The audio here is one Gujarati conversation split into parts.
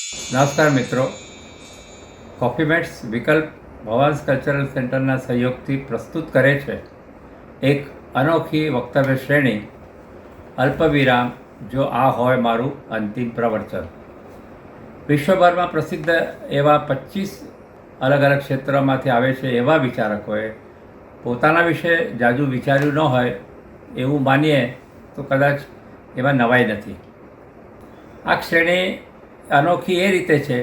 નમસ્કાર મિત્રો, કોફી મેટ્સ વિકલ્પ ભવાન્સ કલ્ચરલ સેન્ટરના સહયોગથી પ્રસ્તુત કરે છે એક અનોખી વક્તવ્ય શ્રેણી અલ્પવિરામ જો આ હોય મારું અંતિમ પ્રવચન. વિશ્વભરમાં પ્રસિદ્ધ એવા 25 અલગ અલગ ક્ષેત્રોમાંથી આવે છે એવા વિચારકોએ પોતાના વિશે જાજુ વિચાર્યું ન હોય એવું માનીએ તો કદાચ એમાં નવાઈ નથી. આ શ્રેણી અનોખી એ રીતે છે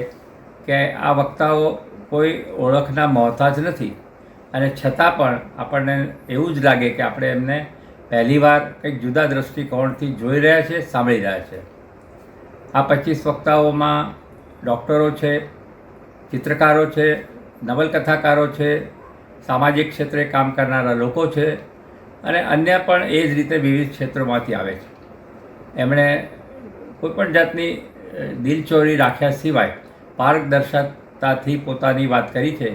કે આ વક્તાઓ કોઈ ઓળખના મોહતાજ નથી અને છતાં પણ આપણને એવું જ લાગે કે આપણે એમને પહેલીવાર કંઈક જુદા દૃષ્ટિકોણથી જોઈ રહ્યા છે, સાંભળી રહ્યા છે. આ 25 વક્તાઓમાં ડૉક્ટરો છે, ચિત્રકારો છે, નવલકથાકારો છે, સામાજિક ક્ષેત્રે કામ કરનારા લોકો છે અને અન્ય પણ એ જ રીતે વિવિધ ક્ષેત્રોમાંથી આવે છે. એમણે કોઈપણ જાતની દિલચોરી રાખ્યા સિવાય પારદર્શકતાથી પોતાની વાત કરી છે.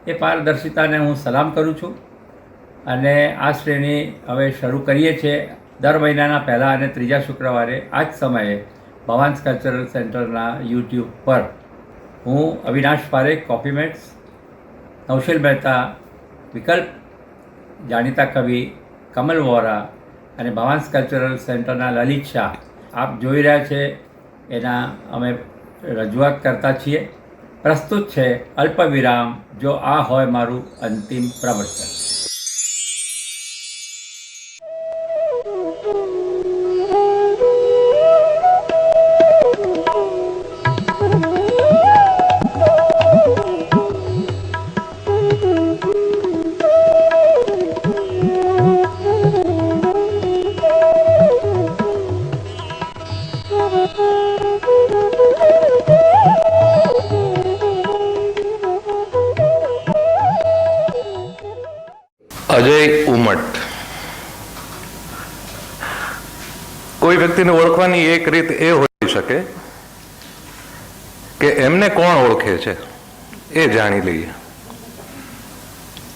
એ પારદર્શિતાને હું સલામ કરું છું અને આ શ્રેણી હવે શરૂ કરીએ છીએ દર મહિનાના પહેલા અને ત્રીજા શુક્રવારે આ જ સમયે ભવાન્સ કલ્ચરલ સેન્ટરના યુટ્યુબ પર. હું અવિનાશ પારેખ, કોફી મેટ્સ, નૌશલ મહેતા, વિકલ્પ, જાણીતા કવિ કમલ વોરા અને ભવાન્સ કલ્ચરલ સેન્ટરના લલિત શાહ આપ જોઈ રહ્યા છે એના અમે રજૂઆત કરતા છીએ. પ્રસ્તુત છે અલ્પવિરામ જો આ હોય મારું અંતિમ પ્રવચન. અજય ઉમટ. કોઈ વ્યક્તિને ઓળખવાની એક રીત એ હોઈ શકે કે એમને કોણ ઓળખે છે એ જાણી લઈએ.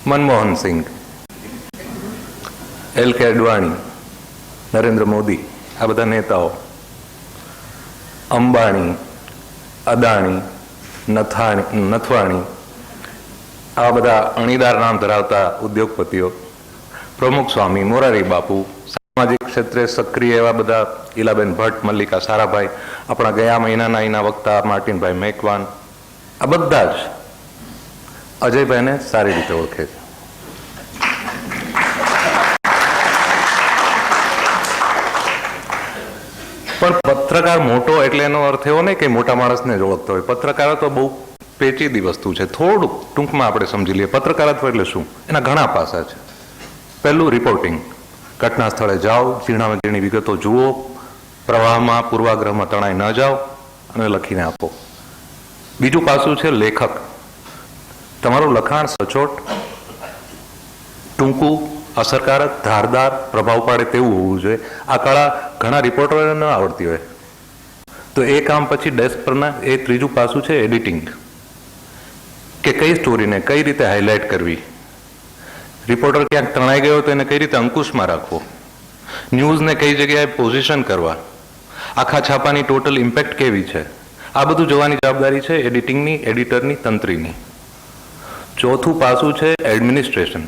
મનમોહન સિંઘ, એલ કે અડવાણી, નરેન્દ્ર મોદી, આ બધા નેતાઓ, અંબાણી, અદાણી, નથવાણી, આ બધા અણીદાર નામ ધરાવતા ઉદ્યોગપતિઓ, પ્રમુખ સ્વામી, મોરારી બાપુ, સામાજિક ક્ષેત્રે સક્રિય એવા બધા ઈલાબેન ભટ્ટ, મલ્લિકા સારાભાઈ, આપણા ગયા મહિનાના અહીંના વક્તા માર્ટિનભાઈ મેકવાન, આ બધા જ અજયભાઈને સારી રીતે ઓળખે છે. પણ પત્રકાર મોટો એટલે એનો અર્થ એવો નહીં કે મોટા માણસને જ ઓળખતો હોય. પત્રકાર તો બહુ પેચીદી વસ્તુ છે. થોડુંક ટૂંકમાં આપણે સમજી લઈએ. પત્રકારત્વ એટલે શું? એના ઘણા પાસા છે. પહેલું, રિપોર્ટિંગ. ઘટના સ્થળે જાઓ, ઝીણામાં ઝીણી વિગતો જુઓ, પ્રવાહમાં પૂર્વાગ્રહમાં તણાઈ ન જાઓ અને લખીને આપો. બીજું પાસું છે લેખક. તમારું લખાણ સચોટ, ટૂંકું, અસરકારક, ધારદાર, પ્રભાવ પાડે તેવું હોવું જોઈએ. આ કળા ઘણા રિપોર્ટરોને ન આવડતી હોય તો એ કામ પછી ડેસ્ક પરના એ ત્રીજું પાસું છે એડિટિંગ, કે કઈ સ્ટોરીને કઈ રીતે હાઇલાઇટ કરવી. રિપોર્ટર ક્યાંક તણાઈ ગયો તો એને કઈ રીતે અંકુશમાં રાખવો, ન્યૂઝને કઈ જગ્યાએ પોઝિશન કરવા, આખા છાપાની ટોટલ ઇમ્પેક્ટ કેવી છે, આ બધું જોવાની જવાબદારી છે એડિટિંગની, એડિટરની, તંત્રીની. ચોથું પાસું છે એડમિનિસ્ટ્રેશન.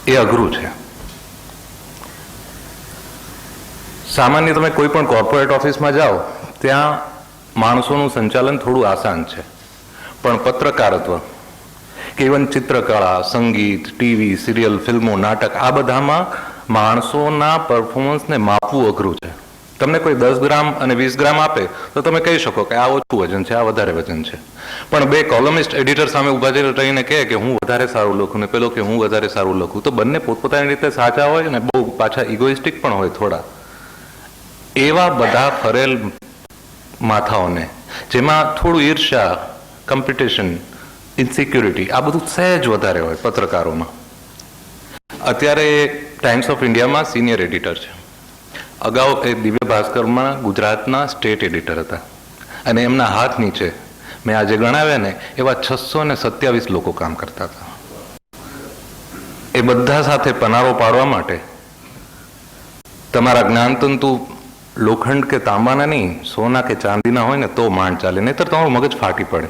એ અઘરું છે. સામાન્ય તમે કોઈ પણ કોર્પોરેટ ઓફિસમાં જાઓ ત્યાં માણસોનું સંચાલન થોડું આસાન છે, પણ પત્રકારત્વ કે ઇવન ચિત્રકળા, સંગીત, ટીવી, સિરિયલ, ફિલ્મો, નાટક, આ બધામાં માણસોના પરફોર્મન્સને માપવું અઘરું છે. તમને કોઈ 10 ગ્રામ અને 20 ગ્રામ આપે તો તમે કહી શકો કે આ ઓછું વજન છે, આ વધારે વજન છે. પણ બે કોલમિસ્ટ એડિટર સામે ઉભા રહીને કહે કે હું વધારે સારું લખું ને પેલો કે હું વધારે સારું લખું, તો બંને પોતપોતાની રીતે સાચા હોય અને બહુ પાછા ઇગોઇસ્ટિક પણ હોય થોડા. એવા બધા ફરેલ માથાઓને, જેમાં થોડું ઈર્ષ્યા, કોમ્પિટિશન, ઇન્સિક્યુરિટી, આ બધું સહેજ વધારે હોય પત્રકારોમાં. અત્યારે ટાઈમ્સ ઓફ ઇન્ડિયામાં સિનિયર એડિટર છે. અગાઉ એ દિવ્ય ભાસ્કરમાં ગુજરાતના સ્ટેટ એડિટર હતા અને એમના હાથ નીચે મેં આજે ગણાવ્યા ને એવા 627 લોકો કામ કરતા હતા. એ બધા સાથે પનારો પાડવા માટે તમારા જ્ઞાનતંતુ લોખંડ કે તાંબાના નહીં, સોના કે ચાંદીના હોય ને તો માંડ ચાલે, નહીતર તમારું મગજ ફાટી પડે.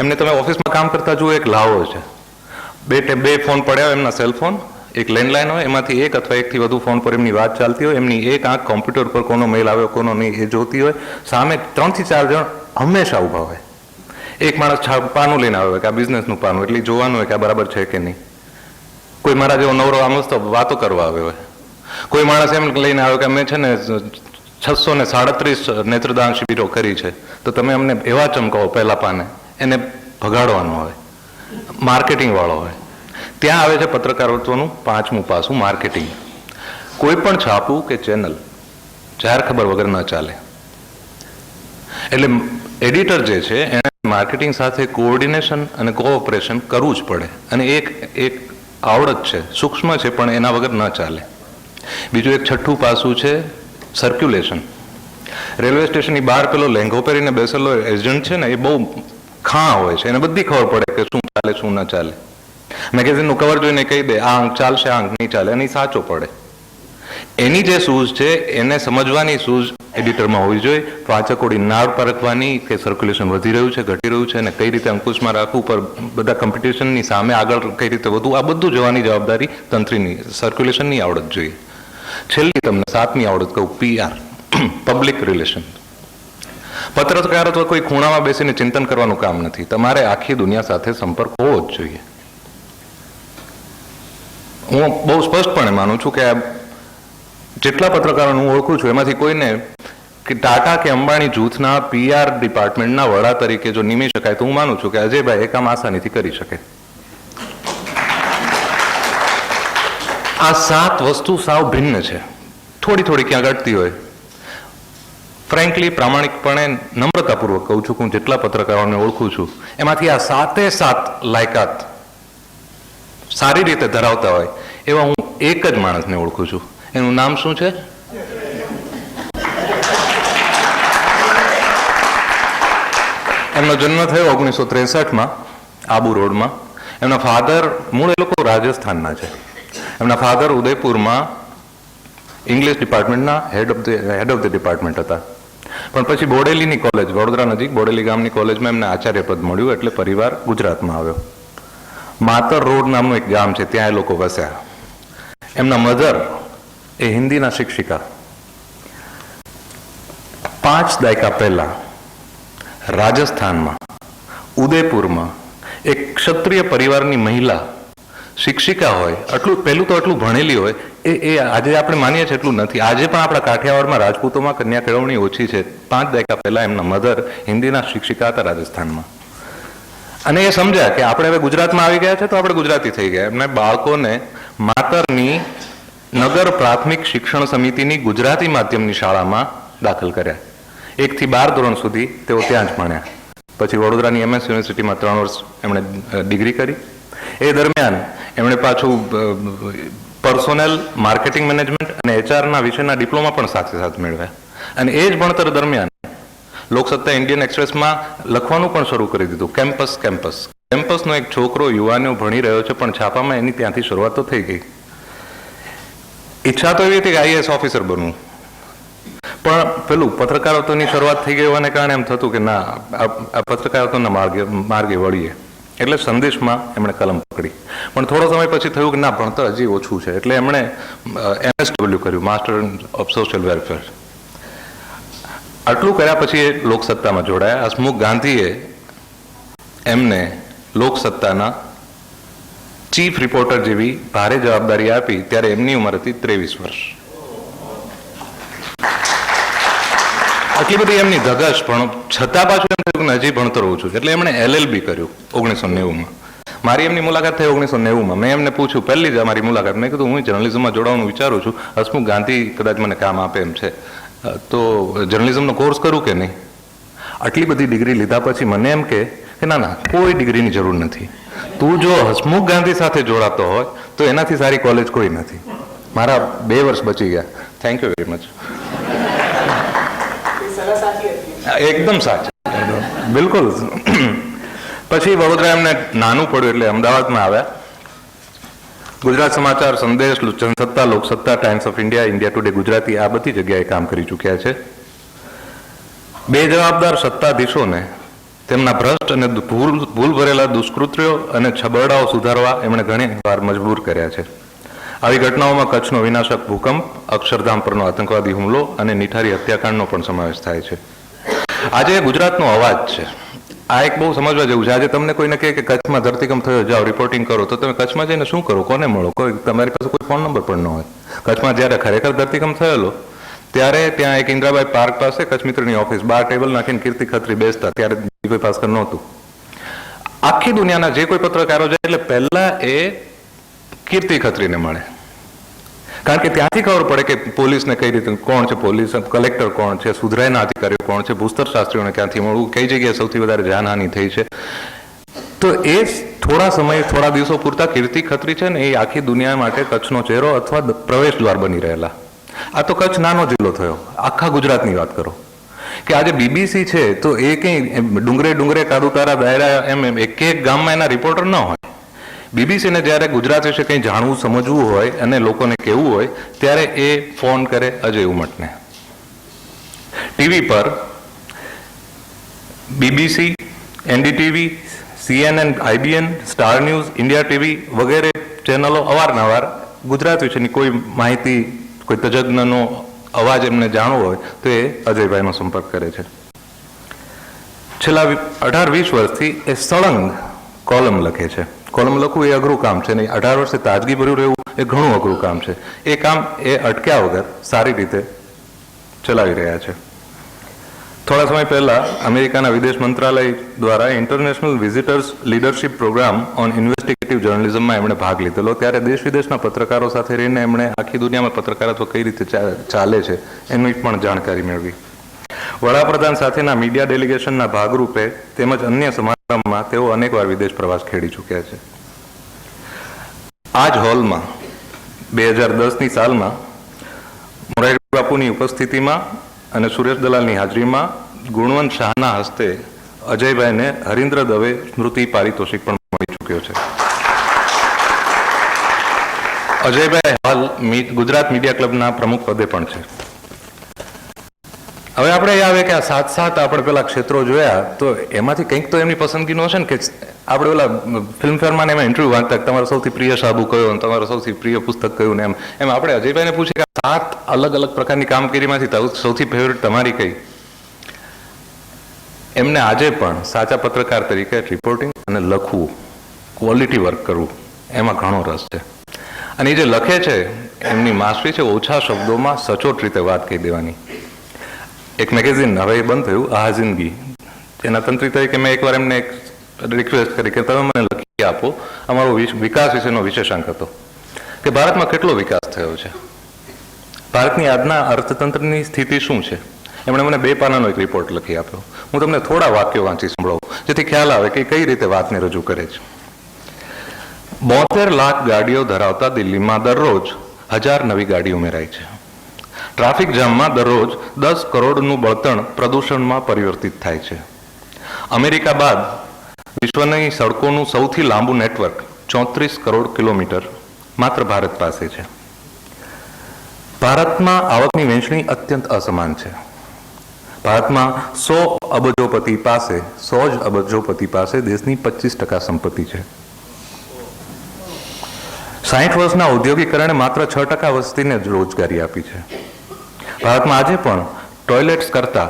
એમને તમે ઓફિસમાં કામ કરતા જુઓ, એક લાવો છે, બે ફોન પડ્યા હોય, એમના સેલફોન, એક લેન્ડલાઇન હોય, એમાંથી એક અથવા એકથી વધુ ફોન પર એમની વાત ચાલતી હોય, એમની એક આંખ કોમ્પ્યુટર પર કોનો મેલ આવ્યો કોનો નહીં એ જોતી હોય, સામે 3 થી 4 જણ હંમેશા ઊભા હોય. એક માણસ પાનું લઈને આવ્યો હોય કે આ બિઝનેસનું પાનું, એટલે જોવાનું હોય કે આ બરાબર છે કે નહીં. કોઈ મારા જેવો નવરો આમ તો વાતો કરવા આવ્યો હોય. કોઈ માણસ એમ લઈને આવ્યો કે અમે છે ને 637 નેત્રદાન શિબિરો કરી છે, તો તમે અમને એવા ચમકાવો પહેલા પાને, એને ભગાડવાનો હોય, માર્કેટિંગ વાળો હોય. ત્યાં આવે છે પત્રકારત્વનું 5મું પાસું, માર્કેટિંગ. કોઈ પણ છાપું કે ચેનલ જાહેર ખબર વગર ન ચાલે. એટલે એડિટર જે છે એને માર્કેટિંગ સાથે કોઓર્ડિનેશન અને કોઓપરેશન કરવું જ પડે, અને એક આવડત છે, સૂક્ષ્મ છે, પણ એના વગર ન ચાલે. બીજું એક છઠ્ઠું પાસું છે સર્ક્યુલેશન. રેલવે સ્ટેશનની બહાર પેલો લેંઘો પહેરીને બેસેલો એજન્ટ છે ને, એ બહુ ખાં હોય છે, એને બધી ખબર પડે કે શું ચાલે શું ન ચાલે. મેગેઝિનનું કવર જોઈને કહી દે આ અંક ચાલશે, આ અંક નહીં ચાલે, અને સાચો પડે. એની જે સૂઝ છે એને સમજવાની સૂઝ એડિટરમાં હોવી જોઈએ. વાંચકોની નાળ પરખવાની કે સર્ક્યુલેશન વધી રહ્યું છે, ઘટી રહ્યું છે, અને કઈ રીતે અંકુશમાં રાખવું, પર બધા કોમ્પિટિશનની સામે આગળ કઈ રીતે વધવું, આ બધું જોવાની જવાબદારી તંત્રીની, સર્ક્યુલેશનની આવડત જોઈએ. છેલ્લી તમને 7મી આવડત કહું, PR, પબ્લિક રિલેશન. પત્રકારત્વ કોઈ ખૂણામાં બેસીને ચિંતન કરવાનું કામ નથી, તમારે આખી દુનિયા સાથે સંપર્ક હોવો જ જોઈએ. હું બહુ સ્પષ્ટપણે માનું છું કે જેટલા પત્રકારોને હું ઓળખું છું એમાંથી કોઈને કે ટાટા કે અંબાણી જૂથના PR ડિપાર્ટમેન્ટના વડા તરીકે જો નિમી શકાય તો હું માનું છું કે અજયભાઈ એ કામ આસાનીથી કરી શકે. આ 7 વસ્તુ સાવ ભિન્ન છે, થોડી ક્યાં ઘટતી હોય. ફ્રેન્કલી, પ્રામાણિકપણે, નમ્રતાપૂર્વક કહું છું કે હું જેટલા પત્રકારોને ઓળખું છું એમાંથી આ 7 લાયકાત સારી રીતે ધરાવતા હોય એવા હું એક જ માણસને ઓળખું છું. એનું નામ શું છે? એમનો જન્મ થયો 1963માં આબુ રોડમાં. એમના ફાધર, મૂળ એ લોકો રાજસ્થાનના છે. એમના ફાધર ઉદયપુરમાં ઇંગ્લિશ ડિપાર્ટમેન્ટના હેડ ઓફ ધ ડિપાર્ટમેન્ટ હતા. પણ પછી બોડેલીની કોલેજ, વડોદરા નજીક બોડેલી ગામની કોલેજમાં એમને આચાર્ય પદ મળ્યું, એટલે પરિવાર ગુજરાતમાં આવ્યો. માતર રોડ નામનું એક ગામ છે, ત્યાં એ લોકો વસ્યા. એમના મધર એ હિન્દીના શિક્ષિકા. 5 દાયકા પહેલા રાજસ્થાનમાં ઉદયપુરમાં એક ક્ષત્રિય પરિવારની મહિલા શિક્ષિકા હોય, પહેલું તો આટલું ભણેલી હોય, એ આજે આપણે માનીએ છીએ એટલું નથી. આજે પણ આપણા કાઠિયાવાડમાં રાજપૂતોમાં કન્યા કેળવણી ઓછી છે. 5 દાયકા પહેલા એમના મધર હિન્દીના શિક્ષિકા હતા રાજસ્થાનમાં. અને એ સમજ્યા કે આપણે હવે ગુજરાતમાં આવી ગયા છે તો આપણે ગુજરાતી થઈ ગયા. એમને બાળકોને માતરની નગર પ્રાથમિક શિક્ષણ સમિતિની ગુજરાતી માધ્યમની શાળામાં દાખલ કર્યા. 1 થી 12 ધોરણ સુધી તેઓ ત્યાં જ ભણ્યા. પછી વડોદરાની MS યુનિવર્સિટીમાં 3 વર્ષ એમણે ડિગ્રી કરી. એ દરમિયાન એમણે પાછું પર્સોનેલ, માર્કેટિંગ મેનેજમેન્ટ અને HRના વિષયના ડિપ્લોમા પણ સાથે મેળવ્યા. અને એ જ ભણતર દરમિયાન લોકસત્તા ઇન્ડિયન એક્સપ્રેસમાં લખવાનું પણ શરૂ કરી દીધું. કેમ્પસનો એક છોકરો યુવાનીઓ ભણી રહ્યો છે, પણ છાપામાં એની ત્યાંથી શરૂઆત તો થઈ ગઈ. ઈચ્છા તો એવી હતી કે IAS ઓફિસર બનવું, પણ પેલું પત્રકારત્વની શરૂઆત થઈ ગઈ હોવાને કારણે એમ થતું કે ના, આ પત્રકારત્વના માર્ગે વળીએ. એટલે સંદેશમાં એમણે કલમ પકડી. પણ થોડો સમય પછી થયું કે ના, ભણતર હજી ઓછું છે, એટલે એમણે MSW કર્યું, માસ્ટર ઓફ સોશિયલ વેલફેર. આટલું કર્યા પછી એ લોકસત્તામાં જોડાયા. હસમુખ ગાંધીએ એમને લોકસત્તાના ચીફ રિપોર્ટર જેવી ભારે જવાબદારી આપી ત્યારે એમની ઉંમર હતી 23 વર્ષ. આટલી બધી એમની ધગશ, પણ છતાં પાછું એમ થયું કે હજી ભણતર ઓછું છે, એટલે એમણે LLB કર્યું 1990માં. મારી એમની મુલાકાત થઈ 1990માં. મેં એમને પૂછ્યું, પહેલી જ અમારી મુલાકાત, મેં કીધું હું જર્નલિઝમમાં જોડાવાનું વિચારું છું, હસમુખ ગાંધી કદાચ મને કામ આપે એમ છે, તો જર્નલિઝમનો કોર્સ કરું કે નહીં? આટલી બધી ડિગ્રી લીધા પછી મને એમ કે ના, કોઈ ડિગ્રીની જરૂર નથી. તું જો હસમુખ ગાંધી સાથે જોડાતો હોય તો એનાથી સારી કોલેજ કોઈ નથી. મારા 2 વર્ષ બચી ગયા. Thank you very much. એકદમ સાચું, બિલકુલ. પછી વડોદરા એમને નાનું પડ્યું એટલે અમદાવાદમાં આવ્યા. Gujarat Samachar, Sandesh, Jansatta, Loksatta, Times of India, India Today Gujarati આ બધી જગ્યાએ કામ કરી ચૂક્યા છે. બેજવાબદાર સત્તાધીશોને તેમના ભ્રષ્ટ અને ભૂલ ભરેલા દુષ્કૃત્યો અને છબરડાઓ સુધારવા એમણે ઘણી વાર મજબૂર કર્યા છે. આવી ઘટનાઓમાં કચ્છનો વિનાશક ભૂકંપ, અક્ષરધામ પરનો આતંકવાદી હુમલો અને નિઠારી હત્યાકાંડનો પણ સમાવેશ થાય છે. આજે ગુજરાતનો અવાજ છે. આ એક બહુ સમજવા જેવું છે. આજે તમને કોઈને કહે કે કચ્છમાં ધરતીકંપ થયો, જાઓ રિપોર્ટિંગ કરો, તો તમે કચ્છમાં જઈને શું કરો, કોને મળો? તમારી પાસે કોઈ ફોન નંબર પણ ન હોય. કચ્છમાં જ્યારે ખરેખર ધરતીકંપ થયેલો ત્યારે ત્યાં એક ઇન્દ્રાબાઈ પાર્ક પાસે કચ્છ મિત્રની ઓફિસ, બાર ટેબલ નાખીને કીર્તિ ખત્રી બેસતા, ત્યારે કોઈ ભાસ્કર નહોતું. આખી દુનિયાના જે કોઈ પત્રકારો જાય એટલે પહેલા એ કીર્તિ ખત્રીને મળે, કારણ કે ત્યાંથી ખબર પડે કે પોલીસને કઈ રીતે, કોણ છે પોલીસ, કલેક્ટર કોણ છે, સુધરાઈના અધિકારીઓ કોણ છે, ભૂસ્તર શાસ્ત્રીઓને ક્યાંથી મળવું, કઈ જગ્યાએ સૌથી વધારે જાનહાનિ થઈ છે. તો એ થોડા સમય, થોડા દિવસો પૂરતા કીર્તિ ખત્રી છે ને, એ આખી દુનિયા માટે કચ્છનો ચહેરો અથવા પ્રવેશ દ્વાર બની રહેલા. આ તો કચ્છ નાનો જિલ્લો થયો. આખા ગુજરાતની વાત કરો કે આજે બીબીસી છે તો એ કંઈ ડુંગરે ડુંગરે કાદુતારા દાયરા એમ એક એક ગામમાં એના રિપોર્ટર ન હોય. બીબીસીને જ્યારે ગુજરાત વિશે કંઈ જાણવું, સમજવું હોય અને લોકોને કહેવું હોય ત્યારે એ ફોન કરે અજય ઉમટને. ટીવી પર BBC, NDTV, CNN, IBN, star news, India TV વગેરે ચેનલો અવારનવાર ગુજરાત વિશેની કોઈ માહિતી, કોઈ તજજ્ઞનો અવાજ એમને જાણવો હોય તો એ અજયભાઈનો સંપર્ક કરે છે. છેલ્લા 18-20 વર્ષથી એ સળંગ કોલમ લખે છે. કોલમ લખવું એ અઘરું કામ છે નહીં, 18 વર્ષે તાજગી ભર્યું રહેવું એ ઘણું અઘરું કામ છે. એ કામ એ અટક્યા વગર સારી રીતે ચલાવી રહ્યા છે. થોડા સમય પહેલા અમેરિકાના વિદેશ મંત્રાલય દ્વારા international visitors leadership program on investigative જર્નલિઝમમાં એમણે ભાગ લીધેલો. ત્યારે દેશ વિદેશના પત્રકારો સાથે રહીને એમણે આખી દુનિયામાં પત્રકારત્વ કઈ રીતે ચાલે છે એની પણ જાણકારી મેળવી. વડાપ્રધાન સાથેના મીડિયા ડેલિગેશનના ભાગરૂપે તેમજ અન્ય સમારંભમાં તેઓ અનેકવાર વિદેશ પ્રવાસ ખેડી ચૂક્યા છે. આ જ હોલમાં 2010ની સાલમાં મોરારી બાપુની ઉપસ્થિતિમાં અને સુરેશ દલાલની હાજરીમાં ગુણવંત શાહના હસ્તે અજયભાઈને હરીન્દ્ર દવે સ્મૃતિ પારિતોષિક પણ મળી ચૂક્યો છે. અજયભાઈ હાલ ગુજરાત મીડિયા ક્લબના પ્રમુખ પદે પણ છે. હવે આપણે એ આવે કે આ 7 આપણે પેલા ક્ષેત્રો જોયા તો એમાંથી કંઈક તો એમની પસંદગીનો હશે ને, કે આપણે ઓલા ફિલ્મફેરમાં એમાં ઇન્ટરવ્યુ વાંચતા તમારો સૌથી પ્રિય સાબુ કયો અને તમારો સૌથી પ્રિય પુસ્તક કયું ને એમ આપણે અજયભાઈને પૂછીએ કે 7 અલગ અલગ પ્રકારની કામગીરીમાંથી સૌથી ફેવરેટ તમારી કઈ? એમને આજે પણ સાચા પત્રકાર તરીકે રિપોર્ટિંગ અને લખવું, ક્વોલિટી વર્ક કરવું એમાં ઘણો રસ છે. અને એ જે લખે છે એમની માસ્ટરી છે ઓછા શબ્દોમાં સચોટ રીતે વાત કહી દેવાની. એક મેગેઝિન હવે એ બંધ થયું, આ જિંદગી, એના તંત્રી તરીકે મેં એકવાર એમને એક રિક્વેસ્ટ કરી કે તમે મને લખી આપો. અમારો વિકાસ વિશેનો વિશેષાંક હતો કે ભારતમાં કેટલો વિકાસ થયો છે, ભારતની આજના અર્થતંત્રની સ્થિતિ શું છે. એમણે મને 2 પાનાનો એક રિપોર્ટ લખી આપ્યો. હું તમને થોડા વાક્યો વાંચી સંભળાવું જેથી ખ્યાલ આવે કે કઈ રીતે વાતને રજૂ કરે છે. 72 લાખ ગાડીઓ ધરાવતા દિલ્હીમાં દરરોજ 1000 નવી ગાડી ઉમેરાય છે. ટ્રાફિક જામમાં દરરોજ 10 કરોડનું બળતણ પ્રદૂષણમાં પરિવર્તિત થાય છે. અમેરિકા બાદ વિશ્વની સડકોનું સૌથી લાંબુ નેટવર્ક 34 કરોડ કિલોમીટર માત્ર ભારત પાસે છે. ભારતમાં આવકની વહેંચણી અત્યંત અસમાન છે. ભારતમાં 100 અબજોપતિ પાસે 100 જ અબજોપતિ પાસે દેશની 25% સંપત્તિ છે. 60 વર્ષના ઔદ્યોગિકરણે માત્ર 6% વસ્તીને જ રોજગારી આપી છે. ભારતમાં આજે પણ ટોયલેટ્સ કરતા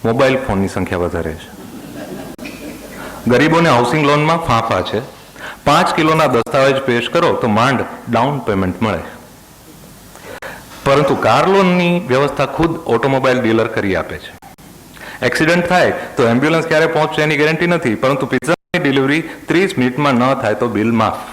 મોબાઈલ ફોનની સંખ્યા વધારે છે. ગરીબોને હાઉસિંગ લોનમાં ફાંફા છે. 5 કિલોના દસ્તાવેજ પેશ કરો તો માંડ ડાઉન પેમેન્ટ મળે. પરંતુ કાર લોનની વ્યવસ્થા ખુદ ઓટોમોબાઈલ ડીલર કરી આપે છે. એક્સિડન્ટ થાય તો એમ્બ્યુલન્સ ક્યારે પહોંચશે એની ગેરંટી નથી, પરંતુ પિઝાની ડિલિવરી 30 મિનિટમાં ન થાય તો બિલ માફ.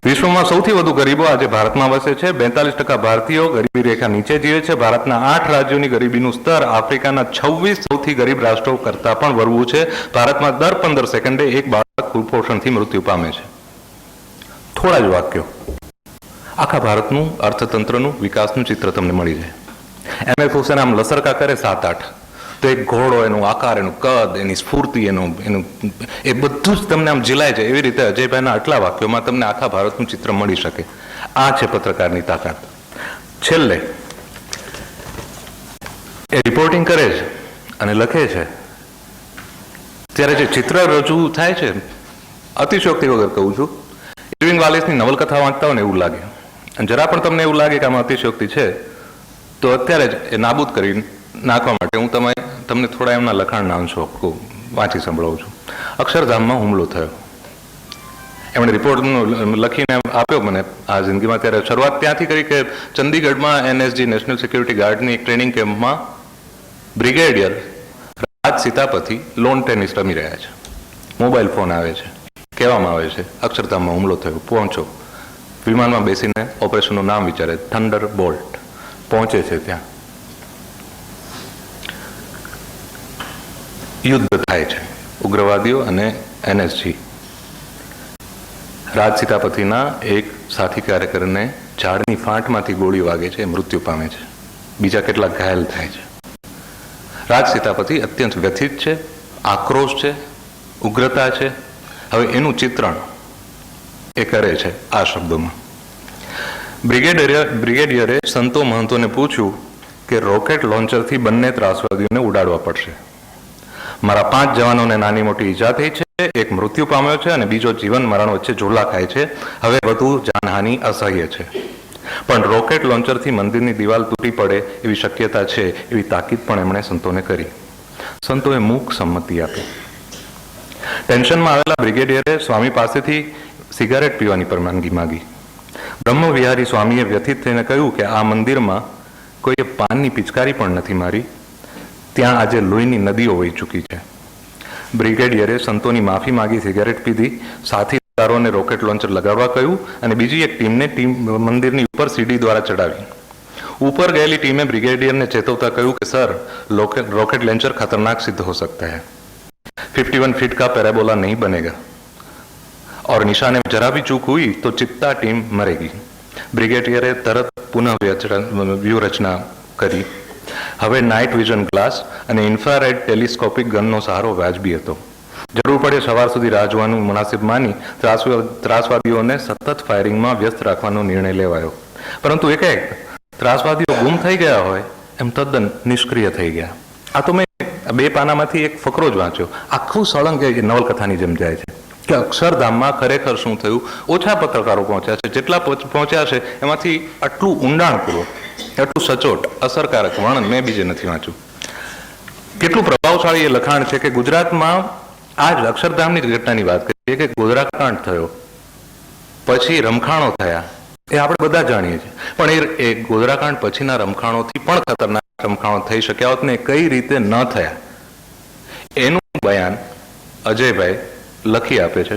વિશ્વમાં સૌથી વધુ ગરીબો આજે ભારતમાં વસે છે. 42% ભારતીયો ગરીબી રેખા નીચે જીવે છે. ભારતના 8 રાજ્યોની ગરીબીનું સ્તર આફ્રિકાના 26 સૌથી ગરીબ રાષ્ટ્રો કરતાં પણ વરવું છે. ભારતમાં દર 15 સેકન્ડે એક બાળક કુપોષણથી મૃત્યુ પામે છે. થોડા જ વાક્યો આખા ભારતનું અર્થતંત્રનું વિકાસનું ચિત્ર તમને મળી જાય. MF હુસેન આમ લસરકા કરે 7-8 તો એક ઘોડો, એનું આકાર, એનું કદ, એની સ્ફૂર્તિ, એનું એ બધું જ તમને આમ ઝીલાય છે. એવી રીતે અજયભાઈના આટલા વાક્યોમાં તમને આખા ભારતનું ચિત્ર મળી શકે. આ છે પત્રકારની તાકાત. છેલ્લે એ રિપોર્ટિંગ કરે છે અને લખે છે ત્યારે જે ચિત્ર રજૂ થાય છે, અતિશયોક્તિ વગર કહું છું, ઇરવિંગ વાલેસની નવલકથા વાંચતા હોય ને એવું લાગે. અને જરા પણ તમને એવું લાગે કે આમાં અતિશયોક્તિ છે તો અત્યારે જ એ નાબૂદ કરી નાખવા માટે હું તમને થોડા એમના લખાણના અંશો વાંચી સંભળાવું છું. અક્ષરધામમાં હુમલો થયો. એમણે રિપોર્ટ લખીને આપ્યો મને આ જિંદગીમાં. ત્યારે શરૂઆત ત્યાંથી કરી કે ચંદીગઢમાં NSG નેશનલ સિક્યુરિટી ગાર્ડની એક ટ્રેનિંગ કેમ્પમાં બ્રિગેડિયર રાજ સીતાપતિ લોન ટેનિસ રમી રહ્યા છે. મોબાઈલ ફોન આવે છે, કહેવામાં આવે છે અક્ષરધામમાં હુમલો થયો, પહોંચો. વિમાનમાં બેસીને ઓપરેશનનું નામ વિચારે, થંડર બોલ્ટ. પહોંચે છે ત્યાં, યુદ્ધ થાય છે ઉગ્રવાદીઓ અને NSG. રાજ સીતાપતિના એક સાથી કાર્યકરને ઝાડની ફાંટમાંથી ગોળી વાગે છે, મૃત્યુ પામે છે. બીજા કેટલાક ઘાયલ થાય છે. રાજ સીતાપતિ અત્યંત વ્યથિત છે, આક્રોશ છે, ઉગ્રતા છે. હવે એનું ચિત્રણ એ કરે છે આ શબ્દોમાં. બ્રિગેડિયરે સંતો મહંતોને પૂછ્યું કે રોકેટ લોન્ચરથી બંને ત્રાસવાદીઓને ઉડાડવા પડશે. મારા 5 જવાનોને નાની મોટી ઈજા થઈ છે, એક મૃત્યુ પામ્યો છે અને બીજો જીવન મરણ વચ્ચે ઝોલા ખાય છે. હવે વધુ જાનહાનિ અસહ્ય છે, પણ રોકેટ લોન્ચરથી મંદિરની દિવાલ તૂટી પડે એવી શક્યતા છે, એવી તાકીદ પણ એમણે સંતોને કરી. સંતોએ મૂક સંમતિ આપી. ટેન્શનમાં આવેલા બ્રિગેડિયરે સ્વામી પાસેથી સિગારેટ પીવાની પરવાનગી માંગી. બ્રહ્મવિહારી સ્વામીએ વ્યથિત થઈને કહ્યું કે આ મંદિરમાં કોઈએ પાનની પિચકારી પણ નથી મારી, ત્યાં આજે લોહીની નદીઓ વહી ચૂકી છે. બ્રિગેડિયરે સંતોની માફી માંગી, સિગારેટ પીધી, સાથીદારોને રોકેટ લોન્ચર લગાડવા કહ્યું અને બીજી એક ટીમને મંદિરની ઉપર સીડી દ્વારા ચડાવી. ઉપર ગયેલી ટીમે બ્રિગેડિયરને ચેતવતા કહ્યું કે સર, रॉकेट लॉन्चर खतरनाक सिद्ध हो सकता है, 51 फीट का पैराबोला नहीं बनेगा और निशाने में जरा भी चूक हुई तो चित्ता टीम मरेगी. બ્રિગેડિયરે તરત પુનઃ વ્યૂહરચના કરી. હવે નાઇટ વિઝન ગ્લાસ અને ઇન્ફ્રારેડ ટેલિસ્કોપિક ગનનો સહારો વાજબી હતો. જરૂર પડે સવાર સુધી રાહ જોવાનું મુનાસિબ માની ત્રાસવાદીઓને સતત ફાયરિંગમાં વ્યસ્ત રાખવાનો નિર્ણય લેવાયો. પરંતુ એકાએક ત્રાસવાદીઓ ગુમ થઈ ગયા હોય એમ તદ્દન નિષ્ક્રિય થઈ ગયા. આ તો મેં 2 પાનામાંથી એક ફકરો જ વાંચ્યો. આખું સળંગ એ નવલકથાની જેમ જાય છે કે અક્ષરધામમાં ખરેખર શું થયું. ઓછા પત્રકારો પહોંચ્યા છે, જેટલા પહોંચ્યા છે એમાંથી આટલું ઊંડાણપૂર્વક, એટલું સચોટ, અસરકારક વર્ણન મેં બીજે નથી વાંચ્યું. કેટલું પ્રભાવશાળી એ લખાણ છે કે ગુજરાતમાં આ જ અક્ષરધામની ઘટનાની વાત કરીએ કે ગોધરાકાંડ થયો પછી રમખાણો થયા, એ આપણે બધા જાણીએ છીએ. પણ એ ગોધરાકાંડ પછીના રમખાણોથી પણ ખતરનાક રમખાણો થઈ શક્યા હોત ને કઈ રીતે ન થયા એનું બયાન અજયભાઈ લખી આપે છે.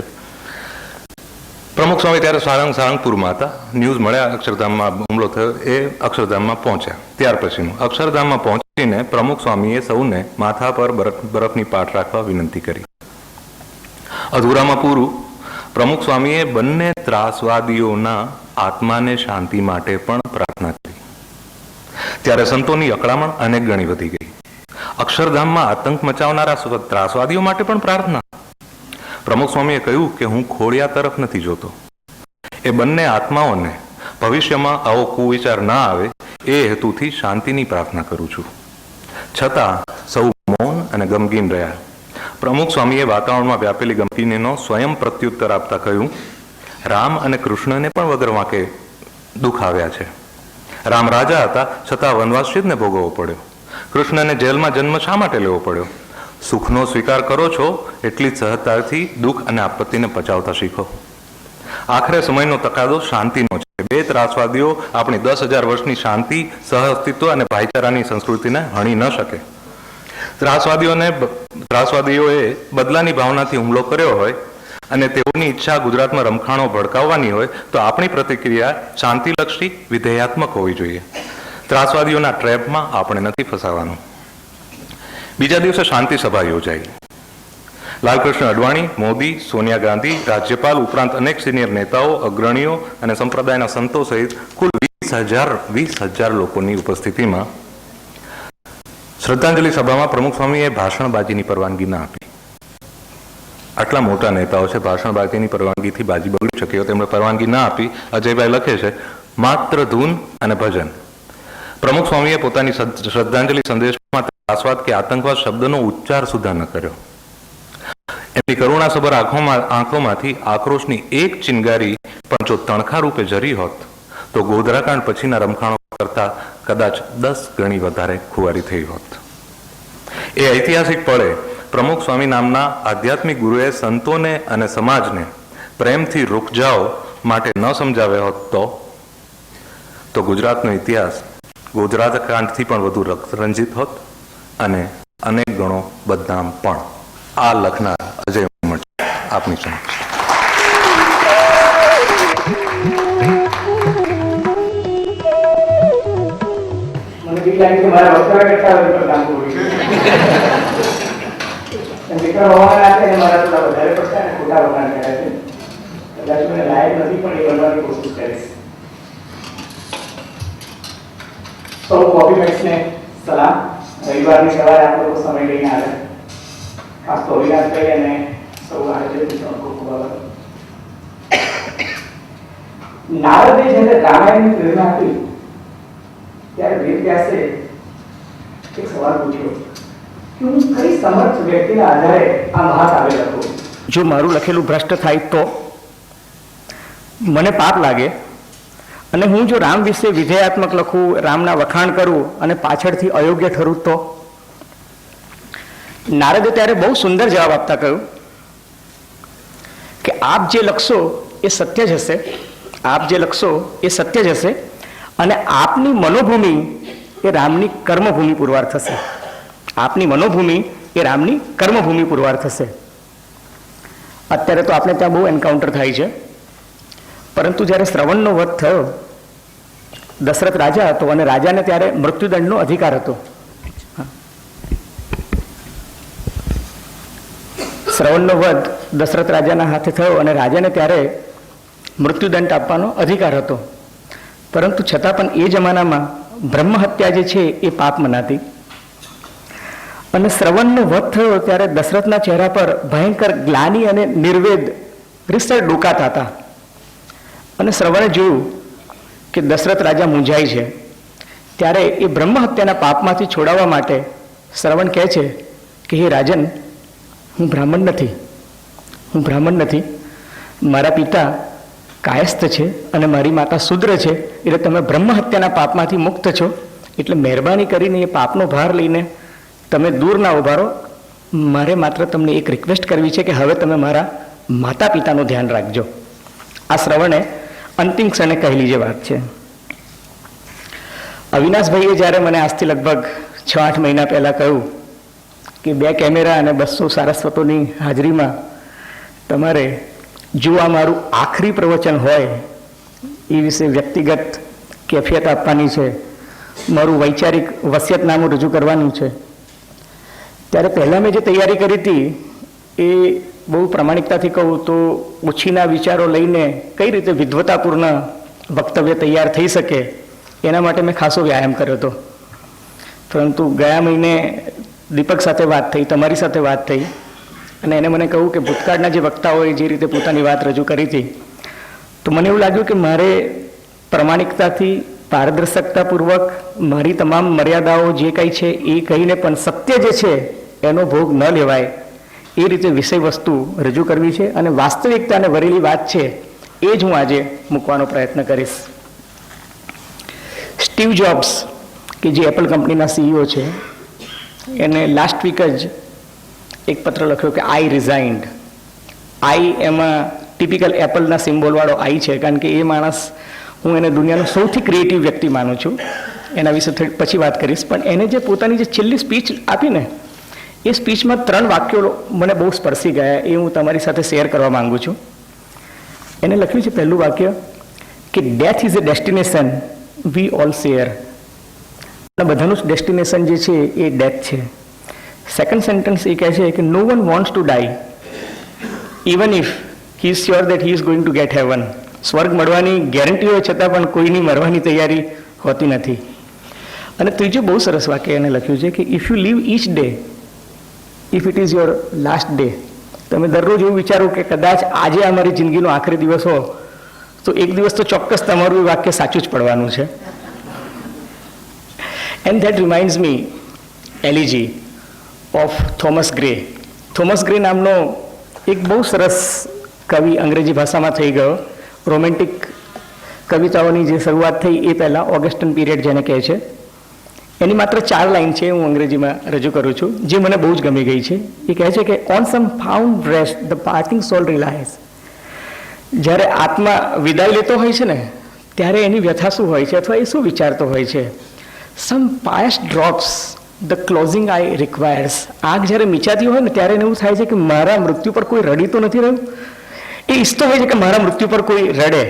પ્રમુખ સ્વામી ત્યારે સારંગપુરમાં હતા. ન્યૂઝ મળ્યા અક્ષરધામમાં હુમલો થયો, એ અક્ષરધામમાં પહોંચ્યા. ત્યાર પછીનું અક્ષરધામમાં પહોંચીને પ્રમુખ સ્વામીએ સૌને માથા પર બરફની પાટ રાખવા વિનંતી કરી. અધૂરામાં પૂરું, પ્રમુખ સ્વામીએ બંને ત્રાસવાદીઓના આત્માને શાંતિ માટે પણ પ્રાર્થના કરી. ત્યારે સંતોની અકળામણ અનેક ગણી વધી ગઈ. અક્ષરધામમાં આતંક મચાવનારા ત્રાસવાદીઓ માટે પણ પ્રાર્થના. પ્રમુખ સ્વામીએ કહ્યું કે હું ખોડિયા તરફ નથી જોતો. એ બંને આત્માઓને ભવિષ્યમાં આવો કુવિચાર ના આવે એ હેતુથી શાંતિની પ્રાર્થના કરું છું. છતાં સૌ મૌન અને ગમગીન રહ્યા. પ્રમુખ સ્વામીએ વાતાવરણમાં વ્યાપેલી ગમગીનીનો સ્વયં પ્રત્યુત્તર આપતા કહ્યું, રામ અને કૃષ્ણને પણ વગર વાંકે દુઃખ આવ્યા છે. રામ રાજા હતા છતાં વનવાસને ભોગવવો પડ્યો. કૃષ્ણને જેલમાં જન્મ શા માટે લેવો પડ્યો? સુખનો સ્વીકાર કરો છો એટલી જ સહજતાથી દુઃખ અને આપત્તિને પચાવતા શીખો. આખરે સમયનો તકાદો શાંતિનો છે. 2 ત્રાસવાદીઓ આપણી 10,000 વર્ષની શાંતિ, સહઅસ્તિત્વ અને ભાઈચારાની સંસ્કૃતિને હણી ન શકે. ત્રાસવાદીઓએ બદલાની ભાવનાથી હુમલો કર્યો હોય અને તેઓની ઈચ્છા ગુજરાતમાં રમખાણો ભડકાવવાની હોય તો આપણી પ્રતિક્રિયા શાંતિલક્ષી, વિધેયાત્મક હોવી જોઈએ. ત્રાસવાદીઓના ટ્રેપમાં આપણે નથી ફસાવાનું. બીજા દિવસે શાંતિ સભા યોજાઈ. લાલકૃષ્ણ અડવાણી, મોદી, સોનિયા ગાંધી, રાજ્યપાલ ઉપરાંત અનેક સિનિયર નેતાઓ, અગ્રણીઓ અને સંપ્રદાયના સંતો સહિત કુલ 20,000 લોકોની ઉપસ્થિતિમાં શ્રદ્ધાંજલિ સભામાં પ્રમુખ સ્વામીએ ભાષણબાજીની પરવાનગી ના આપી. આટલા મોટા નેતાઓ છે, ભાષણબાજીની પરવાનગીથી બાજી બગડી શકે તેમણે પરવાનગી ના આપી. અજયભાઈ લખે છે, માત્ર ધૂન અને ભજન. પ્રમુખ સ્વામીએ પોતાની શ્રદ્ધાંજલિ સંદેશમાં ત્રાસવાદ કે આતંકવાદ શબ્દનો ઉચ્ચાર સુદ્ધા ન કર્યો. એમની કરુણાસભર આંખોમાંથી આક્રોશની એક ચિનગારી પણ જો તણખા રૂપે જરી હોત તો ગોધરાકાંડ પછીના રમખાણો કરતા કદાચ 10 ગણી વધારે ખુવારી થઈ હોત. એ ઐતિહાસિક પળે પ્રમુખ સ્વામી નામના આધ્યાત્મિક ગુરુએ સંતોને અને સમાજને પ્રેમથી રૂક જાઓ માટે ન સમજાવ્યા હોત તો ગુજરાતનો ઇતિહાસ ગોધરાકાંડથી પણ વધુ રક્તરંજિત હોત અને અનેક ગણો બદનામ પણ. આ લખનાર અજય ઉમટ આપની સમક્ષ. મને બીક લાગી કે મારા વક્તવ્ય કરતા હોય તો કામ પૂરું દીકરો હોવાના નાતે મારા થોડા વધારે પડતા અને ખોટા વખાણ કર્યા છે. કદાચ મને લાયક નથી પણ એ બનવાની કોશિશ કરીશ. સૌ કોપીમેટ્સને સલામ. રવિવારની સવારે આપ લોકો સમય લઈને આવ્યા. ખાસ તો અવિનાશભાઈ અને સૌ આયોજકોનો ખૂબ ખૂબ આભાર. નારદે જ્યારે રામાયણની પ્રેરણા આપી ત્યારે વેદવ્યાસે એક સવાલ પૂછ્યો કે હું કઈ સમર્થ વ્યક્તિના આધારે આ મહાકાવ્ય લખું. જો મારું લખેલું ભ્રષ્ટ થાય તો મને પાપ લાગે, અને હું જો રામ વિશે વિધેયાત્મક લખું, રામના વખાણ કરું અને પાછળથી અયોગ્ય ઠરું તો? નારદે ત્યારે બહુ સુંદર જવાબ આપતા કહ્યું કે આપ જે લખશો એ સત્ય જ હશે, આપ જે લખશો એ સત્ય જ હશે, અને આપની મનોભૂમિ એ રામની કર્મભૂમિ પુરવાર થશે. આપની મનોભૂમિ એ રામની કર્મભૂમિ પુરવાર થશે. અત્યારે તો આપણે ત્યાં બહુ એન્કાઉન્ટર થાય છે, પરંતુ જ્યારે શ્રવણનો વધ થયો, દશરથ રાજા હતો અને રાજાને ત્યારે મૃત્યુદંડનો અધિકાર હતો. શ્રવણનો વધ દશરથ રાજાના હાથે થયો અને રાજાને ત્યારે મૃત્યુદંડ આપવાનો અધિકાર હતો. પરંતુ છતાં પણ એ જમાનામાં બ્રહ્મ હત્યા જે છે એ પાપ મનાતી. અને શ્રવણનો વધ થયો ત્યારે દશરથના ચહેરા પર ભયંકર ગ્લાનિ અને નિર્વેદ રીસર ડોકાતા હતા. અને શ્રવણે જોયું કે દશરથ રાજા મૂંઝાય છે. ત્યારે એ બ્રહ્મ હત્યાના પાપમાંથી છોડાવવા માટે શ્રવણ કહે છે કે હે રાજન, હું બ્રાહ્મણ નથી, હું બ્રાહ્મણ નથી. મારા પિતા કાયસ્થ છે અને મારી માતા શુદ્ર છે, એટલે તમે બ્રહ્મ હત્યાના પાપમાંથી મુક્ત છો, એટલે મહેરબાની કરીને એ પાપનો ભાર લઈને તમે દૂર ના ઉભા રહો. મારે માત્ર તમને એક રિક્વેસ્ટ કરવી છે કે હવે તમે મારા માતા પિતાનું ધ્યાન રાખજો. આ શ્રવણે અંતિમ ક્ષણે કહેલી જે વાત છે. અવિનાશભાઈએ જ્યારે મને આજથી લગભગ 6-8 મહિના પહેલાં કહ્યું કે 2 કેમેરા અને 200 સારસ્વતોની હાજરીમાં તમારે જો આ મારું આખરી પ્રવચન હોય એ વિશે વ્યક્તિગત કેફિયત આપવાની છે, મારું વૈચારિક વસિયતનામું રજૂ કરવાનું છે, ત્યારે પહેલાં મેં જે તૈયારી કરી હતી એ બહુ પ્રામાણિકતાથી કહું તો ઓછીના વિચારો લઈને કઈ રીતે વિદ્વતાપૂર્ણ વક્તવ્ય તૈયાર થઈ શકે એના માટે મેં ખાસો વ્યાયામ કર્યો હતો. પરંતુ ગયા મહિને દીપક સાથે વાત થઈ, તમારી સાથે વાત થઈ, અને એને મને કહ્યું કે ભૂતકાળના જે વક્તાઓએ જે રીતે પોતાની વાત રજૂ કરી હતી, તો મને એવું લાગ્યું કે મારે પ્રામાણિકતાથી પારદર્શકતાપૂર્વક મારી તમામ મર્યાદાઓ જે કંઈ છે એ કહીને પણ સત્ય જે છે એનો ભોગ ન લેવાય એ રીતે વિષય વસ્તુ રજૂ કરવી છે. અને વાસ્તવિકતાને વરેલી વાત છે એ જ હું આજે મૂકવાનો પ્રયત્ન કરીશ. સ્ટીવ જોબ્સ કે જે એપલ કંપનીના CEO છે, એને લાસ્ટ વીક જ એક પત્ર લખ્યો કે આઈ રિઝાઇન્ડ. આઈ એમાં ટિપિકલ એપલના સિમ્બોલવાળો આઈ છે, કારણ કે એ માણસ, હું એને દુનિયાનો સૌથી ક્રિએટિવ વ્યક્તિ માનું છું. એના વિશે પછી વાત કરીશ. પણ એને જે પોતાની જે છેલ્લી સ્પીચ આપી ને, એ સ્પીચમાં 3 વાક્યો મને બહુ સ્પર્શી ગયા, એ હું તમારી સાથે શેર કરવા માંગુ છું. એને લખ્યું છે પહેલું વાક્ય કે death is a destination we all share. બધાનું જ ડેસ્ટિનેશન જે છે એ ડેથ છે. સેકન્ડ સેન્ટેન્સ એ કહે છે કે no one wants to die even if he is sure that he is going to get heaven. સ્વર્ગ મળવાની ગેરંટી હોય છતાં પણ કોઈની મરવાની તૈયારી હોતી નથી. અને ત્રીજું બહુ સરસ વાક્ય એને લખ્યું છે કે if you live each day if it is your last day, તમે દરરોજ એવું વિચારો કે કદાચ આજે અમારી જિંદગીનો આખરી દિવસ હો, તો એક દિવસ તો ચોક્કસ તમારું એ વાક્ય સાચું જ પડવાનું છે. And that reminds me elegy of Thomas Gray. Thomas Gray નામનો એક બહુ સરસ કવિ અંગ્રેજી ભાષામાં થઈ ગયો. રોમેન્ટિક કવિતાઓની જે શરૂઆત થઈ એ પહેલાં ઓગસ્ટન પીરિયડ જેને કહે છે, એની માત્ર 4 લાઈન છે, હું અંગ્રેજીમાં રજૂ કરું છું, જે મને બહુ જ ગમી ગઈ છે. એ કહે છે કે on some fond breast the parting soul relies. જ્યારે આત્મા વિદાય લેતો હોય છે ને, ત્યારે એની વ્યથા શું હોય છે અથવા એ શું વિચારતો હોય છે? Some pious drops the closing eye requires. આંખ જ્યારે મીચાતી હોય ને, ત્યારે એને એવું થાય છે કે મારા મૃત્યુ પર કોઈ રડી તો નથી રહ્યું. એ ઈચ્છતો હોય છે કે મારા મૃત્યુ પર કોઈ રડે.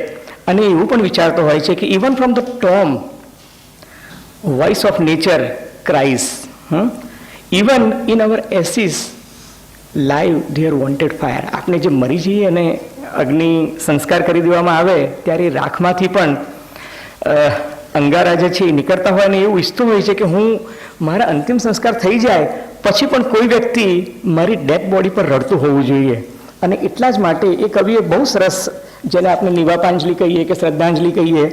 અને એવું પણ વિચારતો હોય છે કે even from the Tom voice of nature cries, even in our ashes live dear wanted fire. આપણે જે મરી જઈએ અને અગ્નિ સંસ્કાર કરી દેવામાં આવે ત્યારે રાખમાંથી પણ અંગારા જે છે એ નીકળતા હોય અને એવું ઈચ્છતું હોય છે કે હું મારા અંતિમ સંસ્કાર થઈ જાય પછી પણ કોઈ વ્યક્તિ મારી ડેડ બોડી પર રડતું હોવું જોઈએ. અને એટલા જ માટે એ કવિએ બહુ સરસ, જેને આપણે નિવાપાંજલિ કહીએ કે શ્રદ્ધાંજલિ કહીએ,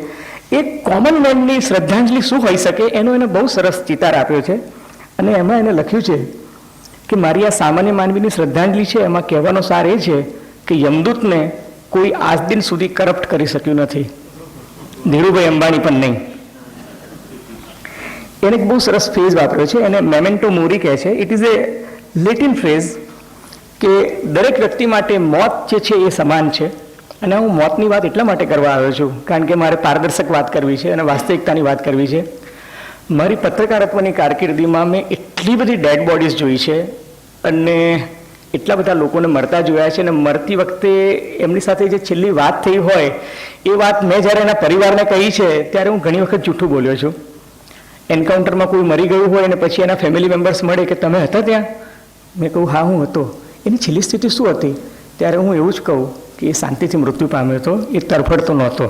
એક કોમન મેનની શ્રદ્ધાંજલિ શું હોઈ શકે એનો એને બહુ સરસ ચિતાર આપ્યો છે. અને એમાં એને લખ્યું છે કે મારી આ સામાન્ય માનવીની શ્રદ્ધાંજલિ છે, એમાં કહેવાનો સાર એ છે કે યમદૂતને કોઈ આજ દિન સુધી કરપ્ટ કરી શક્યું નથી, ધીરુભાઈ અંબાણી પણ નહીં. એને એક બહુ સરસ ફ્રેઝ વાપર્યો છે, એને મેમેન્ટો મોરી કહે છે. It is A Latin phrase કે દરેક વ્યક્તિ માટે મોત જે છે એ સમાન છે. અને હું મોતની વાત એટલા માટે કરવા આવ્યો છું કારણ કે મારે પારદર્શક વાત કરવી છે અને વાસ્તવિકતાની વાત કરવી છે. મારી પત્રકારત્વની કારકિર્દીમાં મેં એટલી બધી ડેડ બોડીઝ જોઈ છે અને એટલા બધા લોકોને મરતા જોયા છે. અને મરતી વખતે એમની સાથે જે છેલ્લી વાત થઈ હોય એ વાત મેં જ્યારે એના પરિવારને કહી છે ત્યારે હું ઘણી વખત જૂઠું બોલ્યો છું. એન્કાઉન્ટરમાં કોઈ મરી ગયું હોય અને પછી એના ફેમિલી મેમ્બર્સ મળે કે તમે હતા ત્યાં, મેં કહું હા હું હતો. એની છેલ્લી સ્થિતિ શું હતી? ત્યારે હું એવું જ કહું કે એ શાંતિથી મૃત્યુ પામ્યો હતો, એ તરફડતો નહોતો.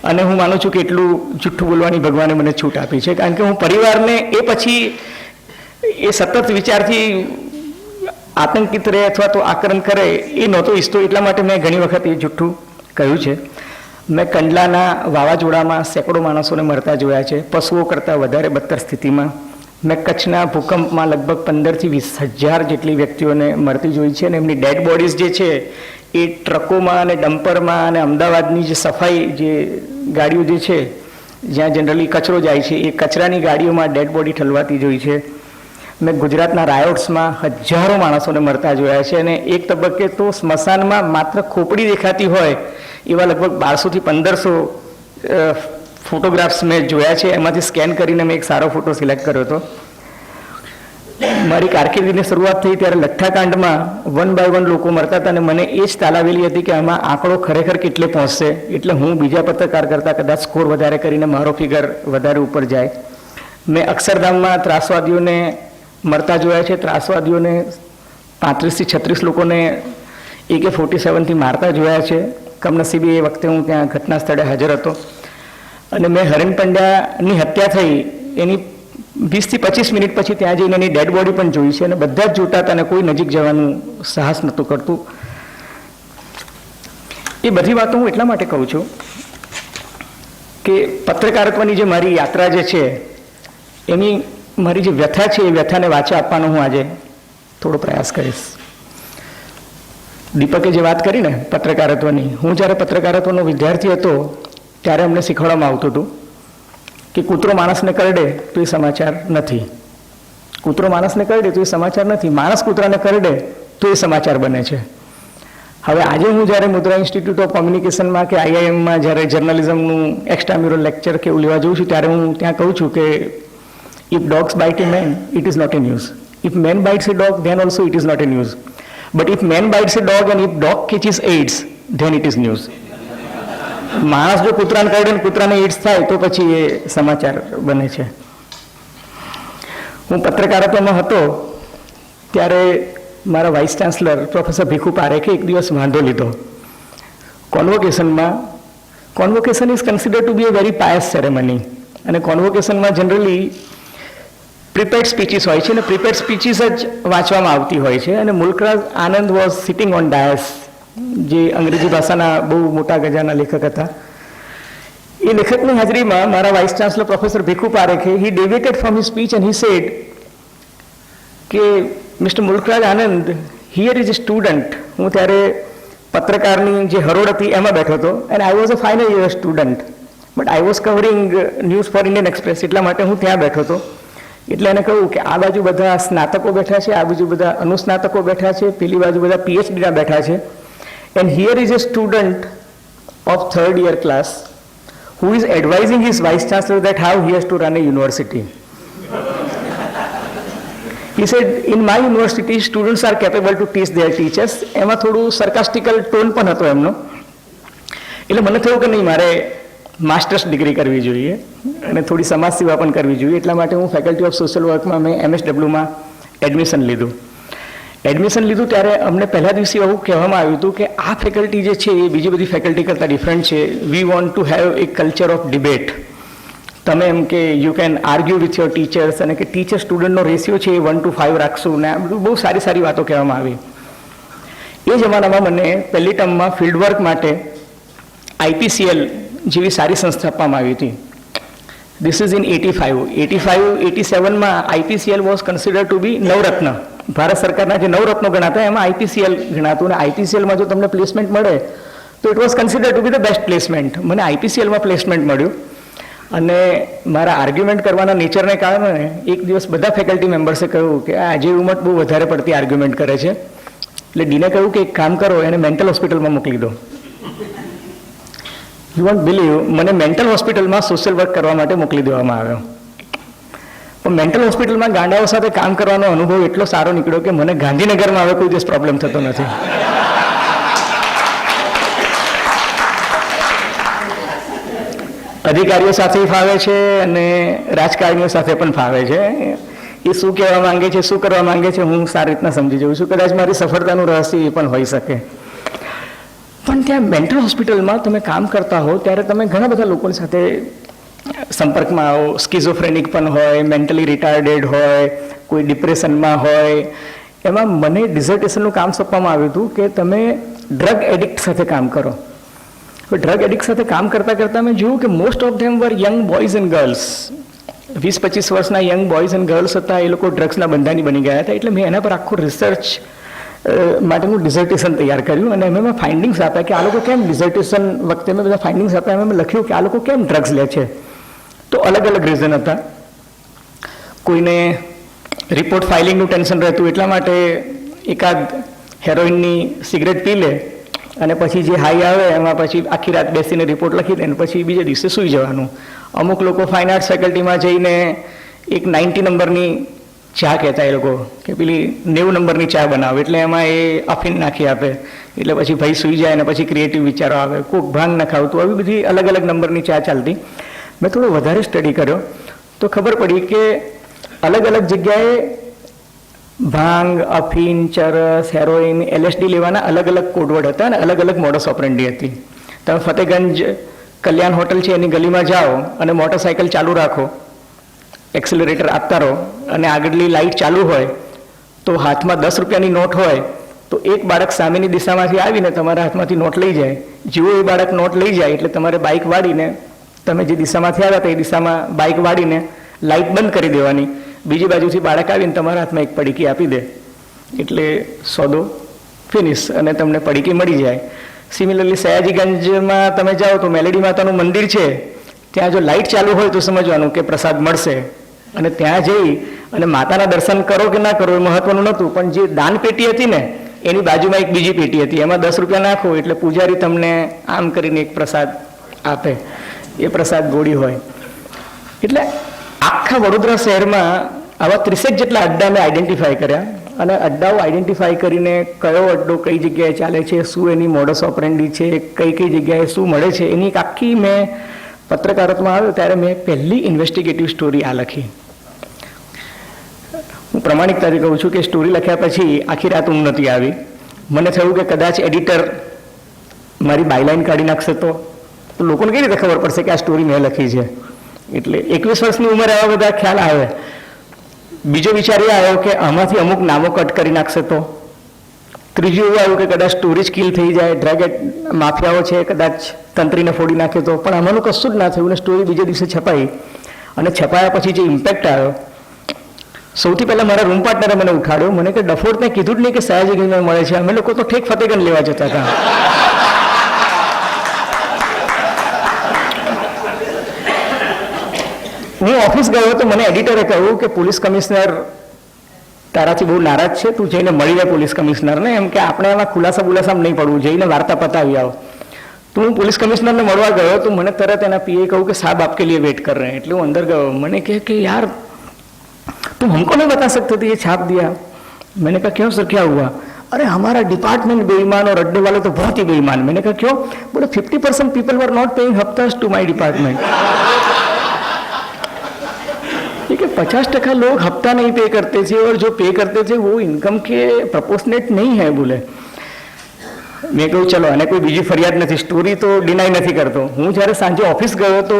અને હું માનું છું કે એટલું જુઠ્ઠું બોલવાની ભગવાને મને છૂટ આપી છે, કારણ કે હું પરિવારને એ પછી એ સતત વિચારથી આતંકિત રહે અથવા તો આક્રમણ કરે એ નહોતો ઈચ્છતો. એટલા માટે મેં ઘણી વખત એ જુઠ્ઠું કહ્યું છે. મેં કંડલાના વાવાઝોડામાં સેંકડો માણસોને મરતા જોયા છે, પશુઓ કરતાં વધારે બદતર સ્થિતિમાં. મેં કચ્છના ભૂકંપમાં લગભગ 15,000 થી 20,000 જેટલી વ્યક્તિઓને મરતી જોઈ છે. અને એમની ડેડ બોડીઝ જે છે એ ટ્રકોમાં અને ડમ્પરમાં અને અમદાવાદની જે સફાઈ જે ગાડીઓ જે છે જ્યાં જનરલી કચરો જાય છે એ કચરાની ગાડીઓમાં ડેડ બોડી ઠલવાતી જોઈ છે. મેં ગુજરાતના રાયોટ્સમાં હજારો માણસોને મરતા જોયા છે. અને એક તબક્કે તો સ્મશાનમાં માત્ર ખોપડી દેખાતી હોય એવા લગભગ 1200 થી 1500 ફોટોગ્રાફ્સ મેં જોયા છે. એમાંથી સ્કેન કરીને મેં એક સારો ફોટો સિલેક્ટ કર્યો હતો. મારી કારકિર્દીની શરૂઆત થઈ ત્યારે લઠ્ઠાકાંડમાં 1 by 1 લોકો મરતા હતા અને મને એ જ તાલાવેલી હતી કે આમાં આંકડો ખરેખર કેટલે પહોંચશે, એટલે હું બીજા પત્રકાર કરતાં કદાચ સ્કોર વધારે કરીને મારો ફિગર વધારે ઉપર જાય. મેં અક્ષરધામમાં ત્રાસવાદીઓને મરતા જોયા છે. ત્રાસવાદીઓને 35 થી 36 લોકોને AK-47 થી મારતા જોયા છે. કમનસીબે એ વખતે હું ત્યાં ઘટના સ્થળે હાજર હતો. અને મેં હરેન પંડ્યાની હત્યા થઈ એની 20 થી 25 મિનિટ પછી ત્યાં જઈને એની ડેડ બોડી પણ જોઈ છે. અને બધા જ જોતા હતા અને કોઈ નજીક જવાનું સાહસ નહોતું કરતું. એ બધી વાતો હું એટલા માટે કહું છું કે પત્રકારત્વની જે મારી યાત્રા જે છે એની મારી જે વ્યથા છે એ વ્યથાને વાચા આપવાનો હું આજે થોડો પ્રયાસ કરીશ. દીપકે જે વાત કરી ને પત્રકારત્વની, હું જ્યારે પત્રકારત્વનો વિદ્યાર્થી હતો ત્યારે અમને શીખવાડવામાં આવતું હતું કે કૂતરો માણસને કરડે તો એ સમાચાર નથી, કૂતરો માણસને કરડે તો એ સમાચાર નથી, માણસ કૂતરાને કરડે તો એ સમાચાર બને છે. હવે આજે હું જ્યારે મુદ્રા ઇન્સ્ટિટ્યૂટ ઓફ કોમ્યુનિકેશનમાં કે IIM-માં જ્યારે જર્નલિઝમનું એક્સ્ટ્રામ્યુરલ લેક્ચર કે એવું લેવા જઉં છું ત્યારે હું ત્યાં કહું છું કે if dogs bite a man it is not a news, if man bites a dog then also it is not a news, but if man bites a dog and if dog catches AIDS then it is news. માણસ જો કૂતરાને કરડે ને કૂતરાને એઇડ્સ થાય તો પછી એ સમાચાર બને છે. હું પત્રકારત્વમાં હતો ત્યારે મારા વાઇસ ચાન્સલર પ્રોફેસર ભીખુ પારેખે એક દિવસ વાંધો લીધો કોન્વોકેશનમાં. Convocation is considered to be a very pious ceremony અને કોન્વોકેશનમાં જનરલી પ્રિપેર્ડ સ્પીચીસ હોય છે અને પ્રિપેર્ડ સ્પીચીસ જ વાંચવામાં આવતી હોય છે. અને મુલ્કરાજ આનંદ વોઝ સિટિંગ ઓન ડાયસ, જે અંગ્રેજી ભાષાના બહુ મોટા ગજાના લેખક હતા. એ લેખકની હાજરીમાં મારા વાઇસ ચાન્સલર પ્રોફેસર ભીખુ પારેખે he deviated from his speech and he said કે mister Mulkraj Anand, here is a student. હું ત્યારે પત્રકારની જે હરોળ હતી એમાં બેઠો હતો, and I was a final year student, but I was covering news for Indian Express, એટલા માટે હું ત્યાં બેઠો હતો. એટલે એને કહ્યું કે આ બાજુ બધા સ્નાતકો બેઠા છે, આ બાજુ બધા અનુસ્નાતકો બેઠા છે, પેલી બાજુ બધા PhDના બેઠા છે, and here is a student of 3rd year class who is advising his vice chancellor that how he has to run a university. He said, in my university students are capable to teach their teachers. એમાં થોડું સરકાસ્ટિકલ ટોન પણ હતો એમનો. એટલે મને થયું કે નહીં, મારે માસ્ટર્સ ડિગ્રી કરવી જોઈએ અને થોડી સમાજ સેવા પણ કરવી જોઈએ. એટલા માટે હું ફેકલ્ટી ઓફ સોશિયલ વર્કમાં મેં MSWમાં એડમિશન લીધું. ત્યારે અમને પહેલા દિવસે એવું કહેવામાં આવ્યું હતું કે આ ફેકલ્ટી જે છે એ બીજી બધી ફેકલ્ટી કરતાં ડિફરન્ટ છે. We want to have a culture of debate. તમે એમ કે you can argue with your teachers, અને કે ટીચર સ્ટુડન્ટનો રેશિયો છે એ 1:5 રાખશું, ને આ બધું બહુ સારી સારી વાતો કહેવામાં આવી. એ જમાનામાં મને પહેલી ટર્મમાં ફિલ્ડ વર્ક માટે IPCL જેવી સારી સંસ્થા આપવામાં આવી હતી. ધીસ ઇઝ ઇન 87માં IPCL was considered to be Navratna. Bharat સરકારના જે નવરત્નો ગણાતા એમાં IPCL ગણાતું, અને IPCLમાં જો તમને પ્લેસમેન્ટ મળે તો it was considered to be the best placement. મને IPCLમાં પ્લેસમેન્ટ મળ્યું, અને મારા આર્ગ્યુમેન્ટ કરવાના નેચરને કારણે એક દિવસ બધા ફેકલ્ટી મેમ્બર્સે કહ્યું કે આ અજય ઉમટ બહુ વધારે પડતી આર્ગ્યુમેન્ટ કરે છે. એટલે ડીને કહ્યું કે એક કામ કરો, એને મેન્ટલ હોસ્પિટલમાં મોકલી દો. યુ વોન્ટ બિલીવ, મને મેન્ટલ હોસ્પિટલમાં સોશિયલ વર્ક કરવા માટે મોકલી દેવામાં આવ્યો. પણ મેન્ટલ હોસ્પિટલમાં ગાંડાઓ સાથે કામ કરવાનો અનુભવ એટલો સારો નીકળ્યો કે મને ગાંધીનગરમાં હવે કોઈ દિવસ પ્રોબ્લેમ થતો નથી. અધિકારીઓ સાથે ફાવે છે અને રાજકારણીઓ સાથે પણ ફાવે છે. એ શું કહેવા માંગે છે, શું કરવા માંગે છે, હું સારી રીતના સમજી જાઉં છું. કદાચ મારી સફળતાનું રહસ્ય એ પણ હોઈ શકે. પણ ત્યાં મેન્ટલ હોસ્પિટલમાં તમે કામ કરતા હો ત્યારે તમે ઘણા બધા લોકો સાથે સંપર્કમાં આવો. સ્કિઝોફ્રેનિક પણ હોય, મેન્ટલી રિટાયર્ડેડ હોય, કોઈ ડિપ્રેશનમાં હોય. એમાં મને ડિઝર્ટેશનનું કામ સોંપવામાં આવ્યું હતું કે તમે ડ્રગ એડિક્ટ સાથે કામ કરો. ડ્રગ એડિક્ટ સાથે કામ કરતાં કરતાં મેં જોયું કે most of them were young boys and girls. 20-25 વર્ષના યંગ બોયઝ એન્ડ ગર્લ્સ હતા, એ લોકો ડ્રગ્સના બંધાની બની ગયા હતા. એટલે મેં એના પર આખું રિસર્ચ માટેનું ડિઝર્ટેશન તૈયાર કર્યું, અને એમાં મેં ફાઇન્ડિંગ્સ આપ્યા કે આ લોકો કેમ ડિઝર્ટેશન વખતે મેં બધા ફાઇન્ડિંગ્સ આપ્યા. એમાં મેં લખ્યું કે આ લોકો કેમ ડ્રગ્સ લે છે. તો અલગ અલગ રીઝન હતા. કોઈને રિપોર્ટ ફાઇલિંગનું ટેન્શન રહેતું, એટલા માટે એકાદ હેરોઇનની સિગરેટ પી લે અને પછી જે હાઈ આવે એમાં પછી આખી રાત બેસીને રિપોર્ટ લખી દે અને પછી બીજે દિવસે સૂઈ જવાનું. અમુક લોકો ફાઇન આર્ટ્સ ફેકલ્ટીમાં જઈને એક 90 નંબરની ચા કહેતા, એ લોકો કે પેલી 90 નંબરની ચા બનાવે, એટલે એમાં એ અફીન નાખી આપે, એટલે પછી ભાઈ સૂઈ જાય અને પછી ક્રિએટિવ વિચારો આવે. કોઈક ભાંગ ન ખાવતું, આવી બધી અલગ અલગ નંબરની ચા ચાલતી. મેં થોડો વધારે સ્ટડી કર્યો તો ખબર પડી કે અલગ અલગ જગ્યાએ ભાંગ, અફીન, ચરસ, હેરોઇન, LSD લેવાના અલગ અલગ કોડવર્ડ હતા અને અલગ અલગ મોડસ ઓપરેન્ડી હતી. તમે ફતેગંજ કલ્યાણ હોટલ છે એની ગલીમાં જાઓ અને મોટરસાઇકલ ચાલુ રાખો, એક્સિલરેટર આપતા રહો, અને આગળની લાઇટ ચાલુ હોય તો હાથમાં 10 રૂપિયાની નોટ હોય તો એક બાળક સામેની દિશામાંથી આવીને તમારા હાથમાંથી નોટ લઈ જાય. જેવો એ બાળક નોટ લઈ જાય એટલે તમારે બાઇક વાળીને, તમે જે દિશામાંથી આવ્યા હતા એ દિશામાં બાઇક વાળીને લાઇટ બંધ કરી દેવાની. બીજી બાજુથી બાળક આવીને તમારા હાથમાં એક પડીકી આપી દે એટલે સોદો ફિનિશ અને તમને પડીકી મળી જાય. સિમિલરલી સયાજીગંજમાં તમે જાઓ તો મેલેડી માતાનું મંદિર છે, ત્યાં જો લાઇટ ચાલુ હોય તો સમજવાનું કે પ્રસાદ મળશે, અને ત્યાં જઈ અને માતાના દર્શન કરો કે ના કરો એ મહત્વનું નહોતું. પણ જે દાન પેટી હતી ને એની બાજુમાં એક બીજી પેટી હતી, એમાં 10 રૂપિયા નાખો એટલે પૂજારી તમને આમ કરીને એક પ્રસાદ આપે. એ પ્રસાદ ગોળી હોય. એટલે આખા વડોદરા શહેરમાં આવા 30 જેટલા અડ્ડા મેં આઈડેન્ટિફાઈ કર્યા, અને અડ્ડાઓ આઈડેન્ટિફાઈ કરીને કયો અડ્ડો કઈ જગ્યાએ ચાલે છે, શું એની મોડસ ઓપરેન્ડી છે, કઈ કઈ જગ્યાએ શું મળે છે, એની એક આખી મેં પત્રકારત્વમાં આવ્યો ત્યારે મેં પહેલી ઇન્વેસ્ટિગેટિવ સ્ટોરી આ લખી. હું પ્રમાણિકતાથી કહું છું કે સ્ટોરી લખ્યા પછી આખી રાત ઊંઘ નથી આવી. મને થયું કે કદાચ એડિટર મારી બાયલાઇન કાઢી નાખશે તો લોકોને કઈ રીતે ખબર પડશે કે આ સ્ટોરી મેં લખી છે. એટલે 21 વર્ષની ઉંમરે આવા બધા ખ્યાલ આવે. બીજો વિચાર એ આવ્યો કે આમાંથી અમુક નામો કટ કરી નાખશે તો. ત્રીજું એવું આવ્યું કે કદાચ સ્ટોરેજ કિલ થઈ જાય, ડ્રગ માફિયાઓ છે કદાચ તંત્રીને ફોડી નાખે તો. પણ આમાંનું કશું જ ના થયું ને સ્ટોરી બીજે દિવસે છપાઈ. અને છપાયા પછી જે ઇમ્પેક્ટ આવ્યો, સૌથી પહેલાં મારા રૂમ પાર્ટનરે મને ઉઠાડ્યો. મને કે ડફોડને કીધું જ નહીં કે સયાજીગંજમાં મળે છે. અમે લોકો તો ઠેક ફતેગંજ લેવા જતા હતા. હું ઓફિસ ગયો તો મને એડિટરે કહ્યું કે પોલીસ કમિશનર તારાથી બહુ નારાજ છે, તું જઈને મળી લે પોલીસ કમિશનરને. એમ કે આપણે એમાં ખુલાસામાં નહીં પડવું, જઈને વાર્તા પતાવી આવો. તો હું પોલીસ કમિશનરને મળવા ગયો તો મને તરત એના પીએ કહું કે સાहब आपके लिए वेट कर रहे हैं. એટલે હું અંદર ગયો. મને કહે કે યાર तुम हमको नहीं बता सकते थे ये छाप दिया. मैंने कहा क्यों सर, क्या हुआ? अरे हमारा डिपार्टमेंट बेईमान और अड्डे वाले तो बहुत ही बेईमान. मैंने कहा क्यों? बोले 50% पीपल वर नॉट पेइंग हफ्तास टू माई डिपार्टमेंट. ठीक है, 50% लोग हफ्ता नहीं पे करते थे और जो पे करते थे वो इनकम के प्रोपोर्शनेट नहीं है. बोले મેં કહ્યું ચલો, અને કોઈ બીજી ફરિયાદ નથી, સ્ટોરી તો ડિનાય નથી કરતો. હું જ્યારે સાંજે ઓફિસ ગયો તો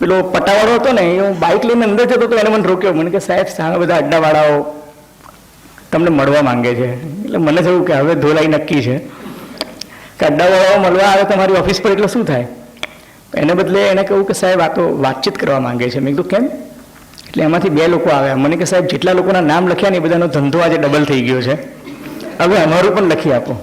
પેલો પટાવાળો હતો ને, હું બાઇક લઈને અંદર જતો તો એને મને રોક્યો. મને કે સાહેબ સામે બધા અડ્ડાવાળાઓ તમને મળવા માંગે છે. એટલે મને થયું કે હવે ધોલાઈ નક્કી છે કે અડ્ડાવાળાઓ મળવા આવે તમારી ઓફિસ પર એટલે શું થાય. એને બદલે એને કહ્યું કે સાહેબ આ તો વાતચીત કરવા માંગે છે. મેં કીધું કેમ? એટલે એમાંથી 2 લોકો આવ્યા. મને કે સાહેબ જેટલા લોકોના નામ લખ્યા ને એ બધાનો ધંધો આજે ડબલ થઈ ગયો છે, હવે અમારું પણ લખી આપો.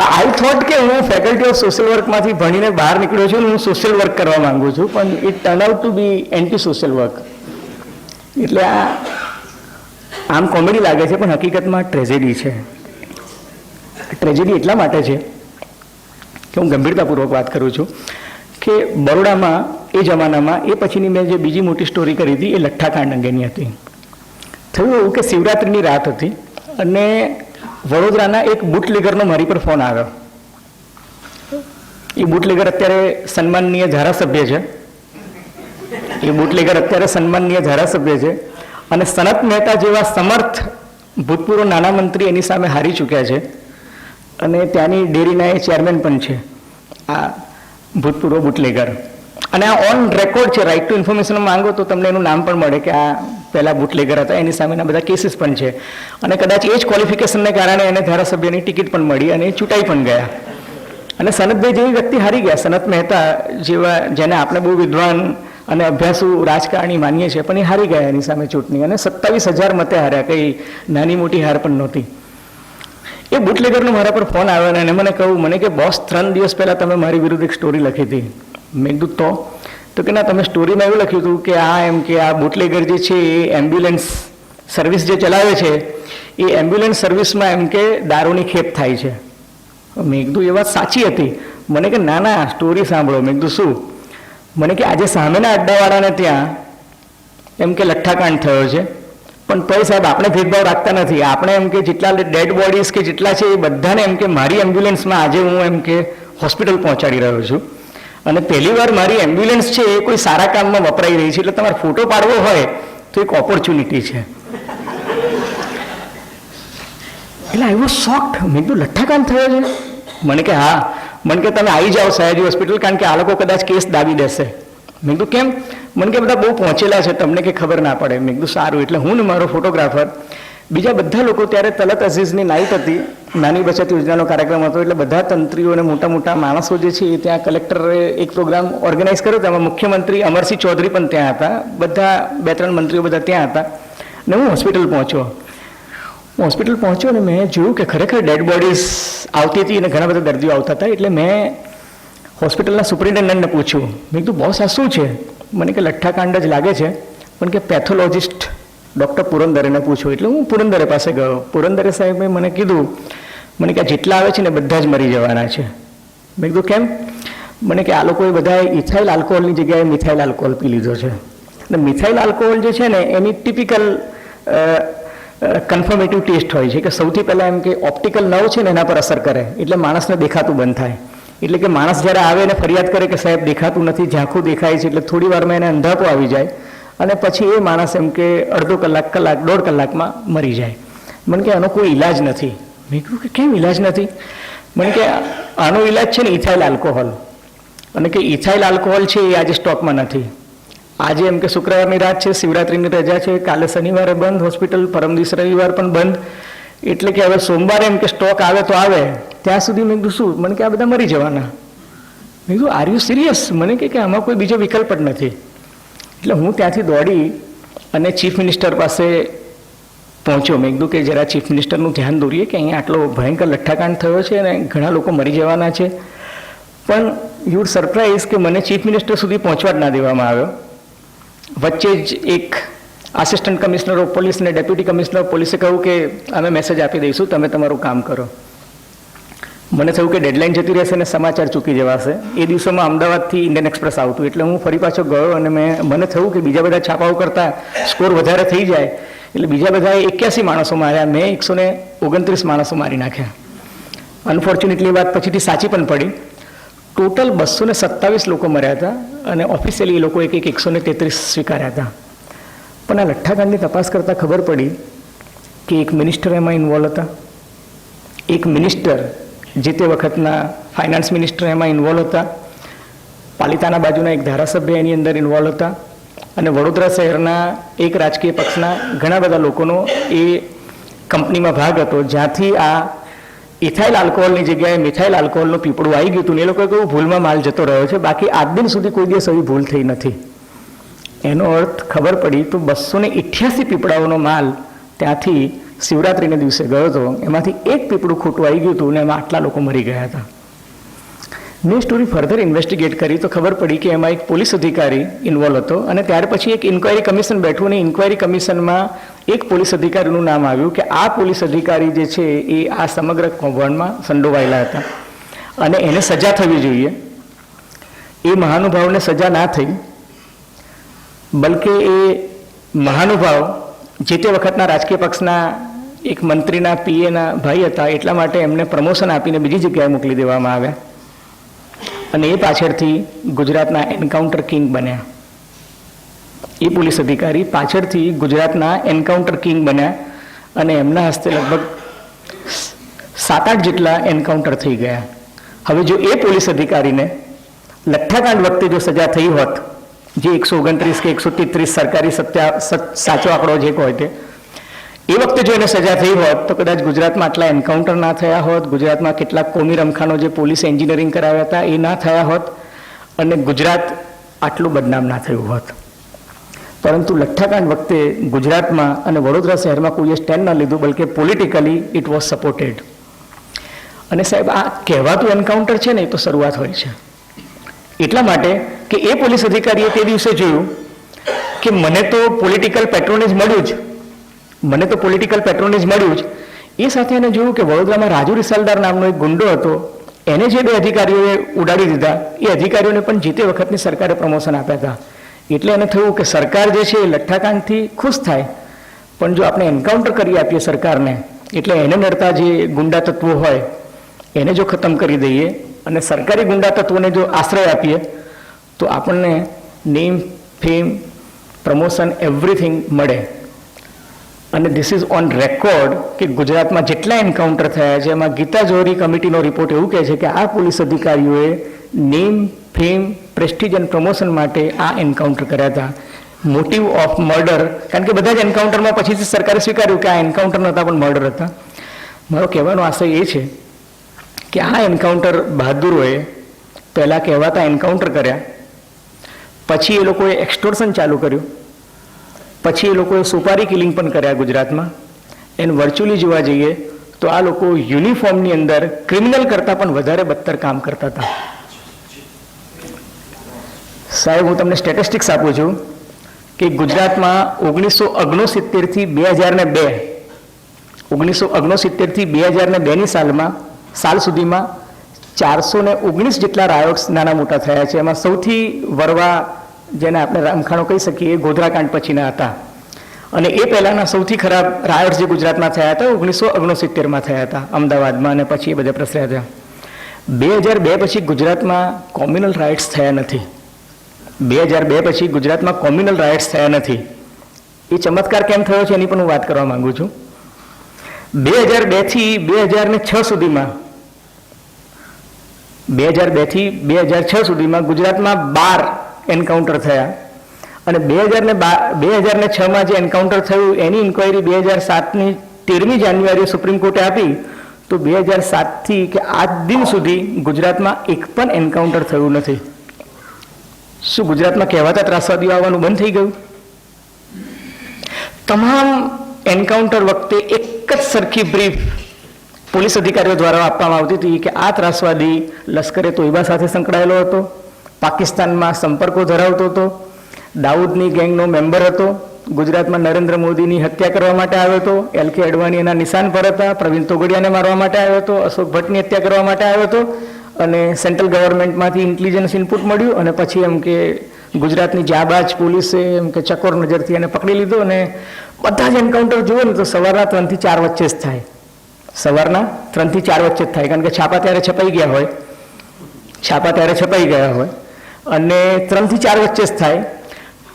આઈ થોટ કે હું ફેકલ્ટી ઓફ સોશિયલ વર્કમાંથી ભણીને બહાર નીકળ્યો છું, હું સોશિયલ વર્ક કરવા માંગુ છું, પણ it turn out to be anti social work. એટલે આ આમ કોમેડી લાગે છે પણ હકીકતમાં ટ્રેજેડી છે. ટ્રેજેડી એટલા માટે છે કે હું ગંભીરતાપૂર્વક વાત કરું છું કે બરોડામાં એ જમાનામાં એ પછીની મેં જે બીજી મોટી સ્ટોરી કરી હતી એ લઠ્ઠાકાંડ અંગેની હતી. થયું એવું કે શિવરાત્રિની રાત હતી અને વડોદરાના એક બુટલેગરનો મારી પર ફોન આવ્યો. એ બુટલેગર અત્યારે સન્માનનીય ધારાસભ્ય છે. અને સનત મહેતા જેવા સમર્થ ભૂતપૂર્વ નાના મંત્રી એની સામે હારી ચૂક્યા છે અને ત્યાંની ડેરીના એ ચેરમેન પણ છે આ ભૂતપૂર્વ બુટલેગર. અને આ ઓન રેકોર્ડ છે, રાઇટ ટુ ઇન્ફોર્મેશન માંગો તો તમને એનું નામ પણ મળે કે આ પહેલા બુટલેગર હતા, એની સામેના બધા કેસીસ પણ છે. અને કદાચ એ જ ક્વોલિફિકેશનને કારણે એને ધારાસભ્યની ટિકિટ પણ મળી અને એ ચૂંટાઈ પણ ગયા. અને સનતભાઈ જેવી વ્યક્તિ હારી ગયા, સનત મહેતા જેવા, જેને આપણે બહુ વિદ્વાન અને અભ્યાસુ રાજકારણી માનીએ છીએ, પણ એ હારી ગયા એની સામે ચૂંટણી અને 27,000 મતે હાર્યા. કંઈ નાની મોટી હાર પણ નહોતી. એ બુટલેગરનો મારા પર ફોન આવ્યો અને એને મને કહ્યું, મને કે બોસ 3 દિવસ પહેલાં તમે મારી વિરુદ્ધ એક સ્ટોરી લખી હતી. મેં કીધું તો કે ના, તમે સ્ટોરીમાં એવું લખ્યું હતું કે આ બુટલેગર જે છે એ એમ્બ્યુલન્સ સર્વિસ જે ચલાવે છે એ એમ્બ્યુલન્સ સર્વિસમાં એમ કે દારૂની ખેપ થાય છે. મેં કીધું એ વાત સાચી હતી? મને કે ના સ્ટોરી સાંભળો. મેં કીધું શું? મને કે આજે સામેના અડ્ડાવાળાને ત્યાં એમ કે લઠ્ઠાકાંડ થયો છે, પણ તોય સાહેબ આપણે ભેદભાવ રાખતા નથી. આપણે એમ કે જેટલા ડેડ બોડીઝ કે જેટલા છે એ બધાને એમ કે મારી એમ્બ્યુલન્સમાં આજે હું એમ કે હોસ્પિટલ પહોંચાડી રહ્યો છું અને પહેલી વાર મારી એમ્બ્યુલન્સ છે એ કોઈ સારા કામમાં વપરાઈ રહી છે, એટલે તમારે ફોટો પાડવો હોય તો એક ઓપોર્ચ્યુનિટી છે. એટલે આઈ વોઝ શોક્ડ. મેં કીધું લઠ્ઠાકાંડ થયો છે? મને કે હા. મને કે તમે આવી જાઓ સયાજી હોસ્પિટલ, કારણ કે આ લોકો કદાચ કેસ દાબી દેશે. મેં કીધું કેમ? મને કે બધા બહુ પહોંચેલા છે, તમને કે ખબર ના પડે. મેં કીધું સારું. એટલે હું ને મારો ફોટોગ્રાફર, બીજા બધા લોકો, ત્યારે તલત અઝીઝની નાઇટ હતી, નાની બચત યોજનાનો કાર્યક્રમ હતો, એટલે બધા તંત્રીઓ અને મોટા મોટા માણસો જે છે એ ત્યાં કલેક્ટરે એક પ્રોગ્રામ ઓર્ગેનાઇઝ કર્યો. તેમાં મુખ્યમંત્રી અમરસિંહ ચૌધરી પણ ત્યાં હતા, બધા 2-3 મંત્રીઓ બધા ત્યાં હતા. અને હું હોસ્પિટલ પહોંચ્યો અને મેં જોયું કે ખરેખર ડેડ બોડીઝ આવતી હતી અને ઘણા બધા દર્દીઓ આવતા હતા. એટલે મેં હોસ્પિટલના સુપરિન્ટેન્ડન્ટને પૂછ્યું. મેં કીધું બોસ આ શું છે? મને કે લઠ્ઠાકાંડ જ લાગે છે, પણ કે પેથોલોજિસ્ટ ડૉક્ટર પુરંદરેને પૂછ્યું. એટલે હું પુરંદરે પાસે ગયો. પુરંદરે સાહેબે મને કીધું, મને કે જેટલા આવે છે ને બધા જ મરી જવાના છે. મેં કીધું કેમ? મને કે આ લોકોએ બધાએ ઇથાઇલ આલ્કોહોલની જગ્યાએ મિથાઇલ આલ્કોહોલ પી લીધો છે. અને મિથાઇલ આલ્કોહોલ જે છે ને એની ટિપિકલ કન્ફર્મેટિવ ટેસ્ટ હોય છે કે સૌથી પહેલાં એમ કે ઓપ્ટિકલ નર્વ છે ને એના પર અસર કરે, એટલે માણસને દેખાતું બંધ થાય. એટલે કે માણસ જ્યારે આવે ને ફરિયાદ કરે કે સાહેબ દેખાતું નથી, ઝાંખું દેખાય છે, એટલે થોડી વારમાં એને અંધાપો આવી જાય અને પછી એ માણસ એમ કે અડધો કલાક, 1.5 કલાકમાં મરી જાય. મને કે આનો કોઈ ઈલાજ નથી. મેં કીધું કે કેમ ઈલાજ નથી? મને કે આનો ઈલાજ છે ને ઇથાઇલ આલ્કોહોલ. અને કે ઇથાઇલ આલ્કોહોલ છે એ આજે સ્ટોકમાં નથી. આજે એમ કે શુક્રવારની રાત છે, શિવરાત્રિની રજા છે, કાલે શનિવારે બંધ હોસ્પિટલ, પરમ દિવસ રવિવાર પણ બંધ, એટલે કે હવે સોમવારે એમ કે સ્ટોક આવે તો આવે, ત્યાં સુધી મેં કીધું શું? મને કે આ બધા મરી જવાના. મેં કીધું આર યુ સિરિયસ? મને કે આમાં કોઈ બીજો વિકલ્પ જ નથી. એટલે હું ત્યાંથી દોડી અને ચીફ મિનિસ્ટર પાસે પહોંચ્યો. મેં કીધું કે જરા ચીફ મિનિસ્ટરનું ધ્યાન દોરીએ કે અહીંયા આટલો ભયંકર લઠ્ઠાકાંડ થયો છે અને ઘણા લોકો મરી જવાના છે. પણ યુ વુડ સરપ્રાઇઝ કે મને ચીફ મિનિસ્ટર સુધી પહોંચવા જ ના દેવામાં આવ્યો. વચ્ચે જ એક આસિસ્ટન્ટ કમિશનર ઓફ પોલીસ અને ડેપ્યુટી કમિશનર ઓફ પોલીસે કહ્યું કે અમે મેસેજ આપી દઈશું, તમે તમારું કામ કરો. મને થયું કે ડેડલાઇન જતી રહેશે અને સમાચાર ચૂકી જવાશે. એ દિવસોમાં અમદાવાદથી ઇન્ડિયન એક્સપ્રેસ આવતું, એટલે હું ફરી પાછો ગયો અને મને થયું કે બીજા બધા છાપાઓ કરતાં સ્કોર વધારે થઈ જાય, એટલે બીજા બધાએ 81 માણસો માર્યા, મેં 129 માણસો મારી નાખ્યા. અનફોર્ચ્યુનેટલી વાત પછીથી સાચી પણ પડી. ટોટલ 227 લોકો મર્યા હતા અને ઓફિશિયલી એ લોકો એક 133 સ્વીકાર્યા હતા. પણ આ લઠ્ઠાકાંડની તપાસ કરતાં ખબર પડી કે એક મિનિસ્ટર એમાં ઇન્વોલ્વ હતા. એક મિનિસ્ટર, જે તે વખતના ફાઇનાન્સ મિનિસ્ટર એમાં ઇન્વોલ્વ હતા. પાલિતાના બાજુના એક ધારાસભ્ય એની અંદર ઇન્વોલ્વ હતા. અને વડોદરા શહેરના એક રાજકીય પક્ષના ઘણા બધા લોકોનો એ કંપનીમાં ભાગ હતો, જ્યાંથી આ ઇથાઇલ આલ્કોહોલની જગ્યાએ મિથાઇલ આલ્કોહોલનું પીપળું આવી ગયું હતું. ને એ લોકોએ કહ્યું ભૂલમાં માલ જતો રહ્યો છે, બાકી આજ દિન સુધી કોઈ દિવસ એવી ભૂલ થઈ નથી. એનો અર્થ ખબર પડી તો 288 પીપળાઓનો માલ ત્યાંથી શિવરાત્રિના દિવસે ગયો હતો, એમાંથી એક પીપળું ખોટું આવી ગયું હતું અને એમાં આટલા લોકો મરી ગયા હતા. મેં સ્ટોરી ફર્ધર ઇન્વેસ્ટિગેટ કરી તો ખબર પડી કે એમાં એક પોલીસ અધિકારી ઇન્વોલ્વ હતો. અને ત્યાર પછી એક ઇન્ક્વાયરી કમિશન બેઠું અને ઇન્ક્વાયરી કમિશનમાં એક પોલીસ અધિકારીનું નામ આવ્યું કે આ પોલીસ અધિકારી જે છે એ આ સમગ્ર કૌભાંડમાં સંડોવાયેલા હતા અને એને સજા થવી જોઈએ. એ મહાનુભાવને સજા ના થઈ, બલકે એ મહાનુભાવ જે તે વખતના રાજકીય પક્ષના એક મંત્રીના પીએના ભાઈ હતા, એટલા માટે એમને પ્રમોશન આપીને બીજી જગ્યાએ મોકલી દેવામાં આવ્યા અને એ પાછળથી ગુજરાતના એન્કાઉન્ટર કિંગ બન્યા. એ પોલીસ અધિકારી પાછળથી ગુજરાતના એન્કાઉન્ટર કિંગ બન્યા અને એમના હસ્તે લગભગ 7-8 જેટલા એન્કાઉન્ટર થઈ ગયા. હવે જો એ પોલીસ અધિકારીને લઠ્ઠાકાંડ વખતે જો સજા થઈ હોત, જે 129 કે 133 સરકારી સાચો આંકડો જે હોય તે, એ વખતે જો એને સજા થઈ હોત તો કદાચ ગુજરાતમાં આટલા એન્કાઉન્ટર ના થયા હોત, ગુજરાતમાં કેટલાક કોમી રમખાનો જે પોલીસ એન્જિનિયરિંગ કરાવ્યા હતા એ ના થયા હોત અને ગુજરાત આટલું બદનામ ના થયું હોત. પરંતુ લઠ્ઠાકાંડ વખતે ગુજરાતમાં અને વડોદરા શહેરમાં કોઈએ સ્ટેન્ડ ન લીધું, બલકે પોલિટિકલી ઇટ વોઝ સપોર્ટેડ. અને સાહેબ, આ કહેવાતું એન્કાઉન્ટર છે ને એ તો શરૂઆત હોય છે. એટલા માટે કે એ પોલીસ અધિકારીએ તે દિવસે જોયું કે મને તો પોલિટિકલ પેટ્રોનેજ મળ્યું જ, એ સાથે એને જોયું કે વડોદરામાં રાજુ રિસાલદાર નામનો એક ગુંડો હતો, એને જે 2 અધિકારીઓએ ઉડાડી દીધા, એ અધિકારીઓને પણ જે તે વખતની સરકારે પ્રમોશન આપ્યા હતા. એટલે એને થયું કે સરકાર જે છે એ લઠ્ઠાકાંડથી ખુશ થાય, પણ જો આપણે એન્કાઉન્ટર કરી આપીએ સરકારને, એટલે એને નડતા જે ગુંડા તત્વો હોય એને જો ખતમ કરી દઈએ અને સરકારી ગુંડા તત્વોને જો આશ્રય આપીએ તો આપણને નેમ, ફેમ, પ્રમોશન, એવરીથિંગ મળે. અને ધીસ ઇઝ ઓન રેકોર્ડ કે ગુજરાતમાં જેટલા એન્કાઉન્ટર થયા છે એમાં ગીતા જોહરી કમિટીનો રિપોર્ટ એવું કહે છે કે આ પોલીસ અધિકારીઓએ નેમ, ફેમ, પ્રેસ્ટીજ અને પ્રમોશન માટે આ એન્કાઉન્ટર કર્યા હતા. મોટિવ ઓફ મર્ડર, કારણ કે બધા જ એન્કાઉન્ટરમાં પછીથી સરકારે સ્વીકાર્યું કે આ એન્કાઉન્ટર નહોતા પણ મર્ડર હતા. મારો કહેવાનો આશય એ છે કે આ એન્કાઉન્ટર બહાદુરોએ પહેલાં કહેવાતા એન્કાઉન્ટર કર્યા, પછી એ લોકોએ એક્સટોર્શન ચાલુ કર્યું, પછી એ લોકોએ સુપારી કિલિંગ પણ કર્યા ગુજરાતમાં. એને વર્ચ્યુઅલી જોવા જઈએ તો આ લોકો યુનિફોર્મની અંદર ક્રિમિનલ કરતાં પણ વધારે બદતર કામ કરતા હતા. સાહેબ, હું તમને સ્ટેટિસ્ટિક્સ આપું છું કે ગુજરાતમાં 1969 થી 2002ની સાલ સુધીમાં 419 જેટલા રાયોટ્સ નાના મોટા થયા છે. એમાં સૌથી વરવા, જેને આપણે રમખાણો કહી શકીએ, ગોધરાકાંડ પછીના હતા. અને એ પહેલાંના સૌથી ખરાબ રાયોટ્સ જે ગુજરાતમાં થયા હતા 1969માં થયા હતા અમદાવાદમાં, અને પછી એ બધા પ્રસર્યા હતા. 2002 પછી ગુજરાતમાં કોમ્યુનલ રાઇટ્સ થયા નથી. 2002 પછી ગુજરાતમાં કોમ્યુનલ રાઇટ્સ થયા નથી. એ ચમત્કાર કેમ થયો છે એની પણ હું વાત કરવા માંગુ છું. 2002 થી 2006 સુધીમાં 2002થી 2006 સુધીમાં ગુજરાતમાં 12 એન્કાઉન્ટર થયા અને 2006માં જે એન્કાઉન્ટર થયું એની ઇન્ક્વાયરી 2007ની 13મી જાન્યુઆરીએ સુપ્રીમ કોર્ટે આપી તો 2007થી કે આજ દિન સુધી ગુજરાતમાં એક પણ એન્કાઉન્ટર થયું નથી. શું ગુજરાતમાં કહેવાતા ત્રાસવાદીઓ આવવાનું બંધ થઈ ગયું? તમામ એન્કાઉન્ટર વખતે એક જ સરખી બ્રીફ પોલીસ અધિકારીઓ દ્વારા આપવામાં આવતી હતી કે આ ત્રાસવાદી લશ્કરે તોયબા સાથે સંકળાયેલો હતો, પાકિસ્તાનમાં સંપર્કો ધરાવતો હતો, દાઉદની ગેંગનો મેમ્બર હતો, ગુજરાતમાં નરેન્દ્ર મોદીની હત્યા કરવા માટે આવ્યો હતો, LK અડવાણી એના નિશાન પર હતા, પ્રવીણ તોગડિયાને મારવા માટે આવ્યો હતો, અશોક ભટ્ટની હત્યા કરવા માટે આવ્યો હતો અને સેન્ટ્રલ ગવર્મેન્ટમાંથી ઇન્ટેલિજન્સ ઇનપુટ મળ્યું અને પછી એમ કે ગુજરાતની જાબાજ પોલીસે એમ કે ચકોર નજરથી એને પકડી લીધો અને બધા જ એન્કાઉન્ટર જુઓ ને તો સવારના 3 થી 4 વચ્ચે જ થાય. સવારના 3 થી 4 વચ્ચે જ થાય, કારણ કે છાપા ત્યારે છપાઈ ગયા હોય અને 3 થી 4 વચ્ચે જ થાય.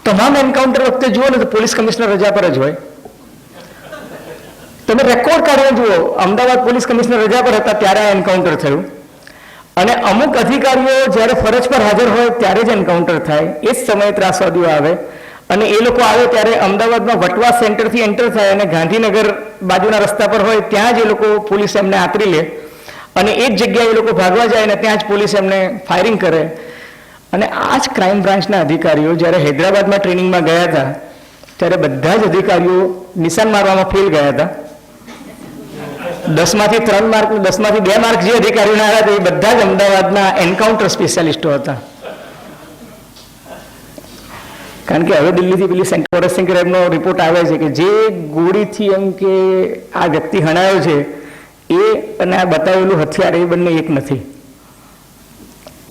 તમામ એન્કાઉન્ટર વખતે જુઓ ને તો પોલીસ કમિશનર રજા પર જ હોય. તમે રેકોર્ડ કાઢીને જુઓ, અમદાવાદ પોલીસ કમિશનર રજા પર હતા ત્યારે આ એન્કાઉન્ટર થયું અને અમુક અધિકારીઓ જ્યારે ફરજ પર હાજર હોય ત્યારે જ એન્કાઉન્ટર થાય. એ જ સમયે ત્રાસવાદીઓ આવે અને એ લોકો આવે ત્યારે અમદાવાદમાં વટવા સેન્ટરથી એન્ટર થાય અને ગાંધીનગર બાજુના રસ્તા પર હોય ત્યાં જ એ લોકો પોલીસ એમને આતરી લે અને એ જ જગ્યાએ એ લોકો ભાગવા જાય અને ત્યાં જ પોલીસ એમને ફાયરિંગ કરે. અને આ જ ક્રાઇમ બ્રાન્ચના અધિકારીઓ જ્યારે હૈદરાબાદમાં ટ્રેનિંગમાં ગયા હતા ત્યારે બધા જ અધિકારીઓ નિશાન મારવામાં ફેલ ગયા હતા. 10માંથી 3 માર્ક, 10માંથી 2 માર્ક જે અધિકારીઓના આવ્યા હતા એ બધા જ અમદાવાદના એન્કાઉન્ટર સ્પેશિયાલિસ્ટો હતા. કારણ કે હવે દિલ્હીથી પેલી સેન્ટર ફોરેન્સિક લેબનો રિપોર્ટ આવે છે કે જે ગોળીથી એમ કે આ વ્યક્તિ હણાયો છે એ અને આ બતાવેલું હથિયાર એ બંને એક નથી.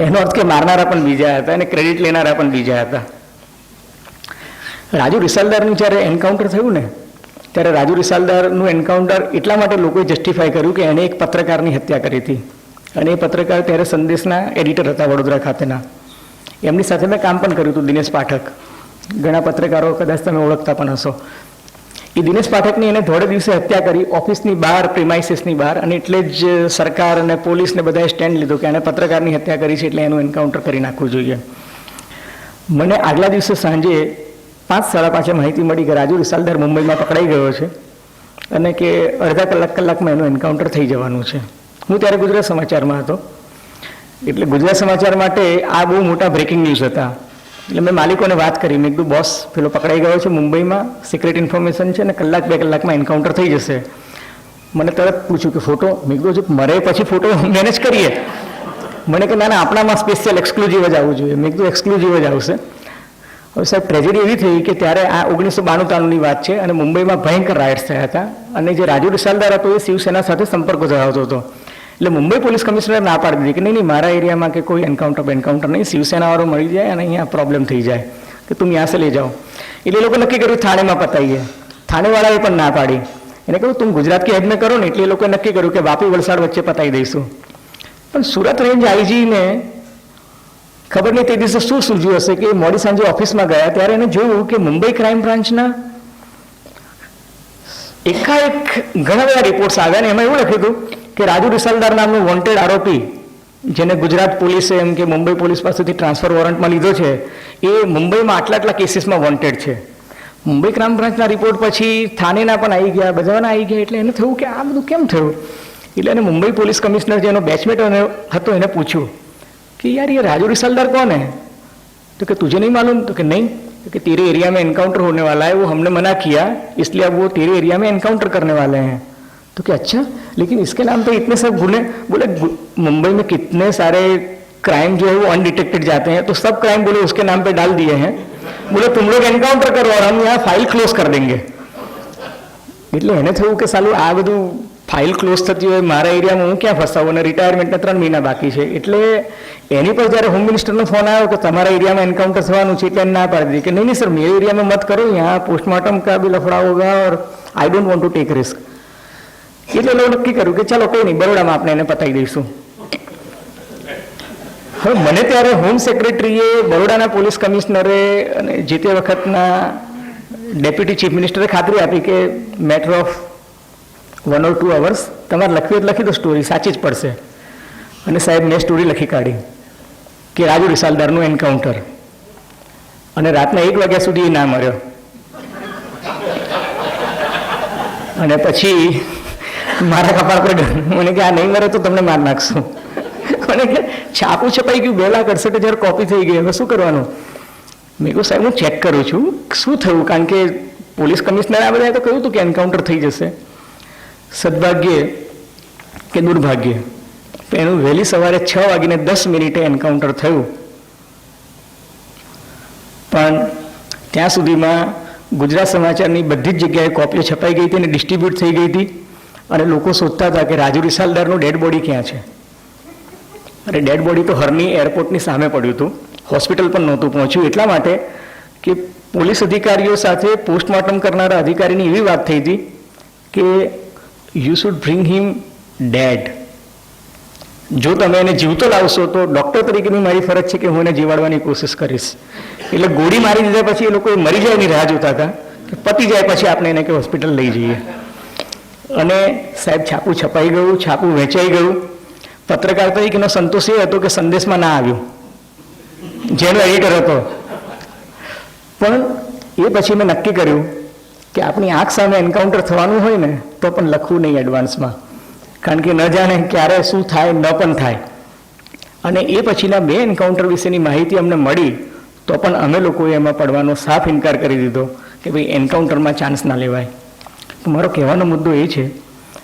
એનો અર્થ કે મારનારા પણ બીજા હતા અને ક્રેડિટ લેનારા પણ બીજા હતા. રાજુ રિસાલદારનું જ્યારે એન્કાઉન્ટર થયું ને ત્યારે રાજુ રિસાલદારનું એન્કાઉન્ટર એટલા માટે લોકોએ જસ્ટિફાય કર્યું કે એણે એક પત્રકારની હત્યા કરી હતી અને એ પત્રકાર ત્યારે સંદેશના એડિટર હતા વડોદરા ખાતેના. એમની સાથે મેં કામ પણ કર્યું હતું, દિનેશ પાઠક. ઘણા પત્રકારો કદાચ તમે ઓળખતા પણ હશો. એ દિનેશ પાઠકની એને થોડે દિવસે હત્યા કરી ઓફિસની બહાર, પ્રિમાઇસીસની બહાર, અને એટલે જ સરકાર અને પોલીસને બધાએ સ્ટેન્ડ લીધું કે એણે પત્રકારની હત્યા કરી છે એટલે એનું એન્કાઉન્ટર કરી નાખવું જોઈએ. મને આગલા દિવસે સાંજે 5-5:30 માહિતી મળી કે રાજુ રિસાલદાર મુંબઈમાં પકડાઈ ગયો છે અને કે અડધા કલાકમાં એનું એન્કાઉન્ટર થઈ જવાનું છે. હું ત્યારે ગુજરાત સમાચારમાં હતો એટલે ગુજરાત સમાચાર માટે આ બહુ મોટા બ્રેકિંગ ન્યૂઝ હતા. એટલે મેં માલિકોને વાત કરી, મેં કીધું બોસ પેલો પકડાઈ ગયો છે મુંબઈમાં, સિક્રેટ ઇન્ફોર્મેશન છે અને 1-2 કલાકમાં એન્કાઉન્ટર થઈ જશે. મને તરત પૂછ્યું કે ફોટો? મેં કીધું મરે પછી ફોટો મેનેજ કરીએ. મને કે ના આપણામાં સ્પેશિયલ એક્સક્લુઝિવ જ આવવું જોઈએ. મેં કીધું એક્સક્લુઝિવ જ આવશે. હવે સાહેબ ટ્રેજેડી એવી થઈ કે ત્યારે આ 1992-93ની વાત છે અને મુંબઈમાં ભયંકર રાયટ્સ થયા હતા અને જે રાજુ રિસાલદાર હતો એ શિવસેના સાથે સંપર્કો ધરાવતો હતો. એટલે મુંબઈ પોલીસ કમિશનરે ના પાડી દીધી કે નહીં મારા એરિયામાં કે કોઈ એન્કાઉન્ટર નહીં, શિવસેનાવાળો મળી જાય અને અહીંયા પ્રોબ્લેમ થઈ જાય કે તું यहाँ से ले जाओ. એટલે એ લોકો નક્કી કર્યું થાણેમાં પતાવીએ. થાણેવાળાએ પણ ના પાડી. એને કહ્યું તું ગુજરાત કે હેડ મેં કરો ને, એટલે એ લોકોએ નક્કી કર્યું કે વાપી વલસાડ વચ્ચે પતાવી દઈશું. પણ સુરત રેન્જ આઈજીને ખબર નહીં તે દિવસે શું સૂઝ્યું હશે કે મોડી સાંજે ઓફિસમાં ગયા ત્યારે એને જોયું કે મુંબઈ ક્રાઇમ બ્રાન્ચના એકાએક ઘણા બધા રિપોર્ટ્સ આવ્યા ને એમાં એવું લખ્યું હતું કે રાજુ રિસાલદાર નામનું વોન્ટેડ આરોપી જેને ગુજરાત પોલીસે એમ કે મુંબઈ પોલીસ પાસેથી ટ્રાન્સફર વોરંટમાં લીધો છે એ મુંબઈમાં આટલા કેસીસમાં વોન્ટેડ છે. મુંબઈ ક્રાઇમ બ્રાન્ચના રિપોર્ટ પછી થાનેના પણ આવી ગયા, બધાના આવી ગયા. એટલે એને થયું કે આ બધું કેમ થયું. એટલે એને મુંબઈ પોલીસ કમિશનર જેનો બેચમેટ હતો એને પૂછ્યું कि यार ये राजू रिसालदार कौन है? तो कि तुझे नहीं मालूम? तो कि नहीं. तो कि तेरे एरिया में एनकाउंटर होने वाला है, वो हमने मना किया इसलिए अब वो तेरे एरिया में एनकाउंटर करने वाले हैं. तो कि अच्छा, लेकिन इसके नाम पे इतने सब गुने, बोले मुंबई में कितने सारे क्राइम जो है वो अनडिटेक्टेड जाते हैं, तो सब क्राइम बोले उसके नाम पे डाल दिए हैं. बोले तुम लोग एनकाउंटर करो और हम यहाँ फाइल क्लोज कर देंगे. એટલે એને થયું કે સાલું આ બધું ફાઇલ ક્લોઝ થતી હોય મારા એરિયામાં હું ક્યાં ફસાવું અને રિટાયરમેન્ટના 3 મહિના બાકી છે. એટલે એની પર જ્યારે હોમ મિનિસ્ટરનો ફોન આવ્યો કે તમારા એરિયામાં એન્કાઉન્ટર થવાનું છે એટલે એને ના પાડી દીધી કે નહીં સર મેરે एरिया में मत करो, यहाँ पोस्टमार्टम का भी लफड़ा होगा और I don't want to take risk. એટલે લોકો નક્કી કર્યું કે ચાલો કોઈ નહીં, બરોડામાં આપણે એને પતાવી દઈશું. હવે મને ત્યારે હોમ સેક્રેટરીએ, બરોડાના પોલીસ કમિશનરે અને જે તે વખતના ડેપ્યુટી ચીફ મિનિસ્ટરે ખાતરી આપી કે મેટર ઓફ 1 or 2 hours તમારે લખવી લખી દો સ્ટોરી, સાચી જ પડશે. અને સાહેબ મેં સ્ટોરી લખી કાઢી કે રાજુ રિસાલદારનું એન્કાઉન્ટર, અને રાતના 1 વાગ્યા સુધી એ ના મર્યો. અને પછી મારા કપાળ પર મને કે આ નહીં મરે તો તમને માર નાખશું. મને કે છાપું છપાઈ ગયું, 2,68,000 કોપી થઈ ગઈ, હવે શું કરવાનું? મેં કહ્યું સાહેબ હું ચેક કરું છું શું થયું, કારણ કે પોલીસ કમિશનર આ બધાએ તો કહ્યું હતું કે એન્કાઉન્ટર થઈ જશે. સદભાગ્યે કે દુર્ભાગ્યે તો એનું વહેલી સવારે 6:10 એન્કાઉન્ટર થયું. પણ ત્યાં સુધીમાં ગુજરાત સમાચારની બધી જ જગ્યાએ કોપીઓ છપાઈ ગઈ હતી અને ડિસ્ટ્રીબ્યુટ થઈ ગઈ હતી, અને લોકો શોધતા હતા કે રાજુ રિસાલદારનું ડેડ બોડી ક્યાં છે. અને ડેડ બોડી તો હરની એરપોર્ટની સામે પડ્યું હતું, હોસ્પિટલ પણ નહોતું પહોંચ્યું, એટલા માટે કે પોલીસ અધિકારીઓ સાથે પોસ્ટમોર્ટમ કરનારા અધિકારીની એવી વાત થઈ હતી કે you should bring him dead. જો તમે એને જીવતો લાવશો તો ડૉક્ટર તરીકેની મારી ફરજ છે કે હું એને જીવાડવાની કોશિશ કરીશ. એટલે ગોળી મારી દીધા પછી એ લોકો મરી જાય એની રાહ જોતા હતા કે પતી જાય પછી આપણે એને કે હોસ્પિટલ લઈ જઈએ. અને સાહેબ છાપું છપાઈ ગયું, છાપું વેચાઈ ગયું. પત્રકાર તરીકેનો સંતોષ એ હતો કે સંદેશમાં ના આવ્યું, જેનો એડિટર હતો. પણ એ પછી મેં નક્કી કર્યું કે આપણી આંખ સામે એન્કાઉન્ટર થવાનું હોય ને તો પણ લખવું નહીં એડવાન્સમાં, કારણ કે ન જાણે ક્યારે શું થાય ન પણ થાય. અને એ પછીના 2 એન્કાઉન્ટર વિશેની માહિતી અમને મળી તો પણ અમે લોકોએ એમાં પડવાનો સાફ ઇનકાર કરી દીધો કે ભાઈ એન્કાઉન્ટરમાં ચાન્સ ના લેવાય. તો મારો કહેવાનો મુદ્દો એ છે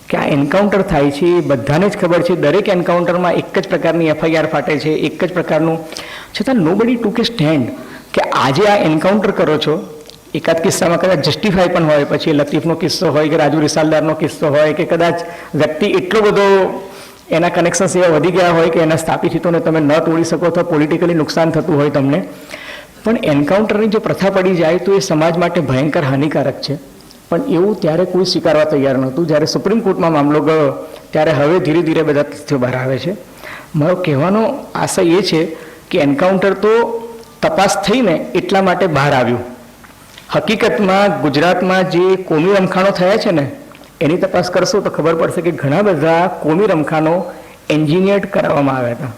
કે આ એન્કાઉન્ટર થાય છે એ બધાને જ ખબર છે, દરેક એન્કાઉન્ટરમાં એક જ પ્રકારની FIR ફાટે છે, એક જ પ્રકારનું, છતાં નોબડી ટુક એ સ્ટેન્ડ કે આજે આ એન્કાઉન્ટર કરો છો. એકાદ કિસ્સામાં કદાચ જસ્ટિફાય પણ હોય, પછી લતીફનો કિસ્સો હોય કે રાજુ રિસાલદારનો કિસ્સો હોય કે કદાચ વ્યક્તિ એટલો બધો એના કનેક્શન્સ એવા વધી ગયા હોય કે એના સ્થાપિત હિતોને તમે ન તોડી શકો તો પોલિટિકલી નુકસાન થતું હોય તમને. પણ એન્કાઉન્ટરની જો પ્રથા પડી જાય તો એ સમાજ માટે ભયંકર હાનિકારક છે. પણ એવું ત્યારે કોઈ સ્વીકારવા તૈયાર નહોતું. જ્યારે સુપ્રીમ કોર્ટમાં મામલો ગયો ત્યારે હવે ધીરે ધીરે બધા તથ્યો બહાર આવે છે. મારો કહેવાનો આશય એ છે કે એન્કાઉન્ટર તો તપાસ થઈને એટલા માટે બહાર આવ્યું. હકીકતમાં ગુજરાતમાં જે કોમી રમખાણો થયા છે ને એની તપાસ કરશો તો ખબર પડશે કે ઘણા બધા કોમી રમખાણો એન્જિનિયર્ડ કરાવવામાં આવ્યા હતા.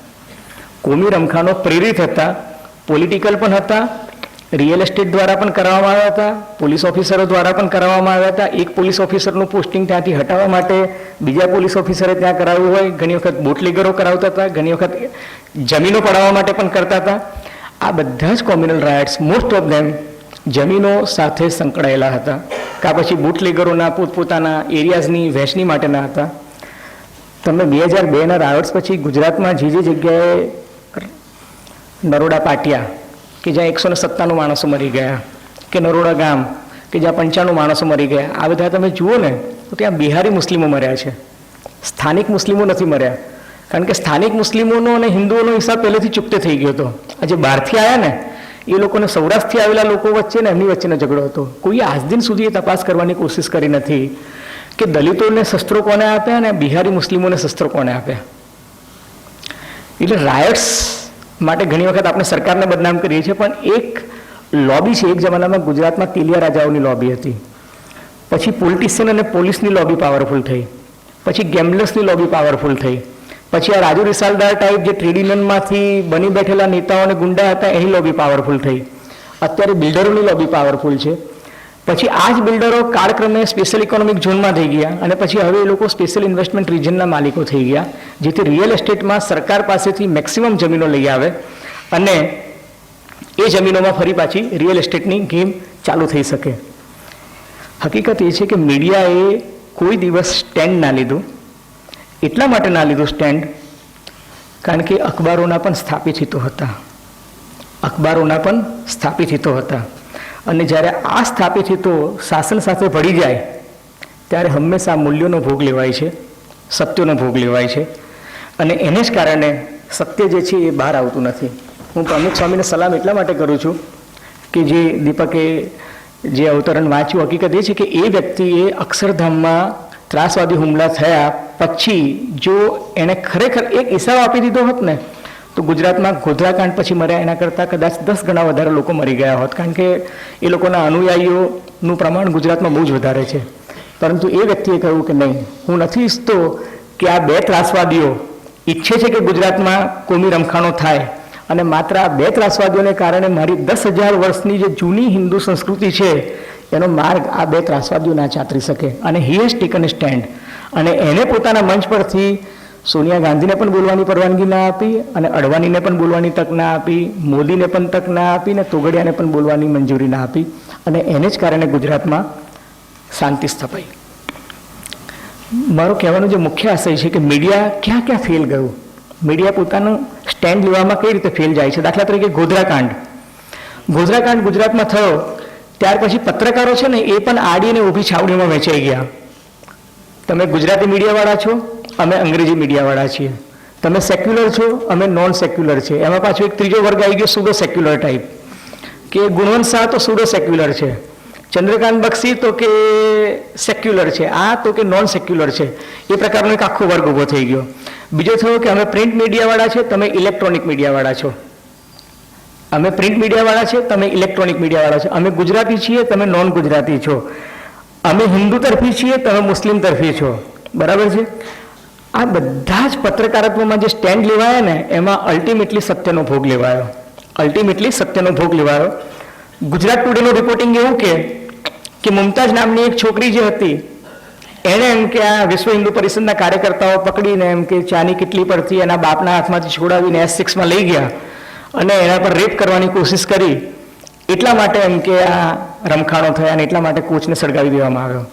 કોમી રમખાણો પ્રેરિત હતા, પોલિટિકલ પણ હતા, રિયલ એસ્ટેટ દ્વારા પણ કરાવવામાં આવ્યા હતા, પોલીસ ઓફિસરો દ્વારા પણ કરાવવામાં આવ્યા હતા. એક પોલીસ ઓફિસરનું પોસ્ટિંગ ત્યાંથી હટાવવા માટે બીજા પોલીસ ઓફિસરે ત્યાં કરાવ્યું હોય, ઘણી વખત બોટલીગરો કરાવતા હતા, ઘણી વખત જમીનો પડાવવા માટે પણ કરતા હતા. આ બધા જ communal riots most of them જમીનો સાથે સંકળાયેલા હતા, કાં પછી બુટલેગરોના પોતપોતાના એરિયાઝની વહેંચણી માટેના હતા. તમે 2002ના રાયોટ્સ પછી ગુજરાતમાં જે જગ્યાએ નરોડા પાટિયા કે જ્યાં 197 માણસો મરી ગયા, કે નરોડા ગામ કે જ્યાં 95 માણસો મરી ગયા, આ બધા તમે જુઓ ને તો ત્યાં બિહારી મુસ્લિમો મર્યા છે, સ્થાનિક મુસ્લિમો નથી મર્યા. કારણ કે સ્થાનિક મુસ્લિમોનો અને હિન્દુઓનો હિસાબ પહેલેથી ચૂકતે થઈ ગયો હતો. આ જે બહારથી આવ્યા ને એ લોકોને સૌરાષ્ટ્રથી આવેલા લોકો વચ્ચે ને એમની વચ્ચેનો ઝઘડો હતો. કોઈએ આજ દિન સુધી એ તપાસ કરવાની કોશિશ કરી નથી કે દલિતોને શસ્ત્રો કોને આપ્યા અને બિહારી મુસ્લિમોને શસ્ત્રો કોને આપ્યા. એટલે રાયટ્સ માટે ઘણી વખત આપણે સરકારને બદનામ કરીએ છીએ, પણ એક લોબી છે. એક જમાનામાં ગુજરાતમાં તેલિયા રાજાઓની લોબી હતી, પછી પોલિટિશિયન અને પોલીસની લોબી પાવરફુલ થઈ, પછી ગેમ્બલર્સની લોબી પાવરફુલ થઈ, પછી આ રાજુ રિસાલદાર ટાઈપ જે ટ્રેડ યુનિયનમાંથી બની બેઠેલા નેતાઓ અને ગુંડા હતા એની લોબી પાવરફુલ થઈ. અત્યારે બિલ્ડરોની લોબી પાવરફુલ છે. પછી આ જ બિલ્ડરો કાળક્રમે સ્પેશિયલ ઇકોનોમિક ઝોનમાં થઈ ગયા અને પછી હવે એ લોકો સ્પેશિયલ ઇન્વેસ્ટમેન્ટ રિજનના માલિકો થઈ ગયા, જેથી રિયલ એસ્ટેટમાં સરકાર પાસેથી મેક્સિમમ જમીનો લઈ આવે અને એ જમીનોમાં ફરી પાછી રિયલ એસ્ટેટની ગેમ ચાલુ થઈ શકે. હકીકત એ છે કે મીડિયાએ કોઈ દિવસ સ્ટેન્ડ ના લીધું. એટલા માટે ના લીધું સ્ટેન્ડ કારણ કે અખબારોના પણ સ્થાપિત હિતો હતા, અખબારોના પણ સ્થાપિત હિતો હતા. અને જ્યારે આ સ્થાપિત હિતો શાસન સાથે ભળી જાય ત્યારે હંમેશા મૂલ્યોનો ભોગ લેવાય છે, સત્યોનો ભોગ લેવાય છે, અને એને જ કારણે સત્ય જે છે એ બહાર આવતું નથી. હું પ્રમુખ સ્વામીને સલામ એટલા માટે કરું છું કે જે દીપકે જે અવતરણ વાંચ્યું, હકીકત એ છે કે એ વ્યક્તિએ અક્ષરધામમાં ત્રાસવાદી હુમલા થયા પછી જો એણે ખરેખર એક ઈશારો આપી દીધો હોત ને તો ગુજરાતમાં ગોધરાકાંડ પછી મર્યા એના કરતાં કદાચ 10 ગણા વધારે લોકો મરી ગયા હોત. કારણ કે એ લોકોના અનુયાયીઓનું પ્રમાણ ગુજરાતમાં બહુ જ વધારે છે. પરંતુ એ વ્યક્તિએ કહ્યું કે નહીં, હું નથી ઈચ્છતો કે આ 2 ત્રાસવાદીઓ ઈચ્છે છે કે ગુજરાતમાં કોમી રમખાણો થાય અને માત્ર આ બે ત્રાસવાદીઓને કારણે મારી 10,000 વર્ષની જે જૂની હિન્દુ સંસ્કૃતિ છે એનો માર્ગ આ બે ત્રાસવાદીઓ ના ચાતરી શકે. અને he has taken A stand. અને એને પોતાના મંચ પરથી સોનિયા ગાંધીને પણ બોલવાની પરવાનગી ના આપી અને અડવાણીને પણ બોલવાની તક ના આપી, મોદીને પણ તક ના આપી ને તોગડિયાને પણ બોલવાની મંજૂરી ના આપી. અને એને જ કારણે ગુજરાતમાં શાંતિ સ્થપાઈ. મારો કહેવાનો જે મુખ્ય આશય છે કે મીડિયા ક્યાં ક્યાં ફેલ ગયું, મીડિયા પોતાનું સ્ટેન્ડ લેવામાં કઈ રીતે ફેલ જાય છે. દાખલા તરીકે ગોધરાકાંડ ગુજરાતમાં થયો ત્યાર પછી પત્રકારો છે ને એ પણ આડી અને ઊભી છાવણીમાં વહેંચાઈ ગયા. તમે ગુજરાતી મીડિયાવાળા છો, અમે અંગ્રેજી મીડિયાવાળા છીએ. તમે સેક્યુલર છો, અમે નોન સેક્યુલર છે. એમાં પાછો એક ત્રીજો વર્ગ આવી ગયો સુડો સેક્યુલર ટાઈપ, કે ગુણવંત શાહ તો સુડો સેક્યુલર છે, ચંદ્રકાંત બક્ષી તો કે સેક્યુલર છે, આ તો કે નોન સેક્યુલર છે. એ પ્રકારનો એક આખો વર્ગ ઊભો થઈ ગયો. બીજો થયો કે અમે પ્રિન્ટ મીડિયાવાળા છે, તમે ઇલેક્ટ્રોનિક મીડિયાવાળા છો. અમે પ્રિન્ટ મીડિયાવાળા છે, તમે ઇલેક્ટ્રોનિક મીડિયાવાળા છો. અમે ગુજરાતી છીએ, તમે નોન ગુજરાતી છો. અમે હિન્દુ તરફી છીએ, તમે મુસ્લિમ તરફી છો. બરાબર છે. આ બધા જ પત્રકારત્વમાં જે સ્ટેન્ડ લેવાયા ને એમાં અલ્ટિમેટલી સત્યનો ભોગ લેવાયો. ગુજરાત ટુડેનું રિપોર્ટિંગ એવું કે મુમતાઝ નામની એક છોકરી જે હતી એણે એમ કે આ વિશ્વ હિન્દુ પરિષદના કાર્યકર્તાઓ પકડીને એમ કે ચાની કિટલી પરથી એના બાપના હાથમાંથી છોડાવીને S6માં લઈ ગયા અને એના પર રેપ કરવાની કોશિશ કરી. એટલા માટે એમ કે આ રમખાણો થયા અને એટલા માટે કોચને સળગાવી દેવામાં આવ્યો.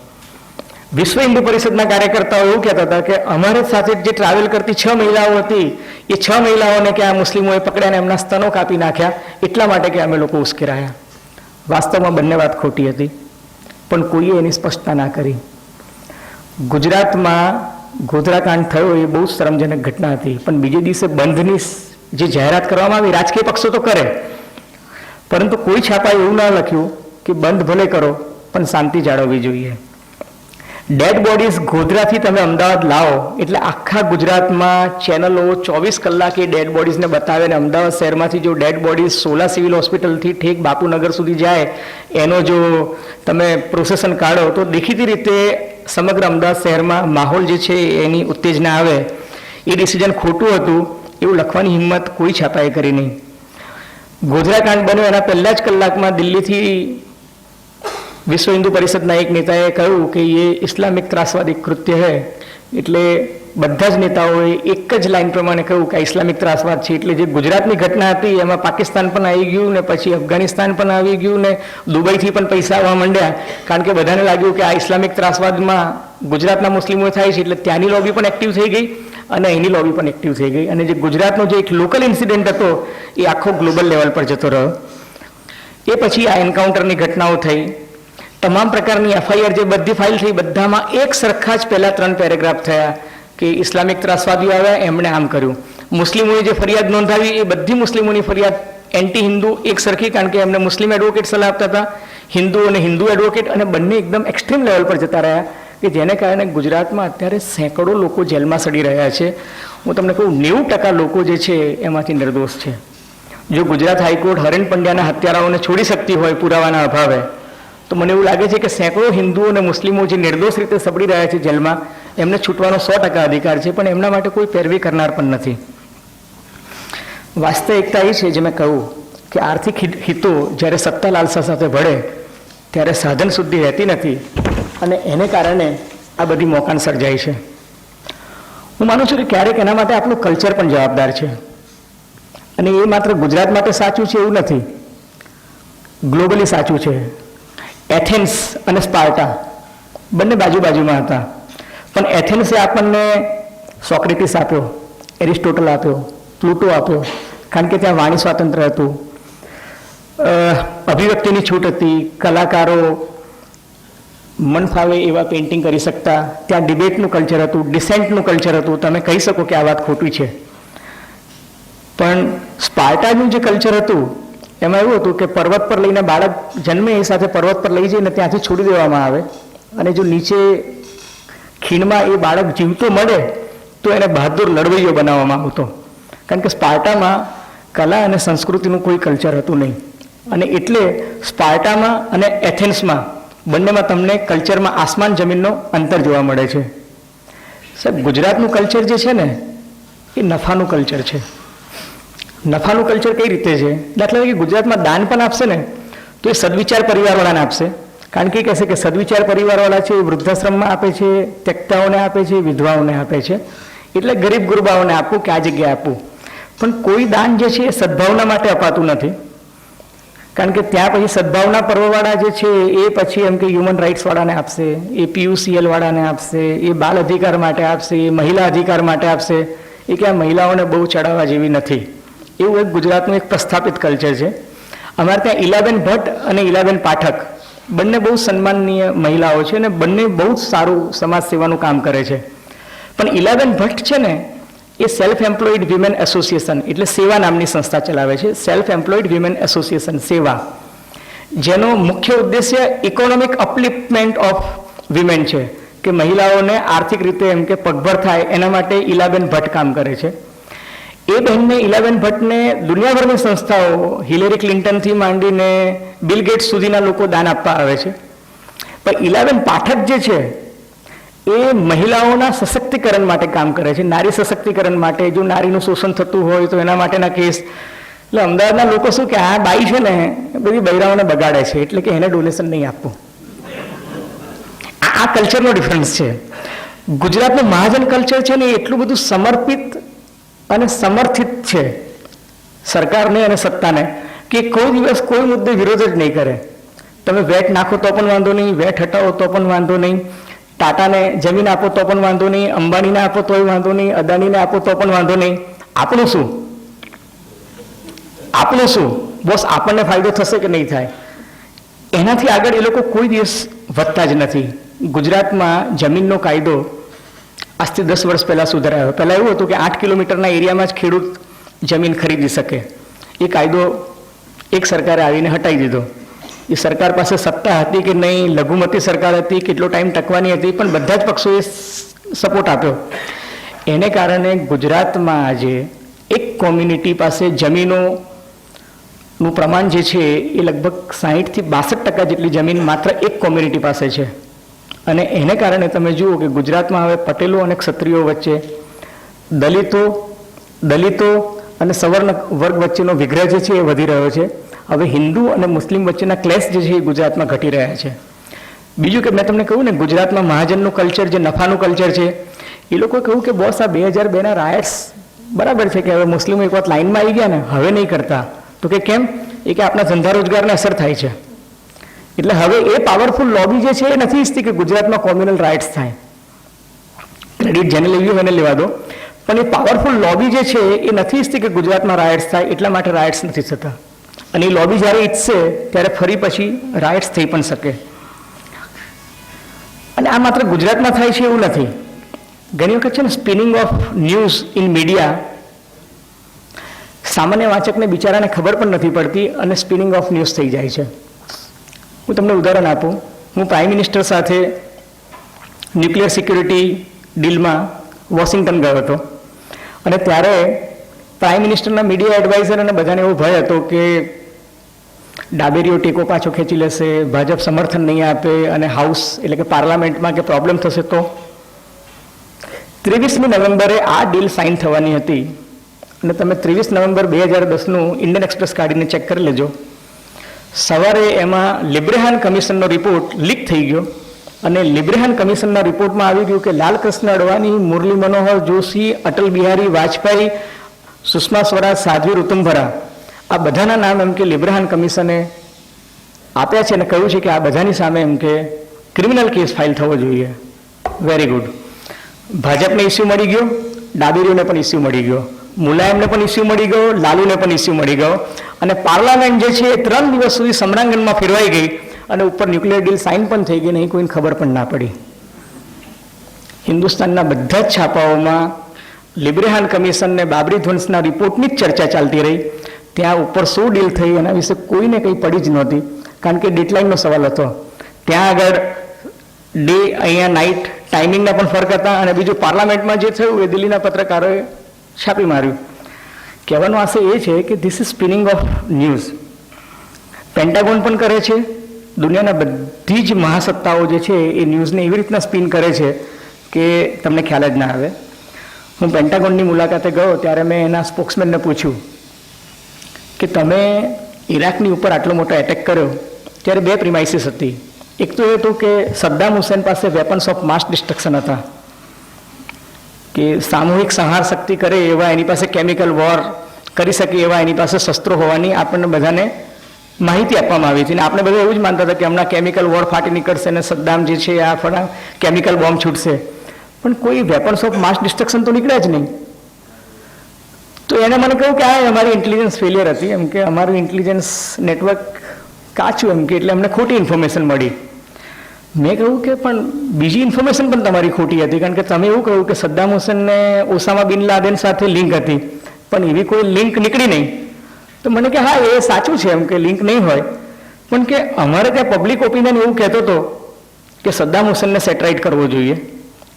વિશ્વ હિન્દુ પરિષદના કાર્યકર્તાઓ એવું કહેતા હતા કે અમારે સાથે જે ટ્રાવેલ કરતી 6 મહિલાઓ હતી એ 6 મહિલાઓને કે આ મુસ્લિમોએ પકડ્યા અને એમના સ્તનો કાપી નાખ્યા એટલા માટે કે અમે લોકો ઉશ્કેરાયા. વાસ્તવમાં બંને વાત ખોટી હતી, પણ કોઈએ એની સ્પષ્ટતા ના કરી. ગુજરાતમાં ગોધરાકાંડ થયો એ બહુ શરમજનક ઘટના હતી, પણ બીજે દિવસે બંધની જે જાહેરાત કરવામાં આવી, રાજકીય પક્ષો તો કરે, પરંતુ કોઈ છાપાએ એવું ના લખ્યું કે બંધ ભલે કરો પણ શાંતિ જાળવવી જોઈએ. ડેડ બોડીઝ ગોધરાથી તમે અમદાવાદ લાવો એટલે આખા ગુજરાતમાં ચેનલો 24 કલાક એ ડેડ બોડીઝને બતાવે ને અમદાવાદ શહેરમાંથી જો ડેડ બોડીઝ સોલા સિવિલ હોસ્પિટલથી ઠેક બાપુનગર સુધી જાય એનો જો તમે પ્રોસેસન કાઢો તો દેખીતી રીતે સમગ્ર અમદાવાદ શહેરમાં માહોલ જે છે એની ઉત્તેજના આવે. એ ડિસિઝન ખોટું હતું એવું લખવાની હિંમત કોઈ છાપાએ કરી નહીં. ગોધરાકાંડ બન્યો એના પહેલા જ કલાકમાં દિલ્હીથી વિશ્વ હિન્દુ પરિષદના એક નેતાએ કહ્યું કે એ ઇસ્લામિક ત્રાસવાદી કૃત્ય છે. એટલે બધા જ નેતાઓએ એક જ લાઈન પ્રમાણે કહ્યું કે આ ઇસ્લામિક ત્રાસવાદ છે. એટલે જે ગુજરાતની ઘટના હતી એમાં પાકિસ્તાન પણ આવી ગયું ને પછી અફઘાનિસ્તાન પણ આવી ગયું ને દુબઈથી પણ પૈસા આવવા માંડ્યા, કારણ કે બધાને લાગ્યું કે આ ઇસ્લામિક ત્રાસવાદમાં ગુજરાતના મુસ્લિમો થાય છે એટલે ત્યાંની લોબી પણ એક્ટિવ થઈ ગઈ અને અહીંની લોબી પણ એક્ટિવ થઈ ગઈ. અને જે ગુજરાતનો જે એક લોકલ ઇન્સિડન્ટ હતો એ આખો ગ્લોબલ લેવલ પર જતો રહ્યો. એ પછી આ એન્કાઉન્ટરની ઘટનાઓ થઈ, તમામ પ્રકારની FIR જે બધી ફાઇલ થઈ બધામાં એક સરખા જ પહેલા 3 પેરેગ્રાફ થયા કે ઇસ્લામિક ત્રાસવાદીઓ આવ્યા એમણે આમ કર્યું. મુસ્લિમોએ જે ફરિયાદ નોંધાવી એ બધી મુસ્લિમોની ફરિયાદ એન્ટી હિન્દુ એક સરખી, કારણ કે એમને મુસ્લિમ એડવોકેટ સલાહ આપતા હતા, હિન્દુ અને હિન્દુ એડવોકેટ, અને બંને એકદમ એક્સ્ટ્રીમ લેવલ પર જતા રહ્યા કે જેને કારણે ગુજરાતમાં અત્યારે સેંકડો લોકો જેલમાં સડી રહ્યા છે. હું તમને કહું 90% લોકો જે છે એમાંથી નિર્દોષ છે. જો ગુજરાત હાઈકોર્ટ હરેન પંડ્યાના હત્યારાઓને છોડી શકતી હોય પુરાવાના અભાવે, તો મને એવું લાગે છે કે સેંકડો હિન્દુઓ અને મુસ્લિમો જે નિર્દોષ રીતે સબડી રહ્યા છે જેલમાં એમને છૂટવાનો 100% અધિકાર છે, પણ એમના માટે કોઈ પેરવી કરનાર પણ નથી. વાસ્તવિકતા એ છે જે મેં કહ્યું કે આર્થિક હિતો જ્યારે સત્તા લાલસા સાથે ભળે ત્યારે સાધન શુદ્ધિ રહેતી નથી અને એને કારણે આ બધી મોકાન સર્જાય છે. હું માનું છું કે ક્યારેક એના માટે આપણું કલ્ચર પણ જવાબદાર છે. અને એ માત્ર ગુજરાત માટે સાચું છે એવું નથી, ગ્લોબલી સાચું છે. એથેન્સ અને સ્પાર્ટા બંને બાજુમાં હતા, પણ એથેન્સે આપણને સોક્રેટિસ આપ્યો, એરિસ્ટોટલ આપ્યો, પ્લુટો આપ્યો, કારણ કે ત્યાં વાણી સ્વાતંત્ર્ય હતું, અભિવ્યક્તિની છૂટ હતી, કલાકારો મન ફાવે એવા પેઇન્ટિંગ કરી શકતા, ત્યાં ડિબેટનું કલ્ચર હતું, ડિસેન્ટનું કલ્ચર હતું. તમે કહી શકો કે આ વાત ખોટી છે, પણ સ્પાર્ટાનું જે કલ્ચર હતું એમાં એવું હતું કે પર્વત પર લઈને બાળક જન્મે એ સાથે પર્વત પર લઈ જઈને ત્યાંથી છોડી દેવામાં આવે અને જો નીચે ખીણમાં એ બાળક જીવતો મળે તો એને બહાદુર લડવૈયો બનાવવામાં આવતો, કારણ કે સ્પાર્ટામાં કલા અને સંસ્કૃતિનું કોઈ કલ્ચર હતું નહીં. અને એટલે સ્પાર્ટામાં અને એથેન્સમાં બંનેમાં તમને કલ્ચરમાં આસમાન જમીનનો અંતર જોવા મળે છે. સાહેબ ગુજરાતનું કલ્ચર જે છે ને એ નફાનું કલ્ચર છે. નફાનું કલ્ચર કઈ રીતે છે? દાખલા તરીકે ગુજરાતમાં દાન પણ આપશે ને તો એ સદવિચાર પરિવારવાળાને આપશે, કારણ કે કહેશે કે સદવિચાર પરિવારવાળા છે એ વૃદ્ધાશ્રમમાં આપે છે, ત્યક્તાઓને આપે છે, વિધવાઓને આપે છે, એટલે ગરીબ ગુરબાઓને આપવું કે આ જગ્યાએ આપવું. પણ કોઈ દાન જે છે એ સદભાવના માટે અપાતું નથી, કારણ કે ત્યાં પછી સદભાવના પર્વવાળા જે છે એ પછી એમ કે હ્યુમન રાઇટ્સવાળાને આપશે, એ PUCL વાળાને આપશે, એ બાલ અધિકાર માટે આપશે, એ મહિલા અધિકાર માટે આપશે, એ કે આ મહિલાઓને બહુ ચડાવવા જેવી નથી. એવું એક ગુજરાતનું એક પ્રસ્થાપિત કલ્ચર છે. અમારે ત્યાં ઈલાબેન ભટ્ટ અને ઈલાબેન પાઠક બંને બહુ સન્માનનીય મહિલાઓ છે અને બંને બહુ જ સારું સમાજ સેવાનું કામ કરે છે. પણ ઈલાબેન ભટ્ટ છે ને એ સેલ્ફ એમ્પ્લોઈડ વિમેન એસોસિએશન એટલે સેવા નામની સંસ્થા ચલાવે છે. સેલ્ફ એમ્પ્લોઈડ વિમેન એસોસિએશન સેવા, જેનો મુખ્ય ઉદ્દેશ્ય ઇકોનોમિક અપલિફ્ટમેન્ટ ઓફ વિમેન છે, કે મહિલાઓને આર્થિક રીતે એમ કે પગભર થાય એના માટે ઈલાબેન ભટ્ટ કામ કરે છે. એ બહેનને ઈલાબેન ભટ્ટને દુનિયાભરની સંસ્થાઓ હિલેરી ક્લિન્ટનથી માંડીને બિલ ગેટ્સ સુધીના લોકો દાન આપવા આવે છે. પણ ઈલાબેન પાઠક જે છે એ મહિલાઓના સશક્તિકરણ માટે કામ કરે છે, નારી સશક્તિકરણ માટે. જો નારીનું શોષણ થતું હોય તો એના માટેના કેસ. એટલે અમદાવાદના લોકો શું કે આ બાઈ છે ને બધી બૈરાઓને બગાડે છે એટલે કે એને ડોનેશન નહીં આપવું. આ કલ્ચરનો ડિફરન્સ છે. ગુજરાતનું મહાજન કલ્ચર છે ને એટલું બધું સમર્પિત અને સમર્થિત છે સરકારને અને સત્તાને કે કોઈ દિવસ કોઈ મુદ્દે વિરોધ જ નહીં કરે. તમે વેટ નાખો તો પણ વાંધો નહીં, વેટ હટાવો તો પણ વાંધો નહીં, ટાટાને જમીન આપો તો પણ વાંધો નહીં, અંબાણીને આપો તોય વાંધો નહીં, અદાણીને આપો તો પણ વાંધો નહીં. આપણું શું? આપણું શું? બોસ આપણને ફાયદો થશે કે નહીં થાય, એનાથી આગળ એ લોકો કોઈ દિવસ વધતા જ નથી. ગુજરાતમાં જમીનનો કાયદો આજથી 10 વર્ષ પહેલાં સુધારાયો. પહેલાં એવું હતું કે 8 કિલોમીટરના એરિયામાં જ ખેડૂત જમીન ખરીદી શકે. એ કાયદો એક સરકારે આવીને હટાવી દીધો. એ સરકાર પાસે સત્તા હતી કે નહીં, લઘુમતી સરકાર હતી, કેટલો ટાઈમ ટકવાની હતી, પણ બધા જ પક્ષોએ સપોર્ટ આપ્યો. એને કારણે ગુજરાતમાં આજે એક કોમ્યુનિટી પાસે જમીનોનું પ્રમાણ જે છે એ લગભગ 60 થી 62% જેટલી જમીન માત્ર એક કોમ્યુનિટી પાસે છે. અને એને કારણે તમે જુઓ કે ગુજરાતમાં હવે પટેલો અને ક્ષત્રિયો વચ્ચે, દલિતો અને સવર્ણ વર્ગ વચ્ચેનો વિગ્રહ જે છે એ વધી રહ્યો છે. હવે હિન્દુ અને મુસ્લિમ વચ્ચેના ક્લેશ જે છે એ ગુજરાતમાં ઘટી રહ્યા છે. બીજું કે મેં તમને કહ્યું ને ગુજરાતમાં મહાજનનું કલ્ચર જે નફાનું કલ્ચર છે, એ લોકો કહ્યું કે બોસ આ 2002ના રાયટ્સ બરાબર છે કે હવે મુસ્લિમો એક વખત લાઇનમાં આવી ગયા ને હવે નહીં કરતા. તો કે કેમ? એ કે આપણા ધંધા રોજગારને અસર થાય છે. એટલે હવે એ પાવરફુલ લોબી જે છે એ નથી ઈચ્છતી કે ગુજરાતમાં કોમ્યુનલ રાઇટ્સ થાય. ક્રેડિટ જેને લેવી હોય એને લેવા દો, પણ એ પાવરફુલ લોબી જે છે એ નથી ઈચ્છતી કે ગુજરાતમાં રાઇટ્સ થાય, એટલા માટે રાઇટ્સ નથી થતા. અને એ લોબી જ્યારે ઈચ્છશે ત્યારે ફરી પછી રાઇટ્સ થઈ પણ શકે. અને આ માત્ર ગુજરાતમાં થાય છે એવું નથી. ઘણી વખત છે ને spinning of news in media સામાન્ય વાચકને બિચારાને ખબર પણ નથી પડતી અને સ્પિનિંગ ઓફ ન્યૂઝ થઈ જાય છે. હું તમને ઉદાહરણ આપું. હું પ્રાઇમ મિનિસ્ટર સાથે ન્યુક્લિયર સિક્યુરિટી ડીલમાં વોશિંગ્ટન ગયો હતો અને ત્યારે પ્રાઇમ મિનિસ્ટરના મીડિયા એડવાઇઝર અને બધાને એવો ભય હતો કે ડાબેરીઓ ટેકો પાછો ખેંચી લેશે, ભાજપ સમર્થન નહીં આપે અને હાઉસ એટલે કે પાર્લામેન્ટમાં કે પ્રોબ્લેમ થશે. તો 23મી નવેમ્બરે આ ડીલ સાઇન થવાની હતી અને તમે 23 નવેમ્બર 2010નું ઇન્ડિયન એક્સપ્રેસ કાઢીને ચેક કરી લેજો. સવારે એમાં લિબ્રેહાન કમિશનનો રિપોર્ટ લીક થઈ ગયો અને લિબ્રેહાન કમિશનના રિપોર્ટમાં આવી ગયું કે લાલકૃષ્ણ અડવાણી, મુરલી મનોહર જોશી, અટલ બિહારી વાજપેયી, સુષ્મા સ્વરાજ, સાધ્વી ઋતુંભરા આ બધાના નામ એમ કે લિબ્રેહાન કમિશને આપ્યા છે અને કહ્યું છે કે આ બધાની સામે એમ કે ક્રિમિનલ કેસ ફાઇલ થવો જોઈએ. Very good. ભાજપને ઇસ્યુ મળી ગયો, ડાબેરીઓને પણ ઇસ્યુ મળી ગયો, મુલાયમને પણ ઇસ્યુ મળી ગયો, લાલુને પણ ઇસ્યુ મળી ગયો અને પાર્લામેન્ટ જે છે એ 3 દિવસ સુધી સમરાંગણમાં ફેરવાઈ ગઈ અને ઉપર ન્યુક્લિયર ડીલ સાઇન પણ થઈ ગઈ, નહીં કોઈને ખબર પણ ના પડી. હિન્દુસ્તાનના બધા જ છાપાઓમાં લિબ્રેહાન કમિશન ને બાબરી ધ્વંસના રિપોર્ટની જ ચર્ચા ચાલતી રહી. ત્યાં ઉપર શું ડીલ થઈ એના વિશે કોઈને કંઈ પડી જ નહોતી, કારણ કે ડેડલાઇનનો સવાલ હતો. ત્યાં આગળ ડે, અહીંયા નાઇટ ટાઈમિંગના પણ ફરક હતા અને બીજું પાર્લામેન્ટમાં જે થયું એ દિલ્હીના પત્રકારોએ છાપી માર્યું. કહેવાનો આશય એ છે કે this is spinning of news. Pentagon પણ કરે છે, દુનિયાના બધી જ મહાસત્તાઓ જે છે એ ન્યૂઝને એવી રીતના સ્પિન કરે છે કે તમને ખ્યાલ જ ના આવે. હું પેન્ટાગોનની મુલાકાતે ગયો ત્યારે મેં એના સ્પોક્સમેનને પૂછ્યું કે તમે ઈરાકની ઉપર આટલો મોટો એટેક કર્યો ત્યારે બે પ્રિમાઇસીસ હતી. એક તો એ હતું કે સદ્દામ હુસેન પાસે વેપન્સ ઓફ માસ ડિસ્ટ્રક્શન હતા, કે સામૂહિક સંહાર શક્તિ કરે એવા એની પાસે કેમિકલ વોર કરી શકે એવા એની પાસે શસ્ત્રો હોવાની આપણને બધાને માહિતી આપવામાં આવી હતી. અને આપણે બધા એવું જ માનતા હતા કે હમણાં કેમિકલ વોર ફાટી નીકળશે અને સદ્દામ જે છે આ ફળા કેમિકલ બોમ્બ છૂટશે, પણ કોઈ વેપન્સ ઓફ માસ ડિસ્ટ્રક્શન તો નીકળ્યા જ નહીં. તો એને મને કહ્યું કે આ અમારી ઇન્ટેલિજન્સ ફેલિયર હતી, એમ કે અમારું ઇન્ટેલિજન્સ નેટવર્ક કાચું, એમ કે એટલે અમને ખોટી ઇન્ફોર્મેશન મળી. મેં કહ્યું કે પણ બીજી ઇન્ફોર્મેશન પણ તમારી ખોટી હતી, કારણ કે તમે એવું કહ્યું કે સદ્દામ હુસેનને ઓસામા બિન લાદેન સાથે લિંક હતી, પણ એવી કોઈ લિંક નીકળી નહીં. તો મને કે હા એ સાચું છે, એમ કે લિંક નહીં હોય, પણ કે અમારે ત્યાં પબ્લિક ઓપિનિયન એવું કહેતો હતો કે સદ્દામ હુસેનને સેટરાઇટ કરવો જોઈએ,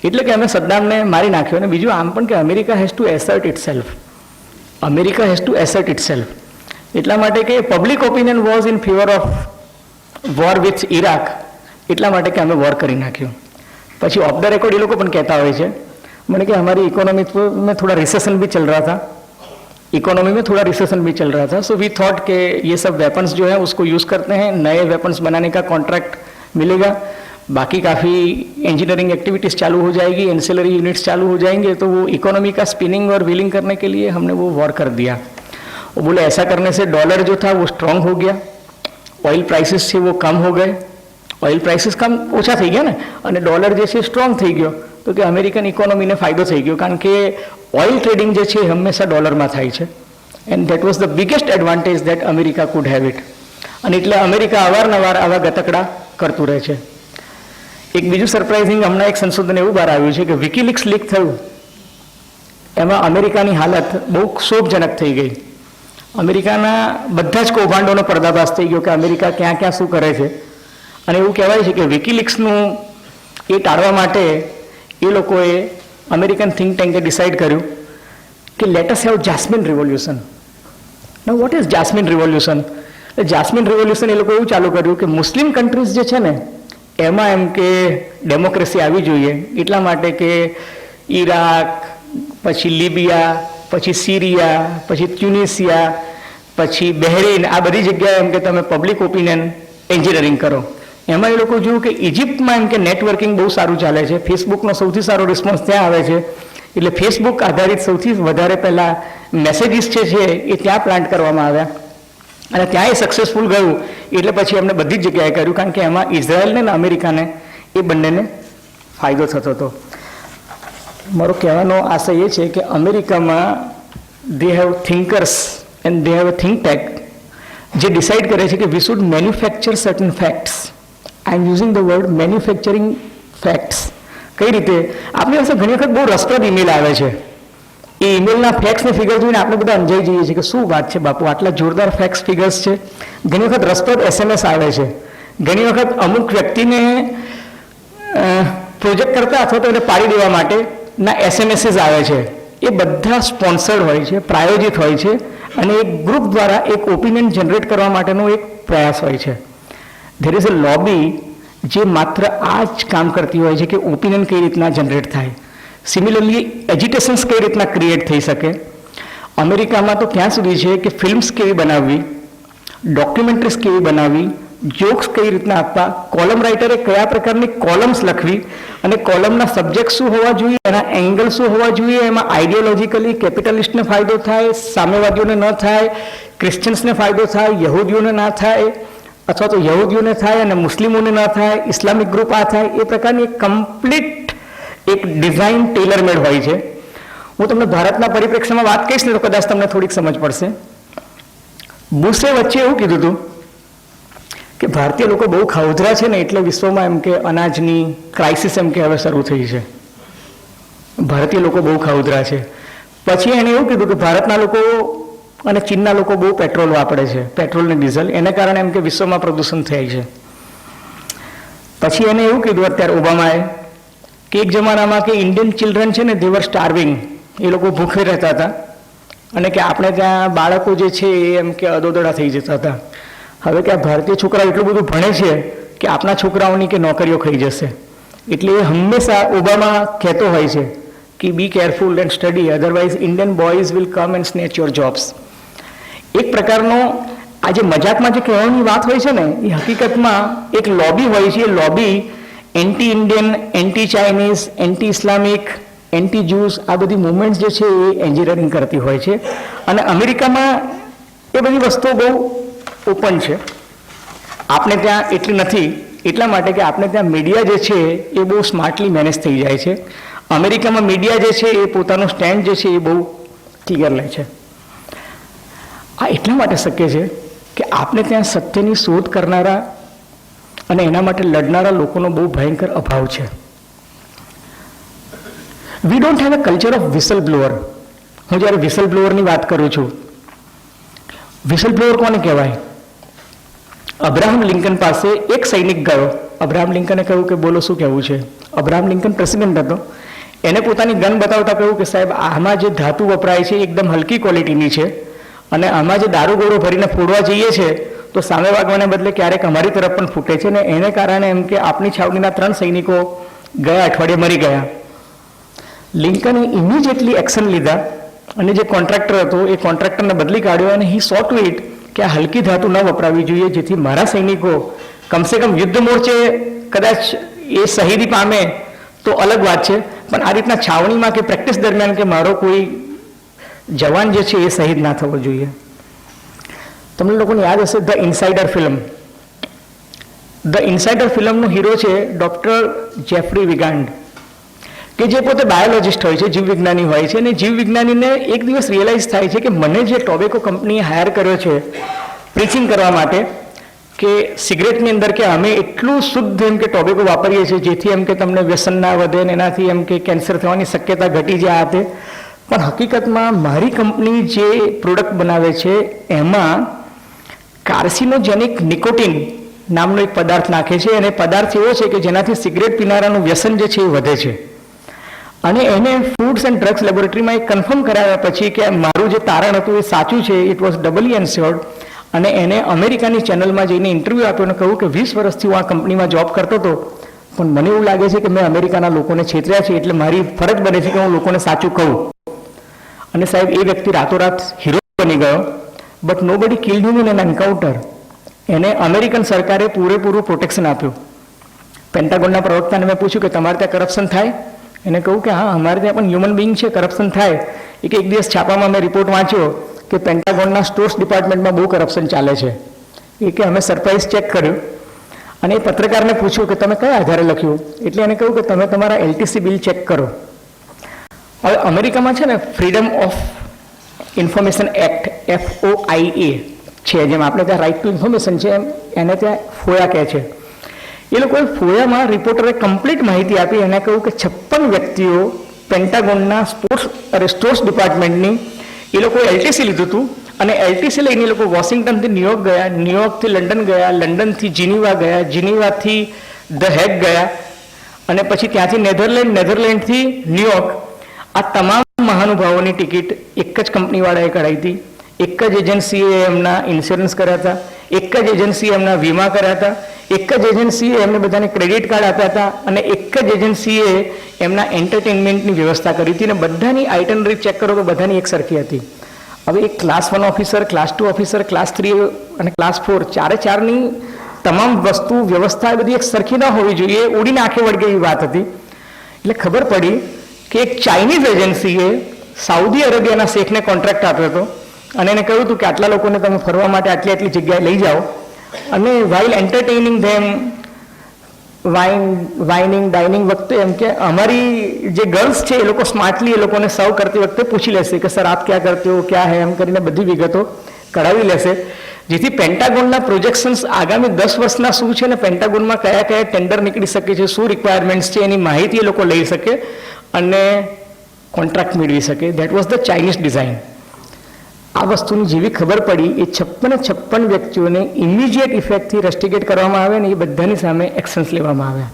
એટલે કે અમે સદ્દામને મારી નાખ્યો. અને બીજું આમ પણ કે America has to assert itself, America has to assert itself. એટલા માટે કે public opinion was in favour of war with Iraq, એટલા માટે કે અમે વોર કરી નાખ્યું. પછી ઓફ ધ રેકોર્ડ એ લોકો પણ કહેતા હોય છે મને કે हमारी इकोनॉमी में थोड़ा रिसेशन भी चल रहा था, इकोनॉमी में थोड़ा रिसेशन भी चल रहा था, सो वी थॉट कि ये सब वेपन्स जो है उसको यूज़ करते हैं, नए वेपन्स बनाने का कॉन्ट्रैक्ट मिलेगा, बाकी काफ़ी इंजीनियरिंग एक्टिविटीज़ चालू हो जाएगी, एंसिलरी यूनिट्स चालू हो जाएंगे, तो वो इकोनॉमी का स्पिनिंग और व्हीलिंग करने के लिए हमने वो वॉर कर दिया. वो बोले ऐसा करने से डॉलर जो था वो स्ट्रॉन्ग हो गया, ऑयल प्राइसेस थे वो कम हो गए, ઓઇલ પ્રાઇસીસ કમ ઓછા થઈ ગયા ને, અને ડોલર જે છે સ્ટ્રોંગ થઈ ગયો, તો કે અમેરિકન ઇકોનોમીને ફાયદો થઈ ગયો, કારણ કે ઓઇલ ટ્રેડિંગ જે છે હંમેશા ડોલરમાં થાય છે. And that was the biggest advantage that America could have it. અને એટલે અમેરિકા અવારનવાર આવા ગતકડા કરતું રહે છે. એક બીજું સરપ્રાઇઝિંગ હમણાં એક સંશોધન એવું બહાર આવ્યું છે કે વિકીલીક્સ લીક થયું, એમાં અમેરિકાની હાલત બહુ ક્ષોભજનક થઈ ગઈ. અમેરિકાના બધા જ કૌભાંડોનો પર્દાફાશ થઈ ગયો કે અમેરિકા ક્યાં ક્યાં શું કરે છે. અને એવું કહેવાય છે કે વિકીલીક્સનું એ ટાળવા માટે એ લોકોએ અમેરિકન થિંક ટેન્કે ડિસાઇડ કર્યું કે let us have jasmine revolution. Now what is jasmine revolution? Jasmine revolution એ લોકો એવું ચાલુ કર્યું કે મુસ્લિમ કન્ટ્રીઝ જે છે ને એમાં એમ કે ડેમોક્રેસી આવી જોઈએ, એટલા માટે કે ઈરાક, પછી લીબિયા, પછી સિરિયા, પછી ટ્યુનિસિયા, પછી બહેરીન, આ બધી જગ્યાએ એમ કે તમે પબ્લિક ઓપિનિયન એન્જિનિયરિંગ કરો. એમાં એ લોકો જોયું કે ઇજિપ્તમાં એમ કે નેટવર્કિંગ બહુ સારું ચાલે છે, ફેસબુકનો સૌથી સારો રિસ્પોન્સ ત્યાં આવે છે, એટલે ફેસબુક આધારિત સૌથી વધારે પહેલાં મેસેજીસ છે એ ત્યાં પ્લાન્ટ કરવામાં આવ્યા, અને ત્યાં એ સક્સેસફુલ ગયું. એટલે પછી એમને બધી જ જગ્યાએ કર્યું, કારણ કે એમાં ઇઝરાયલને ને અમેરિકાને એ બંનેને ફાયદો થતો હતો. મારો કહેવાનો આશય એ છે કે અમેરિકામાં they have thinkers and they have a think tank જે ડિસાઇડ કરે છે કે we should manufacture certain facts. I am using the word manufacturing facts. કઈ રીતે? આપણી પાસે ઘણી વખત બહુ રસપ્રદ ઈમેલ આવે છે, એ ઈમેલના ફેક્ટ્સ ને ફિગર જોઈને આપણે બધા અંજાઈ જઈએ છીએ કે શું વાત છે બાપુ, આટલા જોરદાર ફેક્ટ્સ ફિગર્સ છે. ઘણી વખત રસપ્રદ SMS આવે છે, ઘણી વખત અમુક વ્યક્તિને પ્રોજેક્ટ કરતા અથવા તો એને પાડી દેવા માટેના SMS આવે છે. એ બધા સ્પોન્સર્ડ હોય છે, પ્રાયોજિત હોય છે, અને એક ગ્રુપ દ્વારા એક ઓપિનિયન જનરેટ કરવા માટેનો એક પ્રયાસ હોય છે. ધેર ઇઝ અ લોબી જે માત્ર આ જ કામ કરતી હોય છે કે ઓપિનિયન કઈ રીતના જનરેટ થાય. સિમિલરલી એજિટેશન્સ કઈ રીતના ક્રિએટ થઈ શકે. અમેરિકામાં તો ક્યાં સુધી છે કે ફિલ્મ્સ કેવી બનાવવી, ડોક્યુમેન્ટરીઝ કેવી બનાવવી, જોક્સ કઈ રીતના આપવા, કોલમ રાઇટરે કયા પ્રકારની કોલમ્સ લખવી, અને કોલમના સબ્જેક્ટ શું હોવા જોઈએ, એના એંગલ શું હોવા જોઈએ, એમાં આઈડિયોલોજીકલી કેપિટલિસ્ટને ફાયદો થાય, સામ્યવાદીઓને ન થાય, ક્રિશ્ચિયન્સને ફાયદો થાય, યહૂદીઓને ના થાય, અથવા તો યહૂદીઓને થાય અને મુસ્લિમોને ના થાય, ઇસ્લામિક ગ્રુપ આ થાય, એ પ્રકારની એક કમ્પ્લીટ એક ડિઝાઇન ટેલર મેડ હોય છે. હું તમને ભારતના પરિપ્રેક્ષ્યમાં વાત કહીશ ને તો કદાચ તમને થોડીક સમજ પડશે. બુશે વચ્ચે એવું કીધું હતું કે ભારતીય લોકો બહુ ખાઉધરા છે ને એટલે વિશ્વમાં એમ કે અનાજની ક્રાઇસિસ એમ કે હવે શરૂ થઈ છે, ભારતીય લોકો બહુ ખાઉધરા છે. પછી એને એવું કીધું કે ભારતના લોકો અને ચીનના લોકો બહુ પેટ્રોલ વાપરે છે, પેટ્રોલ ને ડીઝલ, એને કારણે એમ કે વિશ્વમાં પ્રદૂષણ થાય છે. પછી એને એવું કીધું અત્યારે ઓબામાએ કે એક જમાનામાં કે ઇન્ડિયન ચિલ્ડ્રન છે ને દે વર સ્ટાર્વિંગ, એ લોકો ભૂખે રહેતા હતા, અને કે આપણે ત્યાં બાળકો જે છે એ એમ કે અદોદડા થઈ જતા હતા. હવે કે આ ભારતીય છોકરાઓ એટલું બધું ભણે છે કે આપણા છોકરાઓની કે નોકરીઓ ખાઈ જશે. એટલે એ હંમેશા ઓબામા કહેતો હોય છે કે be careful and study, otherwise Indian boys will come and snatch your jobs. એક પ્રકારનો આ જે મજાકમાં જે કહેવાની વાત હોય છે ને, એ હકીકતમાં એક લોબી હોય છે. એ lobby anti Indian, anti Chinese, anti Islamic, anti Jews આ બધી મુવમેન્ટ્સ જે છે એ એન્જિનિયરિંગ કરતી હોય છે. અને અમેરિકામાં એ બધી વસ્તુઓ બહુ ઓપન છે. આપણે ત્યાં એટલી નથી, એટલા માટે કે આપણે ત્યાં મીડિયા જે છે એ બહુ સ્માર્ટલી મેનેજ થઈ જાય છે. અમેરિકામાં મીડિયા જે છે એ પોતાનું સ્ટેન્ડ જે છે એ બહુ ક્લિયર લે છે. આ એટલા માટે શક્ય છે કે આપણે ત્યાં સત્યની શોધ કરનારા અને એના માટે લડનારા લોકોનો બહુ ભયંકર અભાવ છે. We don't have a culture of whistle blower. હું જ્યારે વિસલ બ્લોઅરની વાત કરું છું, વિસલ બ્લોઅર કોને કહેવાય? અબ્રાહમ લિંકન પાસે એક સૈનિક ગયો. અબ્રાહમ લિંકને કહ્યું કે બોલો શું કહેવું છે. અબ્રાહમ લિંકન પ્રેસિડેન્ટ હતો. એને પોતાની ગન બતાવતા કહ્યું કે સાહેબ આમાં જે ધાતુ વપરાય છે એકદમ હલકી ક્વોલિટીની છે, અને આમાં જે દારૂગોળો ભરીને ફોડવા જઈએ છે તો સામે વાગવાને બદલે ક્યારેક અમારી તરફ પણ ફૂટે છે, ને એને કારણે એમ કે આપણી છાવણીના 3 સૈનિકો ગયા અઠવાડિયે મરી ગયા. લિંકને ઇમિડિયેટલી એક્શન લીધા અને જે કોન્ટ્રાક્ટર હતો એ કોન્ટ્રાક્ટરને બદલી કાઢ્યો, અને હી સો ટુ ઇટ કે આ હલકી ધાતુ ન વપરાવી જોઈએ, જેથી મારા સૈનિકો કમસે કમ યુદ્ધ મોરચે કદાચ એ શહીદી પામે તો અલગ વાત છે, પણ આ રીતના છાવણીમાં કે પ્રેક્ટિસ દરમિયાન કે મારો કોઈ જવાન જે છે એ શહીદ ના થવો જોઈએ. તમને લોકોને યાદ હશે the insider film. The insider ફિલ્મનો હીરો છે ડૉક્ટર જેફરી વિગાન્ડ, કે જે પોતે બાયોલોજિસ્ટ હોય છે, જીવવિજ્ઞાની હોય છે. અને જીવવિજ્ઞાનીને એક દિવસ રિયલાઇઝ થાય છે કે મને જે ટોબેકો કંપનીએ હાયર કર્યો છે પ્રીચિંગ કરવા માટે, કે સિગરેટની અંદર કે અમે એટલું શુદ્ધ એમ કે ટોબેકો વાપરીએ છીએ જેથી એમ કે તમને વ્યસન ના વધે ને એનાથી એમ કે કેન્સર થવાની શક્યતા ઘટી જાય આ તે. પણ હકીકતમાં મારી કંપની જે પ્રોડક્ટ બનાવે છે એમાં કાર્સિનોજેનિક નિકોટિન નામનો એક પદાર્થ નાખે છે, અને પદાર્થ એવો છે કે જેનાથી સિગરેટ પીનારાનું વ્યસન જે છે એ વધે છે. અને એને ફૂડ્સ એન્ડ ડ્રગ્સ લેબોરેટરીમાં એ કન્ફર્મ કરાવ્યા પછી કે મારું જે તારણ હતું એ સાચું છે, ઇટ વોઝ ડબલી એન્શ્યોર્ડ. અને એને અમેરિકાની ચેનલમાં જઈને ઇન્ટરવ્યૂ આપ્યો અને કહ્યું કે 20 વર્ષથી હું આ કંપનીમાં જોબ કરતો હતો, પણ મને એવું લાગે છે કે મેં અમેરિકાના લોકોને છેતર્યા છે, એટલે મારી ફરજ બને છે કે હું લોકોને સાચું કહું. અને સાહેબ એ વ્યક્તિ રાતોરાત હીરો બની ગયો, બટ નો બડી killed him in an encounter. એને અમેરિકન સરકારે પૂરેપૂરું પ્રોટેક્શન આપ્યું. પેન્ટાગોનના પ્રવક્તાને મેં પૂછ્યું કે તમારે ત્યાં કરપ્શન થાય? એને કહ્યું કે હા અમારે ત્યાં પણ હ્યુમન બિંગ છે, કરપ્શન થાય. એક દિવસ છાપામાં મેં રિપોર્ટ વાંચ્યો કે પેન્ટાગોનના સ્ટોર્સ ડિપાર્ટમેન્ટમાં બહુ કરપ્શન ચાલે છે. એ કે અમે સરપ્રાઇઝ ચેક કર્યું અને એ પત્રકારને પૂછ્યું કે તમે કયા આધારે લખ્યું? એટલે એને કહ્યું કે તમે તમારા એલટીસી બિલ ચેક કરો. હવે અમેરિકામાં છે ને freedom of information act FOIA છે, જેમ આપણે ત્યાં રાઇટ ટુ ઇન્ફોર્મેશન છે એમ એને ત્યાં ફોયા કહે છે. એ લોકોએ ફોયામાં રિપોર્ટરે કમ્પ્લીટ માહિતી આપી. એને કહ્યું કે 56 વ્યક્તિઓ પેન્ટાગોનના સ્ટોર્સ ડિપાર્ટમેન્ટની એ લોકોએ એલટીસી લીધું હતું, અને એલટીસી લઈને એ લોકો વોશિંગ્ટનથી ન્યુયોર્ક ગયા, ન્યુયોર્કથી લંડન ગયા, લંડનથી જીનીવા ગયા, જીનીવાથી ધ હેગ ગયા, અને પછી ત્યાંથી નેધરલેન્ડથી ન્યુયોર્ક. આ તમામ મહાનુભાવોની ટિકિટ એક જ કંપનીવાળાએ કઢાવી હતી. એક જ એજન્સીએ એમના ઇન્સ્યોરન્સ કર્યા હતા, એક જ એજન્સીએ એમના વીમા કર્યા હતા, એક જ એજન્સીએ એમને બધાને ક્રેડિટ કાર્ડ આપ્યા હતા, અને એક જ એજન્સીએ એમના એન્ટરટેનમેન્ટની વ્યવસ્થા કરી હતી. અને બધાની આઇટનરી ચેક કરો તો બધાની એક સરખી હતી. હવે એક class 1 officer, class 2 officer, class 3 અને ક્લાસ 4 ચારેની તમામ વસ્તુ વ્યવસ્થા બધી એક સરખી ન હોવી જોઈએ, ઉડીને આંખે વળગે એવી વાત હતી. એટલે ખબર પડી કે એક ચાઇનીઝ એજન્સીએ સાઉદી અરેબિયાના શેખને કોન્ટ્રાક્ટ આપ્યો હતો, અને એને કહ્યું હતું કે આટલા લોકોને તમે ફરવા માટે આટલી જગ્યાએ લઈ જાઓ, અને વાઇલ એન્ટરટેનિંગ ધેમ વાઇનિંગ ડાઇનિંગ વખતે એમ કે અમારી જે ગર્લ્સ છે એ લોકો સ્માર્ટલી એ લોકોને સર્વ કરતી વખતે પૂછી લેશે કે સર આપ ક્યાં કરતે હો, ક્યાં હે, એમ કરીને બધી વિગતો કઢાવી લેશે, જેથી પેન્ટાગોનના પ્રોજેક્શન્સ આગામી 10 વર્ષના શું છે ને પેન્ટાગોનમાં કયા કયા ટેન્ડર નીકળી શકે છે, શું રિક્વાયરમેન્ટ્સ છે, એની માહિતી એ લોકો લઈ શકે અને કોન્ટ્રાક્ટ મેળવી શકે. That was the Chinese design. આ વસ્તુની જેવી ખબર પડી એ 56 વ્યક્તિઓને ઇમિડિયેટ ઇફેક્ટથી રસ્ટિકેટ કરવામાં આવે ને એ બધાની સામે એક્શન્સ લેવામાં આવ્યા.